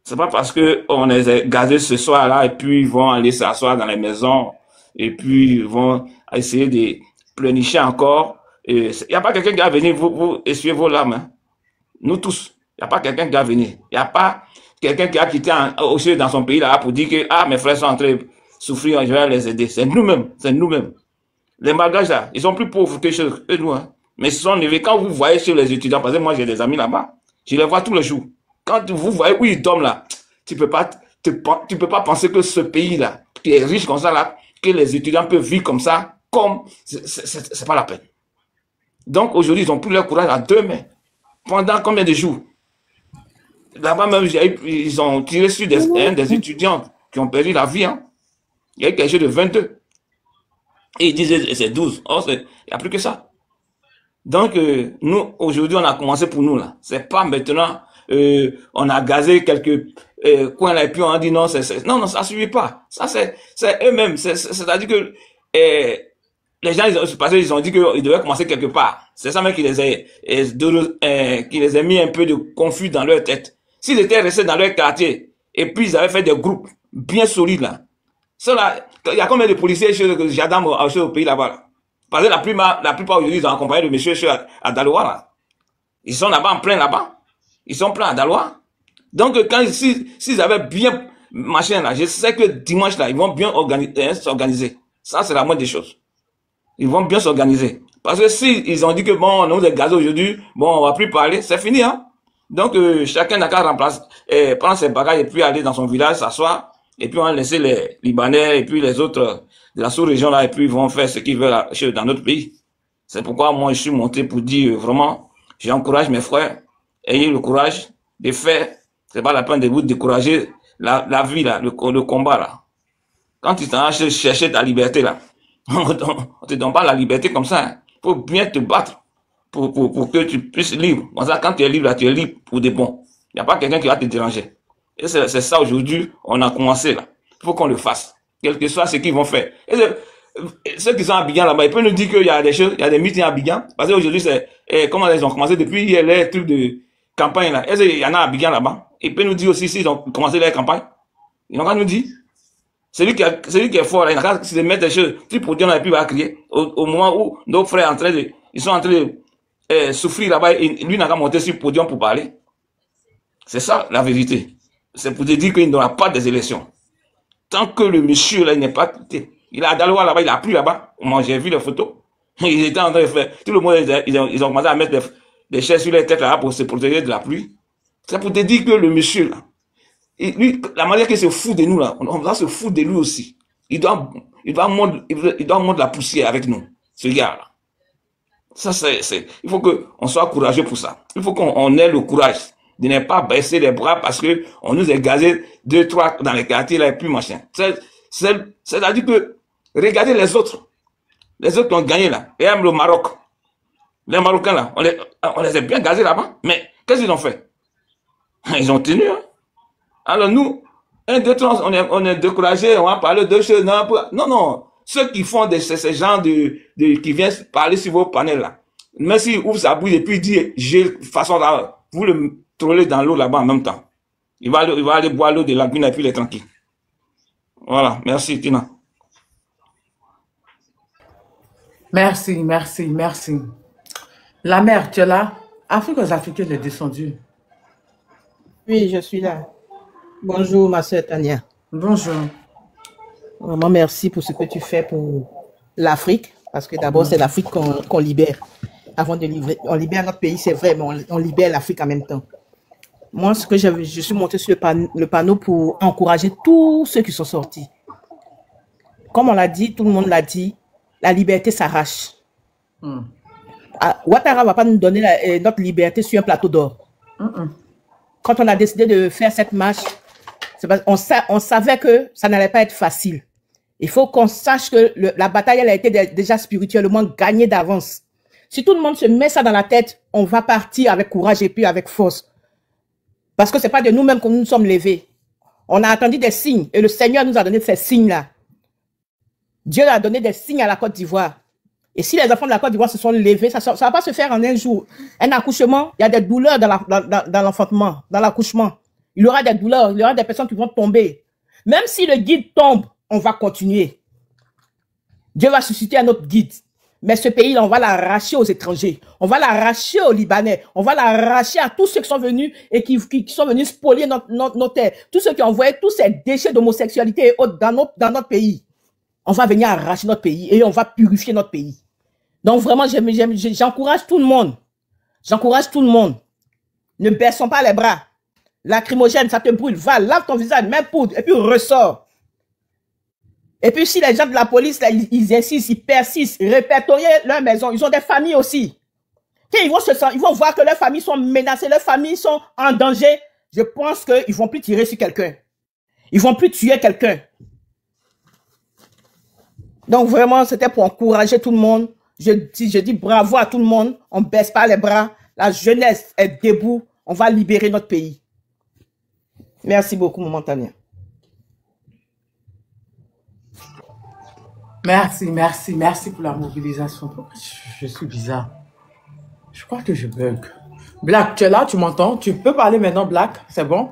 C'est pas parce qu'on les a gazés ce soir-là et puis ils vont aller s'asseoir dans les maisons et puis ils vont essayer de pleurnicher encore. Il n'y a pas quelqu'un qui va venir vous essuyer vos larmes. Hein. Nous tous. Il n'y a pas quelqu'un qui va venir. Il n'y a pas quelqu'un qui a quitté aussi dans son pays là pour dire que ah, mes frères sont en train de souffrir, je vais les aider. C'est nous-mêmes. C'est nous-mêmes. Les Malgaches là, ils sont plus pauvres que nous. Hein. Mais ils sont élevés. Quand vous voyez chez les étudiants, parce que moi j'ai des amis là-bas, je les vois tous les jours. Quand vous voyez où ils dorment là, tu peux pas penser que ce pays-là, qui est riche comme ça là, que les étudiants peuvent vivre comme ça, comme c'est pas la peine. Donc aujourd'hui, ils ont pris leur courage à deux mains. Pendant combien de jours? Là-bas même, ils ont tiré sur des étudiants qui ont perdu la vie. Hein. Il y a eu quelque chose de 22. Et ils disaient c'est 12. Or, il n'y a plus que ça. Donc, nous, aujourd'hui, on a commencé pour nous là. C'est pas maintenant... on a gazé quelques coins là et puis on a dit non, non, ça suffit pas. Ça, c'est eux-mêmes. C'est-à-dire que les gens, ils ont dit qu'ils devaient commencer quelque part. C'est ça même qui les a mis un peu de confus dans leur tête. S'ils étaient restés dans leur quartier et puis ils avaient fait des groupes bien solides là. Il y a combien de policiers chez Jadam au pays là-bas là? Parce que la plupart aujourd'hui, ils ont accompagné le monsieur à Daloa là. Ils sont là-bas en plein là-bas. Ils sont pleins à Daloa. Donc, s'ils avaient bien machin là, je sais que dimanche là, ils vont bien s'organiser. Ça, c'est la moindre des choses. Ils vont bien s'organiser. Parce que s'ils ont dit que bon, on a des gaz aujourd'hui, bon, on va plus parler, c'est fini, hein. Donc, chacun n'a qu'à remplacer, prendre ses bagages et puis aller dans son village, s'asseoir, et puis on va laisser les Libanais et puis les autres de la sous-région là, et puis ils vont faire ce qu'ils veulent dans notre pays. C'est pourquoi moi, je suis monté pour dire vraiment, j'encourage mes frères, ayez le courage de faire, c'est pas la peine de vous décourager la vie là, le combat là. Quand tu t'en vas chercher ta liberté là, on te donne pas la liberté comme ça, hein. Faut bien te battre pour que tu puisses libre. Quand tu es libre là, tu es libre pour des bons. Il n'y a pas quelqu'un qui va te déranger. Et c'est ça aujourd'hui, on a commencé là. Il faut qu'on le fasse. Quel que soit ce qu'ils vont faire. Et ceux qui sont à Abidjan là-bas, ils peuvent nous dire qu'il y a des choses, il y a des meetings à Abidjan. Parce qu'aujourd'hui, comment ils ont commencé depuis hier les trucs de campagne là. Est-ce qu'il y en a à Abidjan là-bas? Ils peuvent nous dire aussi s'ils ont commencé leur campagne. Ils n'ont qu'à nous dire. Celui qui est fort là, il n'a qu'à se mettre des choses. Tu pour dire, on n'a plus à crier. Au moment où nos frères ils sont en train de souffrir là-bas, et lui n'a qu'à monter sur le podium pour parler. C'est ça la vérité. C'est pour te dire qu'il n'y aura pas des élections. Tant que le monsieur là, il n'est pas quitté. Il est à Daloa là-bas, il a plu là-bas. Moi, j'ai vu les photos. Ils étaient en train de faire. Tout le monde, ils ont commencé à mettre des chaises sur les têtes là pour se protéger de la pluie. C'est pour te dire que le monsieur là, lui, la manière qu'il se fout de nous là, on va se foutre de lui aussi. Il doit mordre la poussière avec nous, ce gars là. Ça, il faut qu'on soit courageux pour ça. Il faut qu'on ait le courage de ne pas baisser les bras parce que on nous a gazé 2, 3 dans les quartiers là et puis machin. C'est-à-dire que, regardez les autres qui ont gagné là. Et même le Maroc. Les Marocains là, on les a bien gazés là-bas. Mais, qu'est-ce qu'ils ont fait? Ils ont tenu, hein. Alors nous, 1, 2, 3, on est découragés, on va parler de choses. Non. Ceux qui font ces gens qui viennent parler sur vos panels là. Même s'ils ouvrent sa bouche et puis disent, j'ai façon là, vous le trollez dans l'eau là-bas en même temps. Il va aller boire l'eau de la lagune et puis il est tranquille. Voilà. Merci, Tina. Merci. La mère, tu es là? Afrique aux Africains est descendue. Oui, je suis là. Bonjour, ma soeur Tania. Bonjour. Vraiment, merci pour ce que tu fais pour l'Afrique. Parce que d'abord, c'est l'Afrique qu'on libère. Avant de livrer, on libère notre pays, c'est vrai, mais on libère l'Afrique en même temps. Moi, je suis monté sur le panneau pour encourager tous ceux qui sont sortis. Comme on l'a dit, tout le monde l'a dit, la liberté s'arrache. Ouattara ne va pas nous donner notre liberté sur un plateau d'or. Quand on a décidé de faire cette marche, on savait que ça n'allait pas être facile. Il faut qu'on sache que la bataille, elle a été déjà spirituellement gagnée d'avance. Si tout le monde se met ça dans la tête, on va partir avec courage et puis avec force. Parce que c'est pas de nous-mêmes que nous nous sommes levés. On a attendu des signes et le Seigneur nous a donné ces signes-là. Dieu a donné des signes à la Côte d'Ivoire. Et si les enfants de la Côte d'Ivoire se sont levés, ça va pas se faire en un jour. Un accouchement, il y a des douleurs dans l'enfantement, dans l'accouchement. Il y aura des douleurs, il y aura des personnes qui vont tomber. Même si le guide tombe, on va continuer. Dieu va susciter un autre guide. Mais ce pays-là, on va l'arracher aux étrangers. On va l'arracher aux Libanais. On va l'arracher à tous ceux qui sont venus et qui sont venus spolier nos terres. Tous ceux qui ont envoyé tous ces déchets d'homosexualité et autres dans notre pays. On va venir arracher notre pays et on va purifier notre pays. Donc vraiment, j'encourage tout le monde. J'encourage tout le monde. Ne baissons pas les bras. Lacrymogène, ça te brûle. Va, lave ton visage, même poudre, et puis ressort. Et puis, si les gens de la police, là, ils insistent, ils persistent, répertorier leur maison, ils ont des familles aussi. Quand ils vont voir que leurs familles sont menacées, leurs familles sont en danger, je pense qu'ils ne vont plus tirer sur quelqu'un. Ils ne vont plus tuer quelqu'un. Donc, vraiment, c'était pour encourager tout le monde. Je dis bravo à tout le monde. On ne baisse pas les bras. La jeunesse est debout. On va libérer notre pays. Merci beaucoup, Maman Tania. Merci pour la mobilisation. Je suis bizarre. Je crois que je bug. Black, tu es là, tu m'entends? Tu peux parler maintenant, Black? C'est bon?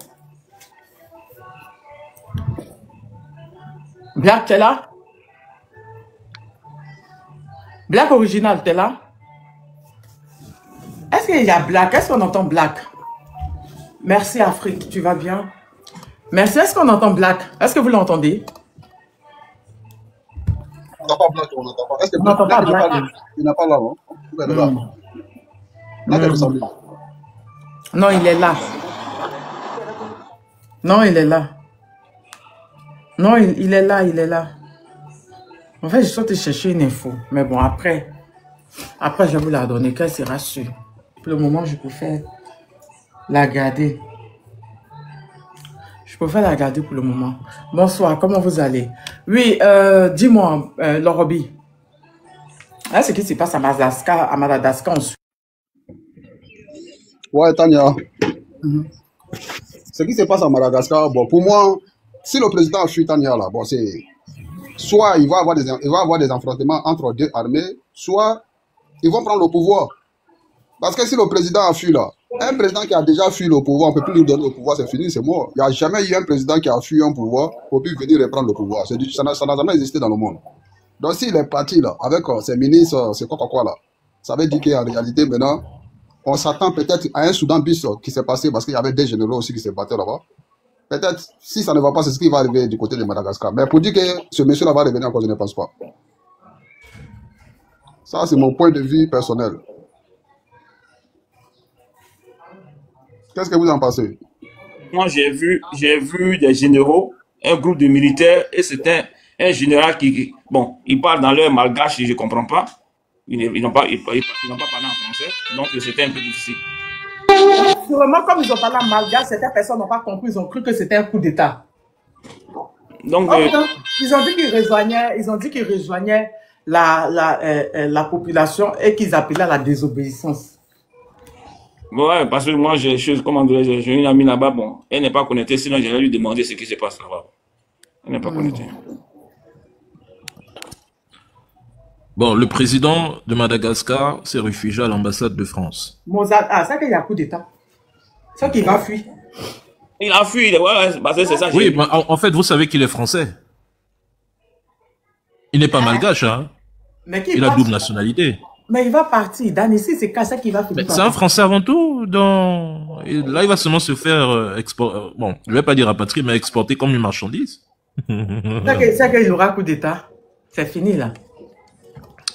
Black, tu es là? Black original, tu es là? Est-ce qu'il y a Black? Est-ce qu'on entend Black? Merci Afrique, tu vas bien? Merci, est-ce qu'on entend Black? Est-ce que vous l'entendez? On n'entend pas Black, on n'entend pas. Est-ce que On n'entend pas Black? Il n'a pas là, non? Il est là. Black est ressemblé. Non, il est là. Non, il est là. Non, il est là, il est là. En fait, je suis allé chercher une info. Mais bon, après, je vais vous la donner, qu'elle sera sûre. Pour le moment, je préfère la garder. Je préfère la garder pour le moment. Bonsoir, comment vous allez? Oui, dis-moi, Lorobi. Ce qui se passe à Madagascar, Ouais, Tania. Ce qui se passe à Madagascar, bon, pour moi, si le président fuit Tania, là, bon, c'est... Soit il va avoir des affrontements entre deux armées, soit ils vont prendre le pouvoir. Parce que si le président a fui, là, un président qui a déjà fui le pouvoir, on ne peut plus lui donner le pouvoir, c'est fini, c'est mort. Il n'y a jamais eu un président qui a fui un pouvoir pour puis venir reprendre le pouvoir. Ça n'a jamais existé dans le monde. Donc s'il est parti, là, avec ses ministres, c'est quoi, là, ça veut dire qu'en réalité, maintenant, on s'attend peut-être à un Soudan bis qui s'est passé, parce qu'il y avait des généraux aussi qui s'est battu là-bas. Peut-être, si ça ne va pas, c'est ce qui va arriver du côté de Madagascar. Mais pour dire que ce monsieur-là va revenir encore, je ne pense pas. Ça, c'est mon point de vue personnel. Qu'est-ce que vous en pensez? Moi, j'ai vu des généraux, un groupe de militaires, et c'était un général qui, bon, il parle dans leur malgache, je ne comprends pas. Ils n'ont pas parlé en français, donc c'était un peu difficile. Sûrement, comme ils ont parlé en malgache, certaines personnes n'ont pas compris, ils ont cru que c'était un coup d'État. Donc, ils ont dit qu'ils rejoignaient la population et qu'ils appelaient à la désobéissance. Ouais, parce que moi, j'ai une amie là-bas, bon, elle n'est pas connectée, sinon j'allais lui demander ce qui se passe là-bas. Elle n'est pas connectée. Bon, le président de Madagascar s'est réfugié à l'ambassade de France. Mozart, c'est qu'il y a un coup d'État. C'est qu'il va fuir. Il a fui, ouais, parce que c'est ça. Oui, mais en fait, vous savez qu'il est français. Il n'est pas malgache, hein. Il a double nationalité. Mais il va partir. Dan, ici, c'est ça qu'il va finir. C'est un Français avant tout. Là, il va seulement se faire exporter. Bon, je ne vais pas dire rapatrier, mais exporter comme une marchandise. C'est qu'il aura un coup d'État. C'est fini, là.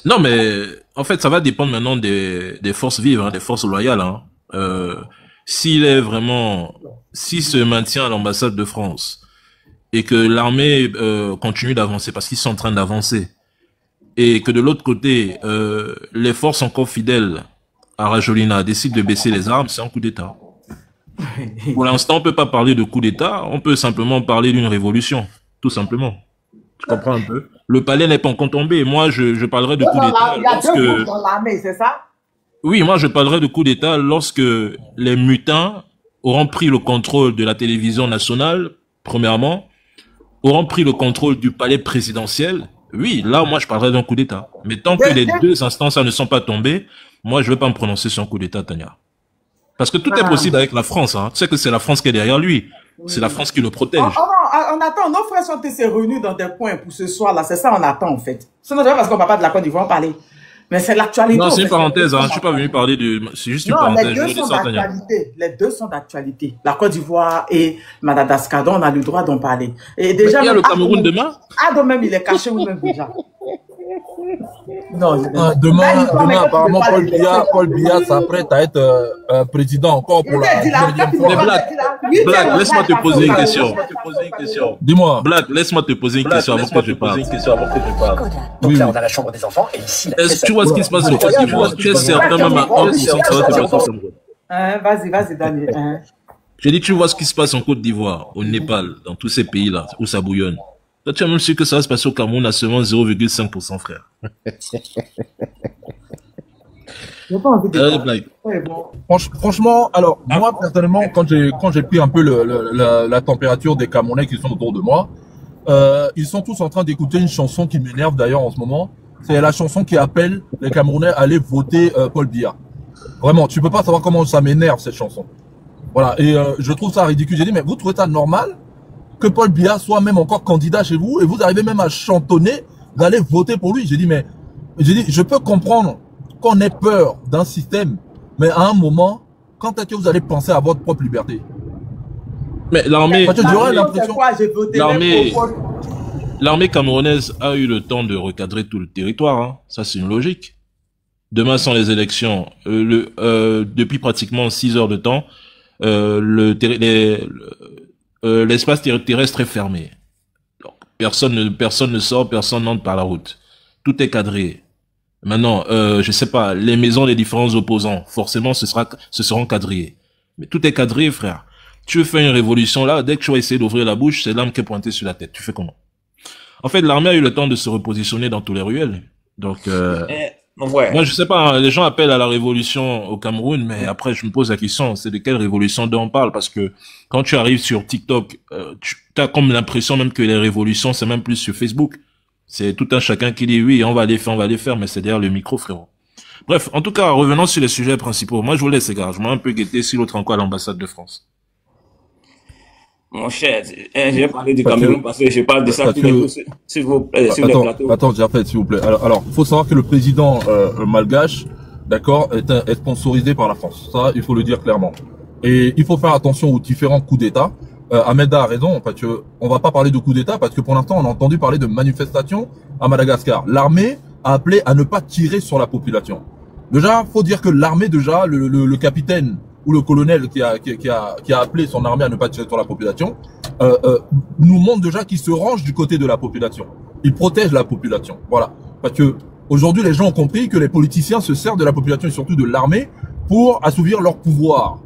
Non, mais en fait, ça va dépendre maintenant des forces vives, hein, des forces loyales. Hein. S'il se maintient à l'ambassade de France et que l'armée continue d'avancer, parce qu'ils sont en train d'avancer, et que de l'autre côté, les forces encore fidèles à Rajolina décident de baisser les armes, c'est un coup d'État. Pour l'instant, on peut pas parler de coup d'État, on peut simplement parler d'une révolution, tout simplement. Tu comprends un peu? Le palais n'est pas encore tombé. Moi, je parlerai de coup d'État lorsque... Il y a 2 groupes dans l'armée, c'est ça? Oui, moi, je parlerai de coup d'État lorsque les mutins auront pris le contrôle de la télévision nationale, premièrement, auront pris le contrôle du palais présidentiel oui, là, moi, je parlerai d'un coup d'État. Mais tant que les deux instances ne sont pas tombées, moi, je ne vais pas me prononcer sur un coup d'État, Tania. Parce que tout est possible avec la France. Hein. Tu sais que c'est la France qui est derrière lui. C'est la France qui le protège. On attend. Nos frères sont réunis dans des coins pour ce soir-là. C'est ça on attend, en fait. Ce n'est pas parce qu'on ne parle pas de la Côte d'Ivoire en parler. Mais c'est l'actualité. Non, c'est une parenthèse. Hein. Je ne suis pas venu parler de... C'est juste une parenthèse. Les deux sont d'actualité. Les deux sont d'actualité. La Côte d'Ivoire et Madagascar. Donc, on a le droit d'en parler. Et déjà, il y a le Cameroun demain. Ado même, il est caché ou même déjà. Non, demain, apparemment, Paul Biya s'apprête à être président encore pour la deuxième fois. Black, laisse-moi te poser une question. Dis-moi. Black, laisse-moi te poser une question avant que je parle. Donc là, on a la chambre des enfants et ici... Est-ce que tu vois ce qui se passe au Côte d'Ivoire? Tu es certain même à 1% que ça va te passer au Cameroun. Vas-y, Daniel. J'ai dit, tu vois ce qui se passe en Côte d'Ivoire, au Népal, dans tous ces pays-là où ça bouillonne. Toi, tu as même su que ça va se passer au Cameroun à seulement 0,5%, frère. Franchement, alors, moi, personnellement, quand j'ai pris un peu la température des Camerounais qui sont autour de moi, ils sont tous en train d'écouter une chanson qui m'énerve d'ailleurs en ce moment. C'est la chanson qui appelle les Camerounais à aller voter Paul Biya. Vraiment, tu peux pas savoir comment ça m'énerve, cette chanson. Voilà, et je trouve ça ridicule. J'ai dit, mais vous trouvez ça normal que Paul Biya soit même encore candidat chez vous et vous arrivez même à chantonner d'aller voter pour lui? J'ai dit, je peux comprendre qu'on ait peur d'un système, mais à un moment, quand est-ce que vous allez penser à votre propre liberté? Mais l'armée camerounaise a eu le temps de recadrer tout le territoire, hein. Ça c'est une logique. Demain sont les élections, depuis pratiquement 6 heures de temps, l'espace terrestre est fermé. Donc, personne ne sort, personne n'entre par la route. Tout est cadré. Maintenant, je sais pas, les maisons des différents opposants, forcément, ce seront quadrillés. Mais tout est quadrillé, frère. Tu fais une révolution là, dès que tu vas essayer d'ouvrir la bouche, c'est l'arme qui est pointée sur la tête. Tu fais comment? En fait, l'armée a eu le temps de se repositionner dans tous les ruelles. Donc, moi, je sais pas, hein, les gens appellent à la révolution au Cameroun, mais après, je me pose la question, c'est de quelle révolution dont on parle? Parce que quand tu arrives sur TikTok, tu as comme l'impression même que les révolutions, c'est même plus sur Facebook. C'est tout un chacun qui dit oui, on va les faire, mais c'est derrière le micro, frérot. Bref, en tout cas, revenons sur les sujets principaux. Moi, je vous laisse, les gars. Je m'ai un peu guetté si l'autre encore à l'ambassade de France. Mon cher, je vais parler du Cameroun parce que je parle de ça s'il vous plaît, sur les plateaux. Attends, Jafet, s'il vous plaît. Alors, il faut savoir que le président malgache, d'accord, est sponsorisé par la France. Ça, il faut le dire clairement. Et il faut faire attention aux différents coups d'État. Ahmeda a raison, parce que on va pas parler de coup d'État, parce que pour l'instant, on a entendu parler de manifestations à Madagascar. L'armée a appelé à ne pas tirer sur la population. Déjà, faut dire que l'armée, déjà, le capitaine ou le colonel qui a appelé son armée à ne pas tirer sur la population, nous montre déjà qu'il se range du côté de la population. Il protège la population. Voilà. Parce que aujourd'hui, les gens ont compris que les politiciens se servent de la population et surtout de l'armée pour assouvir leur pouvoir.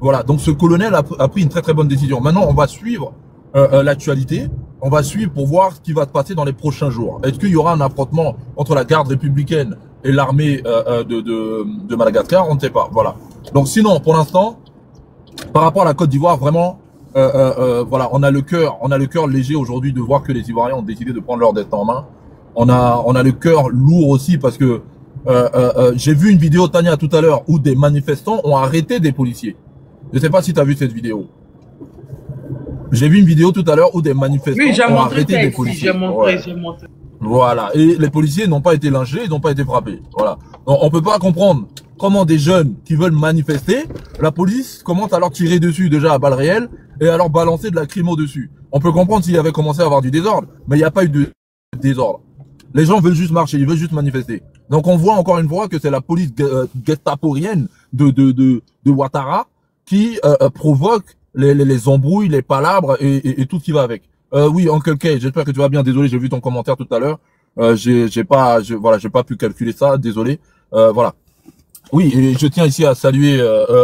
Voilà, donc ce colonel a pris une très très bonne décision. Maintenant, on va suivre l'actualité, on va suivre pour voir ce qui va se passer dans les prochains jours. Est-ce qu'il y aura un affrontement entre la garde républicaine et l'armée de Madagascar? On ne sait pas, voilà. Donc sinon, pour l'instant, par rapport à la Côte d'Ivoire, vraiment, voilà, on a le cœur léger aujourd'hui de voir que les Ivoiriens ont décidé de prendre leur destin en main. On a le cœur lourd aussi parce que j'ai vu une vidéo, Tania, tout à l'heure, où des manifestants ont arrêté des policiers. Je ne sais pas si tu as vu cette vidéo. J'ai vu une vidéo tout à l'heure où des manifestants ont arrêté des policiers. J'ai montré. Voilà. Et les policiers n'ont pas été lynchés, ils n'ont pas été frappés. Voilà. Donc, on peut pas comprendre comment des jeunes qui veulent manifester, la police commence à leur tirer dessus déjà à balles réelles et à leur balancer de la lacrymo dessus. On peut comprendre s'il y avait commencé à avoir du désordre, mais il n'y a pas eu de désordre. Les gens veulent juste marcher, ils veulent juste manifester. Donc on voit encore une fois que c'est la police gestaporienne de Ouattara qui provoque les embrouilles, les palabres et tout ce qui va avec. Oui, Uncle K, j'espère que tu vas bien. Désolé, j'ai vu ton commentaire tout à l'heure. J'ai pas pu calculer ça. Désolé. Voilà. Oui, et je tiens ici à saluer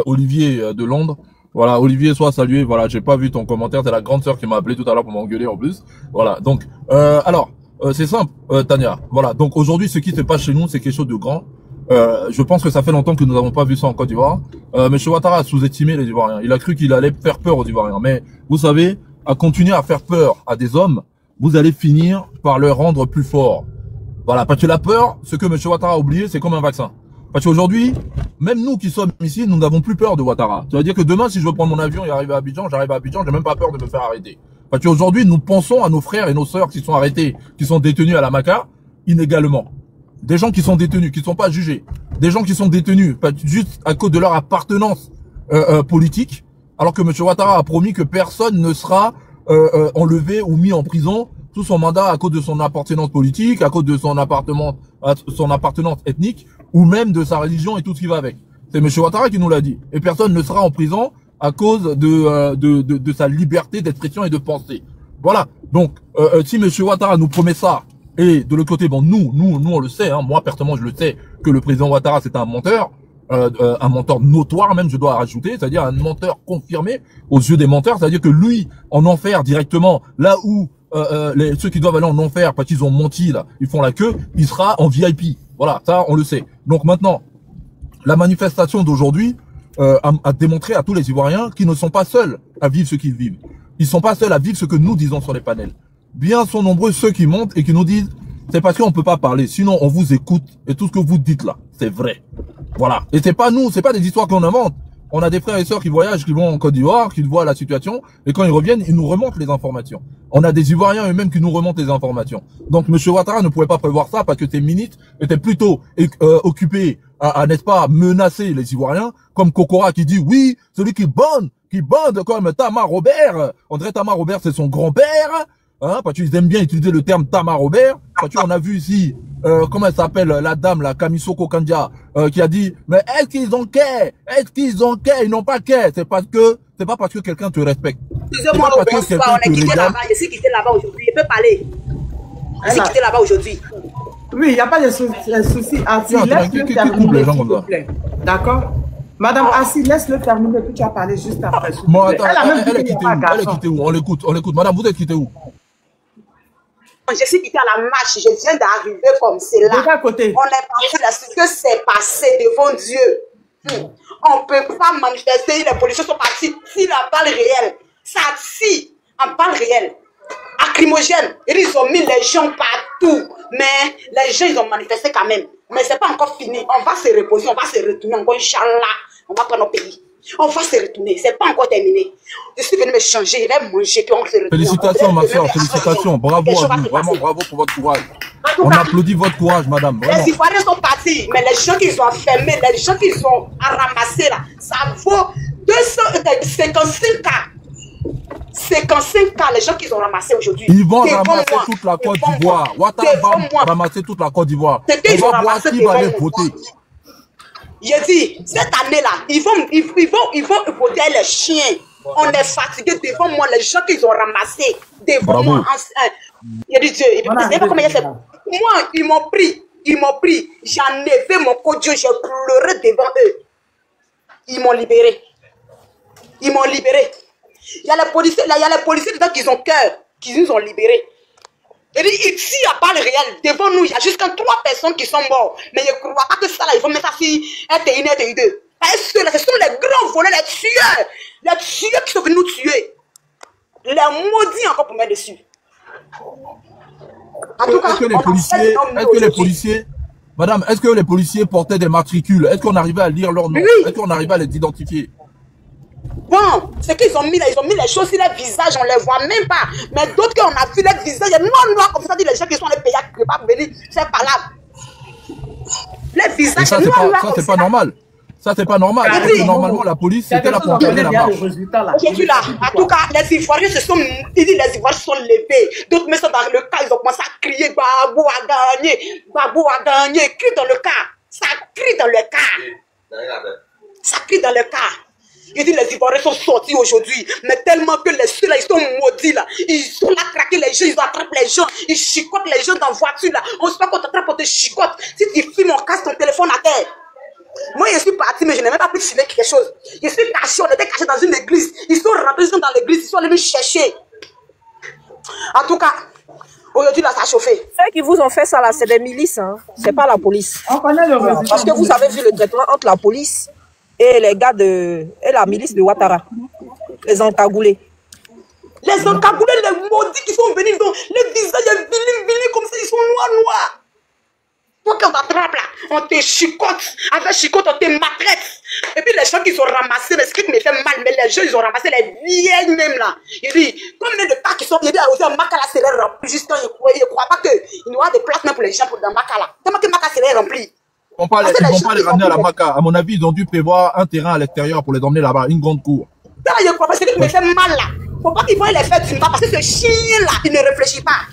Olivier de Londres. Voilà, Olivier, sois salué. Voilà, j'ai pas vu ton commentaire. C'est la grande sœur qui m'a appelé tout à l'heure pour m'engueuler en plus. Voilà. Donc, alors, c'est simple, Tania. Voilà. Donc aujourd'hui, ce qui se passe chez nous, c'est quelque chose de grand. Je pense que ça fait longtemps que nous n'avons pas vu ça en Côte d'Ivoire. M. Ouattara a sous-estimé les Ivoiriens. Il a cru qu'il allait faire peur aux Ivoiriens. Mais vous savez, à continuer à faire peur à des hommes, vous allez finir par le rendre plus fort. Voilà, parce que la peur, ce que M. Ouattara a oublié, c'est comme un vaccin. Parce qu'aujourd'hui, même nous qui sommes ici, nous n'avons plus peur de Ouattara. Ça veut dire que demain, si je veux prendre mon avion et arriver à Abidjan, j'arrive à Abidjan, j'ai même pas peur de me faire arrêter. Parce qu'aujourd'hui, nous pensons à nos frères et nos sœurs qui sont arrêtés, qui sont détenus à la Maca, inégalement. Des gens qui sont détenus, qui ne sont pas jugés. Des gens qui sont détenus, pas juste à cause de leur appartenance politique, alors que M. Ouattara a promis que personne ne sera enlevé ou mis en prison sous son mandat à cause de son appartenance politique, à cause de son appartenance ethnique, ou même de sa religion et tout ce qui va avec. C'est M. Ouattara qui nous l'a dit. Et personne ne sera en prison à cause de sa liberté d'expression et de pensée. Voilà. Donc, si M. Ouattara nous promet ça, et de l'autre côté, bon, nous on le sait, hein, moi personnellement je le sais, que le président Ouattara c'est un menteur notoire même, je dois rajouter, c'est-à-dire un menteur confirmé aux yeux des menteurs, c'est-à-dire que lui, en enfer directement, là où ceux qui doivent aller en enfer parce qu'ils ont menti là, ils font la queue, il sera en VIP. Voilà, ça on le sait. Donc maintenant, la manifestation d'aujourd'hui a démontré à tous les Ivoiriens qu'ils ne sont pas seuls à vivre ce qu'ils vivent. Ils sont pas seuls à vivre ce que nous disons sur les panels. Bien sont nombreux ceux qui montent et qui nous disent c'est parce qu'on peut pas parler, sinon on vous écoute et tout ce que vous dites là, c'est vrai. Voilà. Et c'est pas nous, c'est pas des histoires qu'on invente. On a des frères et sœurs qui voyagent, qui vont en Côte d'Ivoire, qui voient la situation, et quand ils reviennent, ils nous remontent les informations. On a des Ivoiriens eux-mêmes qui nous remontent les informations. Donc M. Ouattara ne pouvait pas prévoir ça parce que ses ministres étaient plutôt occupés à n'est-ce pas, menacer les Ivoiriens, comme Kokora qui dit oui, celui qui bande comme Tamar Robert. On dirait Tamar Robert, c'est son grand-père. Hein, parce qu'ils aiment bien utiliser le terme Tamar Robert. Parce qu'on a vu ici, comment elle s'appelle, la dame, la Kamisoko Kandia, qui a dit, mais est-ce qu'ils ont qu'est? Est-ce qu'ils ont qu'est? Ils n'ont pas qu'est. C'est pas parce que quelqu'un te respecte. Excusez-moi, on est quitté là-bas. Je suis quitté là-bas aujourd'hui. Je peux parler. Je suis quitté là-bas aujourd'hui. Oui, il n'y a pas de souci. Assis, laisse-le terminer, s'il vous plaît. D'accord? Madame Assis, laisse-le terminer, puis tu as parlé juste après. Bon, attends, elle est quittée où? On l'écoute. Madame, vous êtes quittée où? Je suis quitté à la marche, je viens d'arriver comme c'est là. De quel côté? On est parti là, ce que c'est passé devant Dieu. On ne peut pas manifester, les policiers sont partis, si la balle réelle, ça tire en balle réelle, lacrymogène. Ils ont mis les gens partout, mais les gens ils ont manifesté quand même. Mais c'est pas encore fini, on va se reposer, on va se retourner encore, Inch'Allah, on va prendre nos pays. On va se retourner, c'est pas encore terminé. Je suis venu me changer, je vais manger, puis on se retourne. Félicitations, ma soeur, félicitations. Bravo à vous, vraiment bravo pour votre courage. On applaudit votre courage, madame. Vraiment. Les Ivoiriens sont partis, mais les gens qu'ils ont enfermés, les gens qu'ils ont ramassés là, ça vaut 55 cas. 55 cas, les gens qu'ils ont ramassés aujourd'hui. Ils vont ramasser toute la Côte d'Ivoire. Ouattara va ramasser toute la Côte d'Ivoire. On va voir qui va aller voter. J'ai dit, cette année-là, ils vont voter les chiens. On est fatigué devant moi, les gens qu'ils ont ramassés devant moi. Il y a dit Dieu, moi, ils m'ont pris, j'ai enlevé mon codio, j'ai pleuré devant eux. Ils m'ont libéré. Il y a les policiers dedans qui ont cœur, qui nous ont libérés. Et ici, il n'y a pas le réel. Devant nous, il y a jusqu'à 3 personnes qui sont mortes. Mais je ne crois pas que ça, là, ils vont mettre ça sur RTI, RTI 2. Ce sont les grands voleurs, les tueurs. Les tueurs qui sont venus nous tuer. Les maudits encore pour mettre dessus. En tout cas, est-ce que les policiers, madame, est-ce que les policiers portaient des matricules? Est-ce qu'on arrivait à lire leurs noms? Oui. Est-ce qu'on arrivait à les identifier? Bon, ce qu'ils ont mis là, ils ont mis les choses sur les visages, on ne les voit même pas. Mais d'autres qu'on a vu les visages, noirs comme ça, dit les gens qui sont les pays qui ne peuvent pas venir, c'est pas là. Les visages, ça, c'est pas normal. Ça, c'est pas normal. Parce que normalement, la police, c'était là pour encadrer la marche. Aujourd'hui, là, en tout cas, les Ivoiriens se sont, les Ivoiriens se sont levés. D'autres me sont dans le cas, ils ont commencé à crier, Babou a gagné, crie dans le cas. Ça crie dans le cas. Ça crie dans le cas. Il dit les Ivoiriens sont sortis aujourd'hui, mais tellement que les ceux-là, ils sont maudits là. Ils sont là craquer les gens, ils attrapent les gens, ils chicotent les gens dans la voiture là. On se fait qu'on t'attrape, on te chicote. Si tu filmes, on casse ton téléphone à terre. Moi, je suis parti, mais je n'ai même pas pu filmer quelque chose. Je suis caché, on était caché dans une église. Ils sont rentrés dans l'église, ils sont allés me chercher. En tout cas, aujourd'hui là, ça a chauffé. Ceux qui vous ont fait ça là, c'est des milices, hein. C'est pas la police. On connaît le résultat. Parce que vous avez vu le traitement entre la police et les gars et la milice de Ouattara, les encagoulés. Les encagoulés, les maudits qui sont venus, donc, les visages vilés comme ça, ils sont noirs. Toi qu'on t'attrape là, on te chicote, avec chicote on te maltraite. Et puis les gens qui sont ramassés, le script me fait mal, mais les gens ils ont ramassé les vieilles même là. Il dit, combien de cas qui sont venus à Makala serait rempli, juste quand ils ne croient pas qu'il y aura des places même pour les gens pour dans Makala. Tellement que Makala serait rempli. Ils vont pas les ramener à la Maka. À mon avis, ils ont dû prévoir un terrain à l'extérieur pour les emmener là-bas, une grande cour. Ça, je crois pas, c'est que me fait mal là. Faut pas qu'ils vont les faire du mal, parce que ce chien là, il ne réfléchit pas.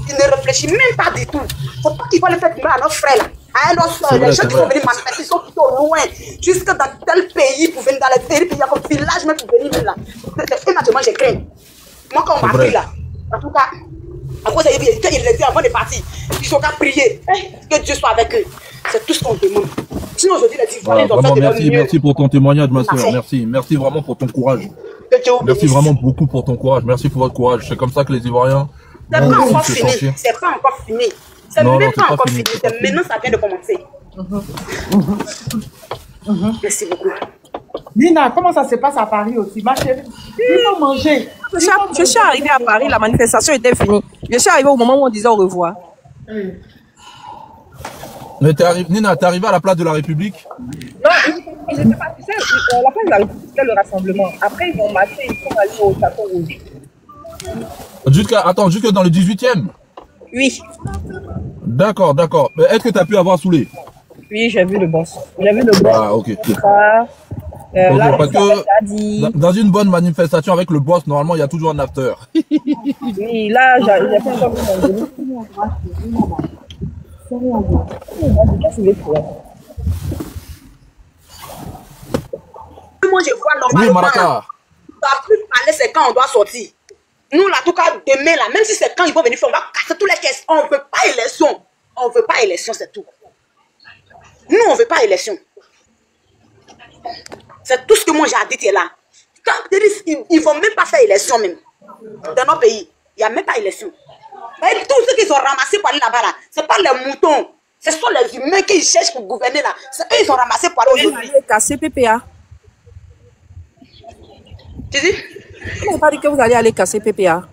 Il ne réfléchit même pas du tout. Faut pas qu'ils vont le faire du mal à nos frères là. À nos soeurs, les gens qui sont venus manifester, ils sont plutôt loin. Jusque dans tel pays, pour venir dans les pays, il y a comme village même pour venir là. C'est naturellement, j'ai craint. Moi, quand on m'a pris là, en tout cas, à cause il les dit avant de partir, ils sont qu'à prier. Que Dieu soit avec eux. C'est tout ce qu'on demande. Sinon, aujourd'hui, les Ivoiriens ont fait de leur mieux. Merci pour ton témoignage, ma soeur. Merci. Merci vraiment pour ton courage. Merci vraiment beaucoup pour ton courage. Merci pour votre courage. C'est comme ça que les Ivoiriens. C'est pas encore fini. C'est pas encore fini. C'est même pas encore fini. C'est maintenant ça vient de commencer. Merci beaucoup. Nina, comment ça se passe à Paris aussi, ma chérie? Il faut manger. Je suis arrivée à Paris, la manifestation était finie. Je suis arrivée au moment où on disait au revoir. Mais Nina, t'es arrivée à la place de la République? Non, ils étaient pas. Tu sais, la place de la République, c'était le rassemblement. Après, ils ont marché, ils sont allés au Château Rouge. Jusque dans le 18e? Oui. D'accord. Mais est-ce que tu as pu avoir Soulé? Oui, j'ai vu le boss. J'ai vu le boss. Ah, ok. Là, parce que dans une bonne manifestation avec le boss, normalement, il y a toujours un after. Oui, là, j'ai pas encore vu mon Moi, je vois normalement. Oui, Maraka. On ne va plus parler, c'est quand on doit sortir. Nous, là, en tout cas, demain, là, même si c'est quand ils vont venir faire, on va casser tous les caisses. On ne veut pas élection. On ne veut pas élection, c'est tout. Nous, on ne veut pas élection. C'est tout ce que moi j'ai dit là. Quand ils ne vont même pas faire élection même. Dans nos pays, il n'y a même pas élection. Et tous ceux qui sont ramassés pour aller là-bas, là, ce n'est pas les moutons. Ce sont les humains qui cherchent pour gouverner là. C'est eux qui sont ramassés pour aller aujourd'hui. Vous allez casser PPA. Tu dis? Vous n'avez pas dit que vous allez aller casser PPA.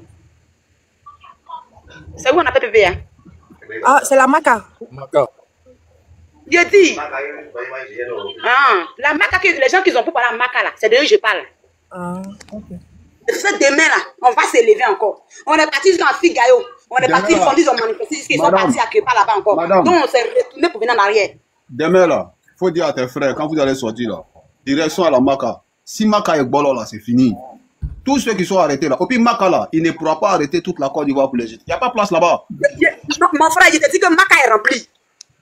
C'est où on appelle PPA? Ah, c'est la Maka. Je dis. Ah, la Maka, les gens qui ont pour parler à Maka là, c'est de eux que je parle. Ah, ok. C'est demain là, on va s'élever encore. On est parti jusqu'à Figayo. On est parti, ils ont manifesté jusqu'à ils sont partis à Képa là-bas encore. Madame. Donc on s'est retourné pour venir en arrière. Demain là, il faut dire à tes frères, quand vous allez sortir là, direction à la Maka. Si Maka est bolo là, c'est fini. Tous ceux qui sont arrêtés là, et puis Maka là, il ne pourra pas arrêter toute la Côte d'Ivoire pour les jeter. Il n'y a pas de place là-bas. Mon frère, je te dis que Maka est rempli.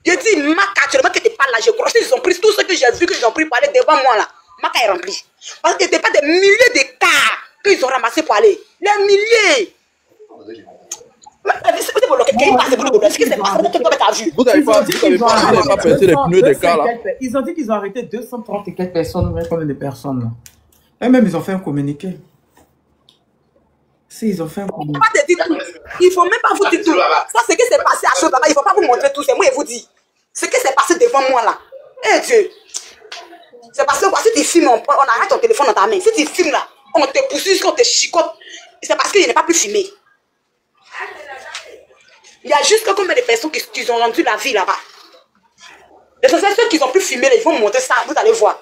Je dis Maka, actuellement que tu parles là, je crois qu'ils ont pris tout ce que j'ai vu, qu'ils ont pris pour aller devant moi là. Maka est rempli. Parce que ce n'était pas des milliers de cas qu'ils ont ramassés pour aller. Les milliers. Vous n'avez pas pensé les pneus des cas là? Ils ont dit qu'ils ont arrêté 230 et quelques personnes, même combien de personnes là. Et même ils ont fait un communiqué. Si, ils ont fait un communiqué. Il ne faut même pas vous dire tout. Ça, c'est ce qui s'est passé à ce moment-là. Il ne faut pas vous montrer tout. C'est moi et vous dire. Ce qui s'est passé devant moi là. Eh Dieu. C'est parce que si tu filmes, on arrête ton téléphone dans ta main. Si tu filmes là, on te poursuit, on te chicote. C'est parce qu'il n'est pas plus filmé. Il y a juste combien de personnes qui ont rendu la vie là-bas. Et c'est ceux qui ont pu filmer, ils vont montrer ça, vous allez voir.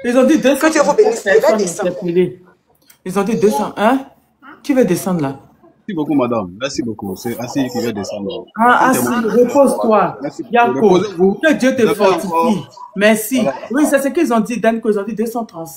Ils ont dit 200 que Dieu vous bénisse, ils ont dit 200, hein? Qui veut descendre là? Merci beaucoup, madame. Merci beaucoup. C'est Assis qui veut descendre. Ah, Assis, repose-toi. Yako, que Dieu te fortifie. Merci. Oui, c'est ce qu'ils ont dit, Dan, qu'ils ont dit 230.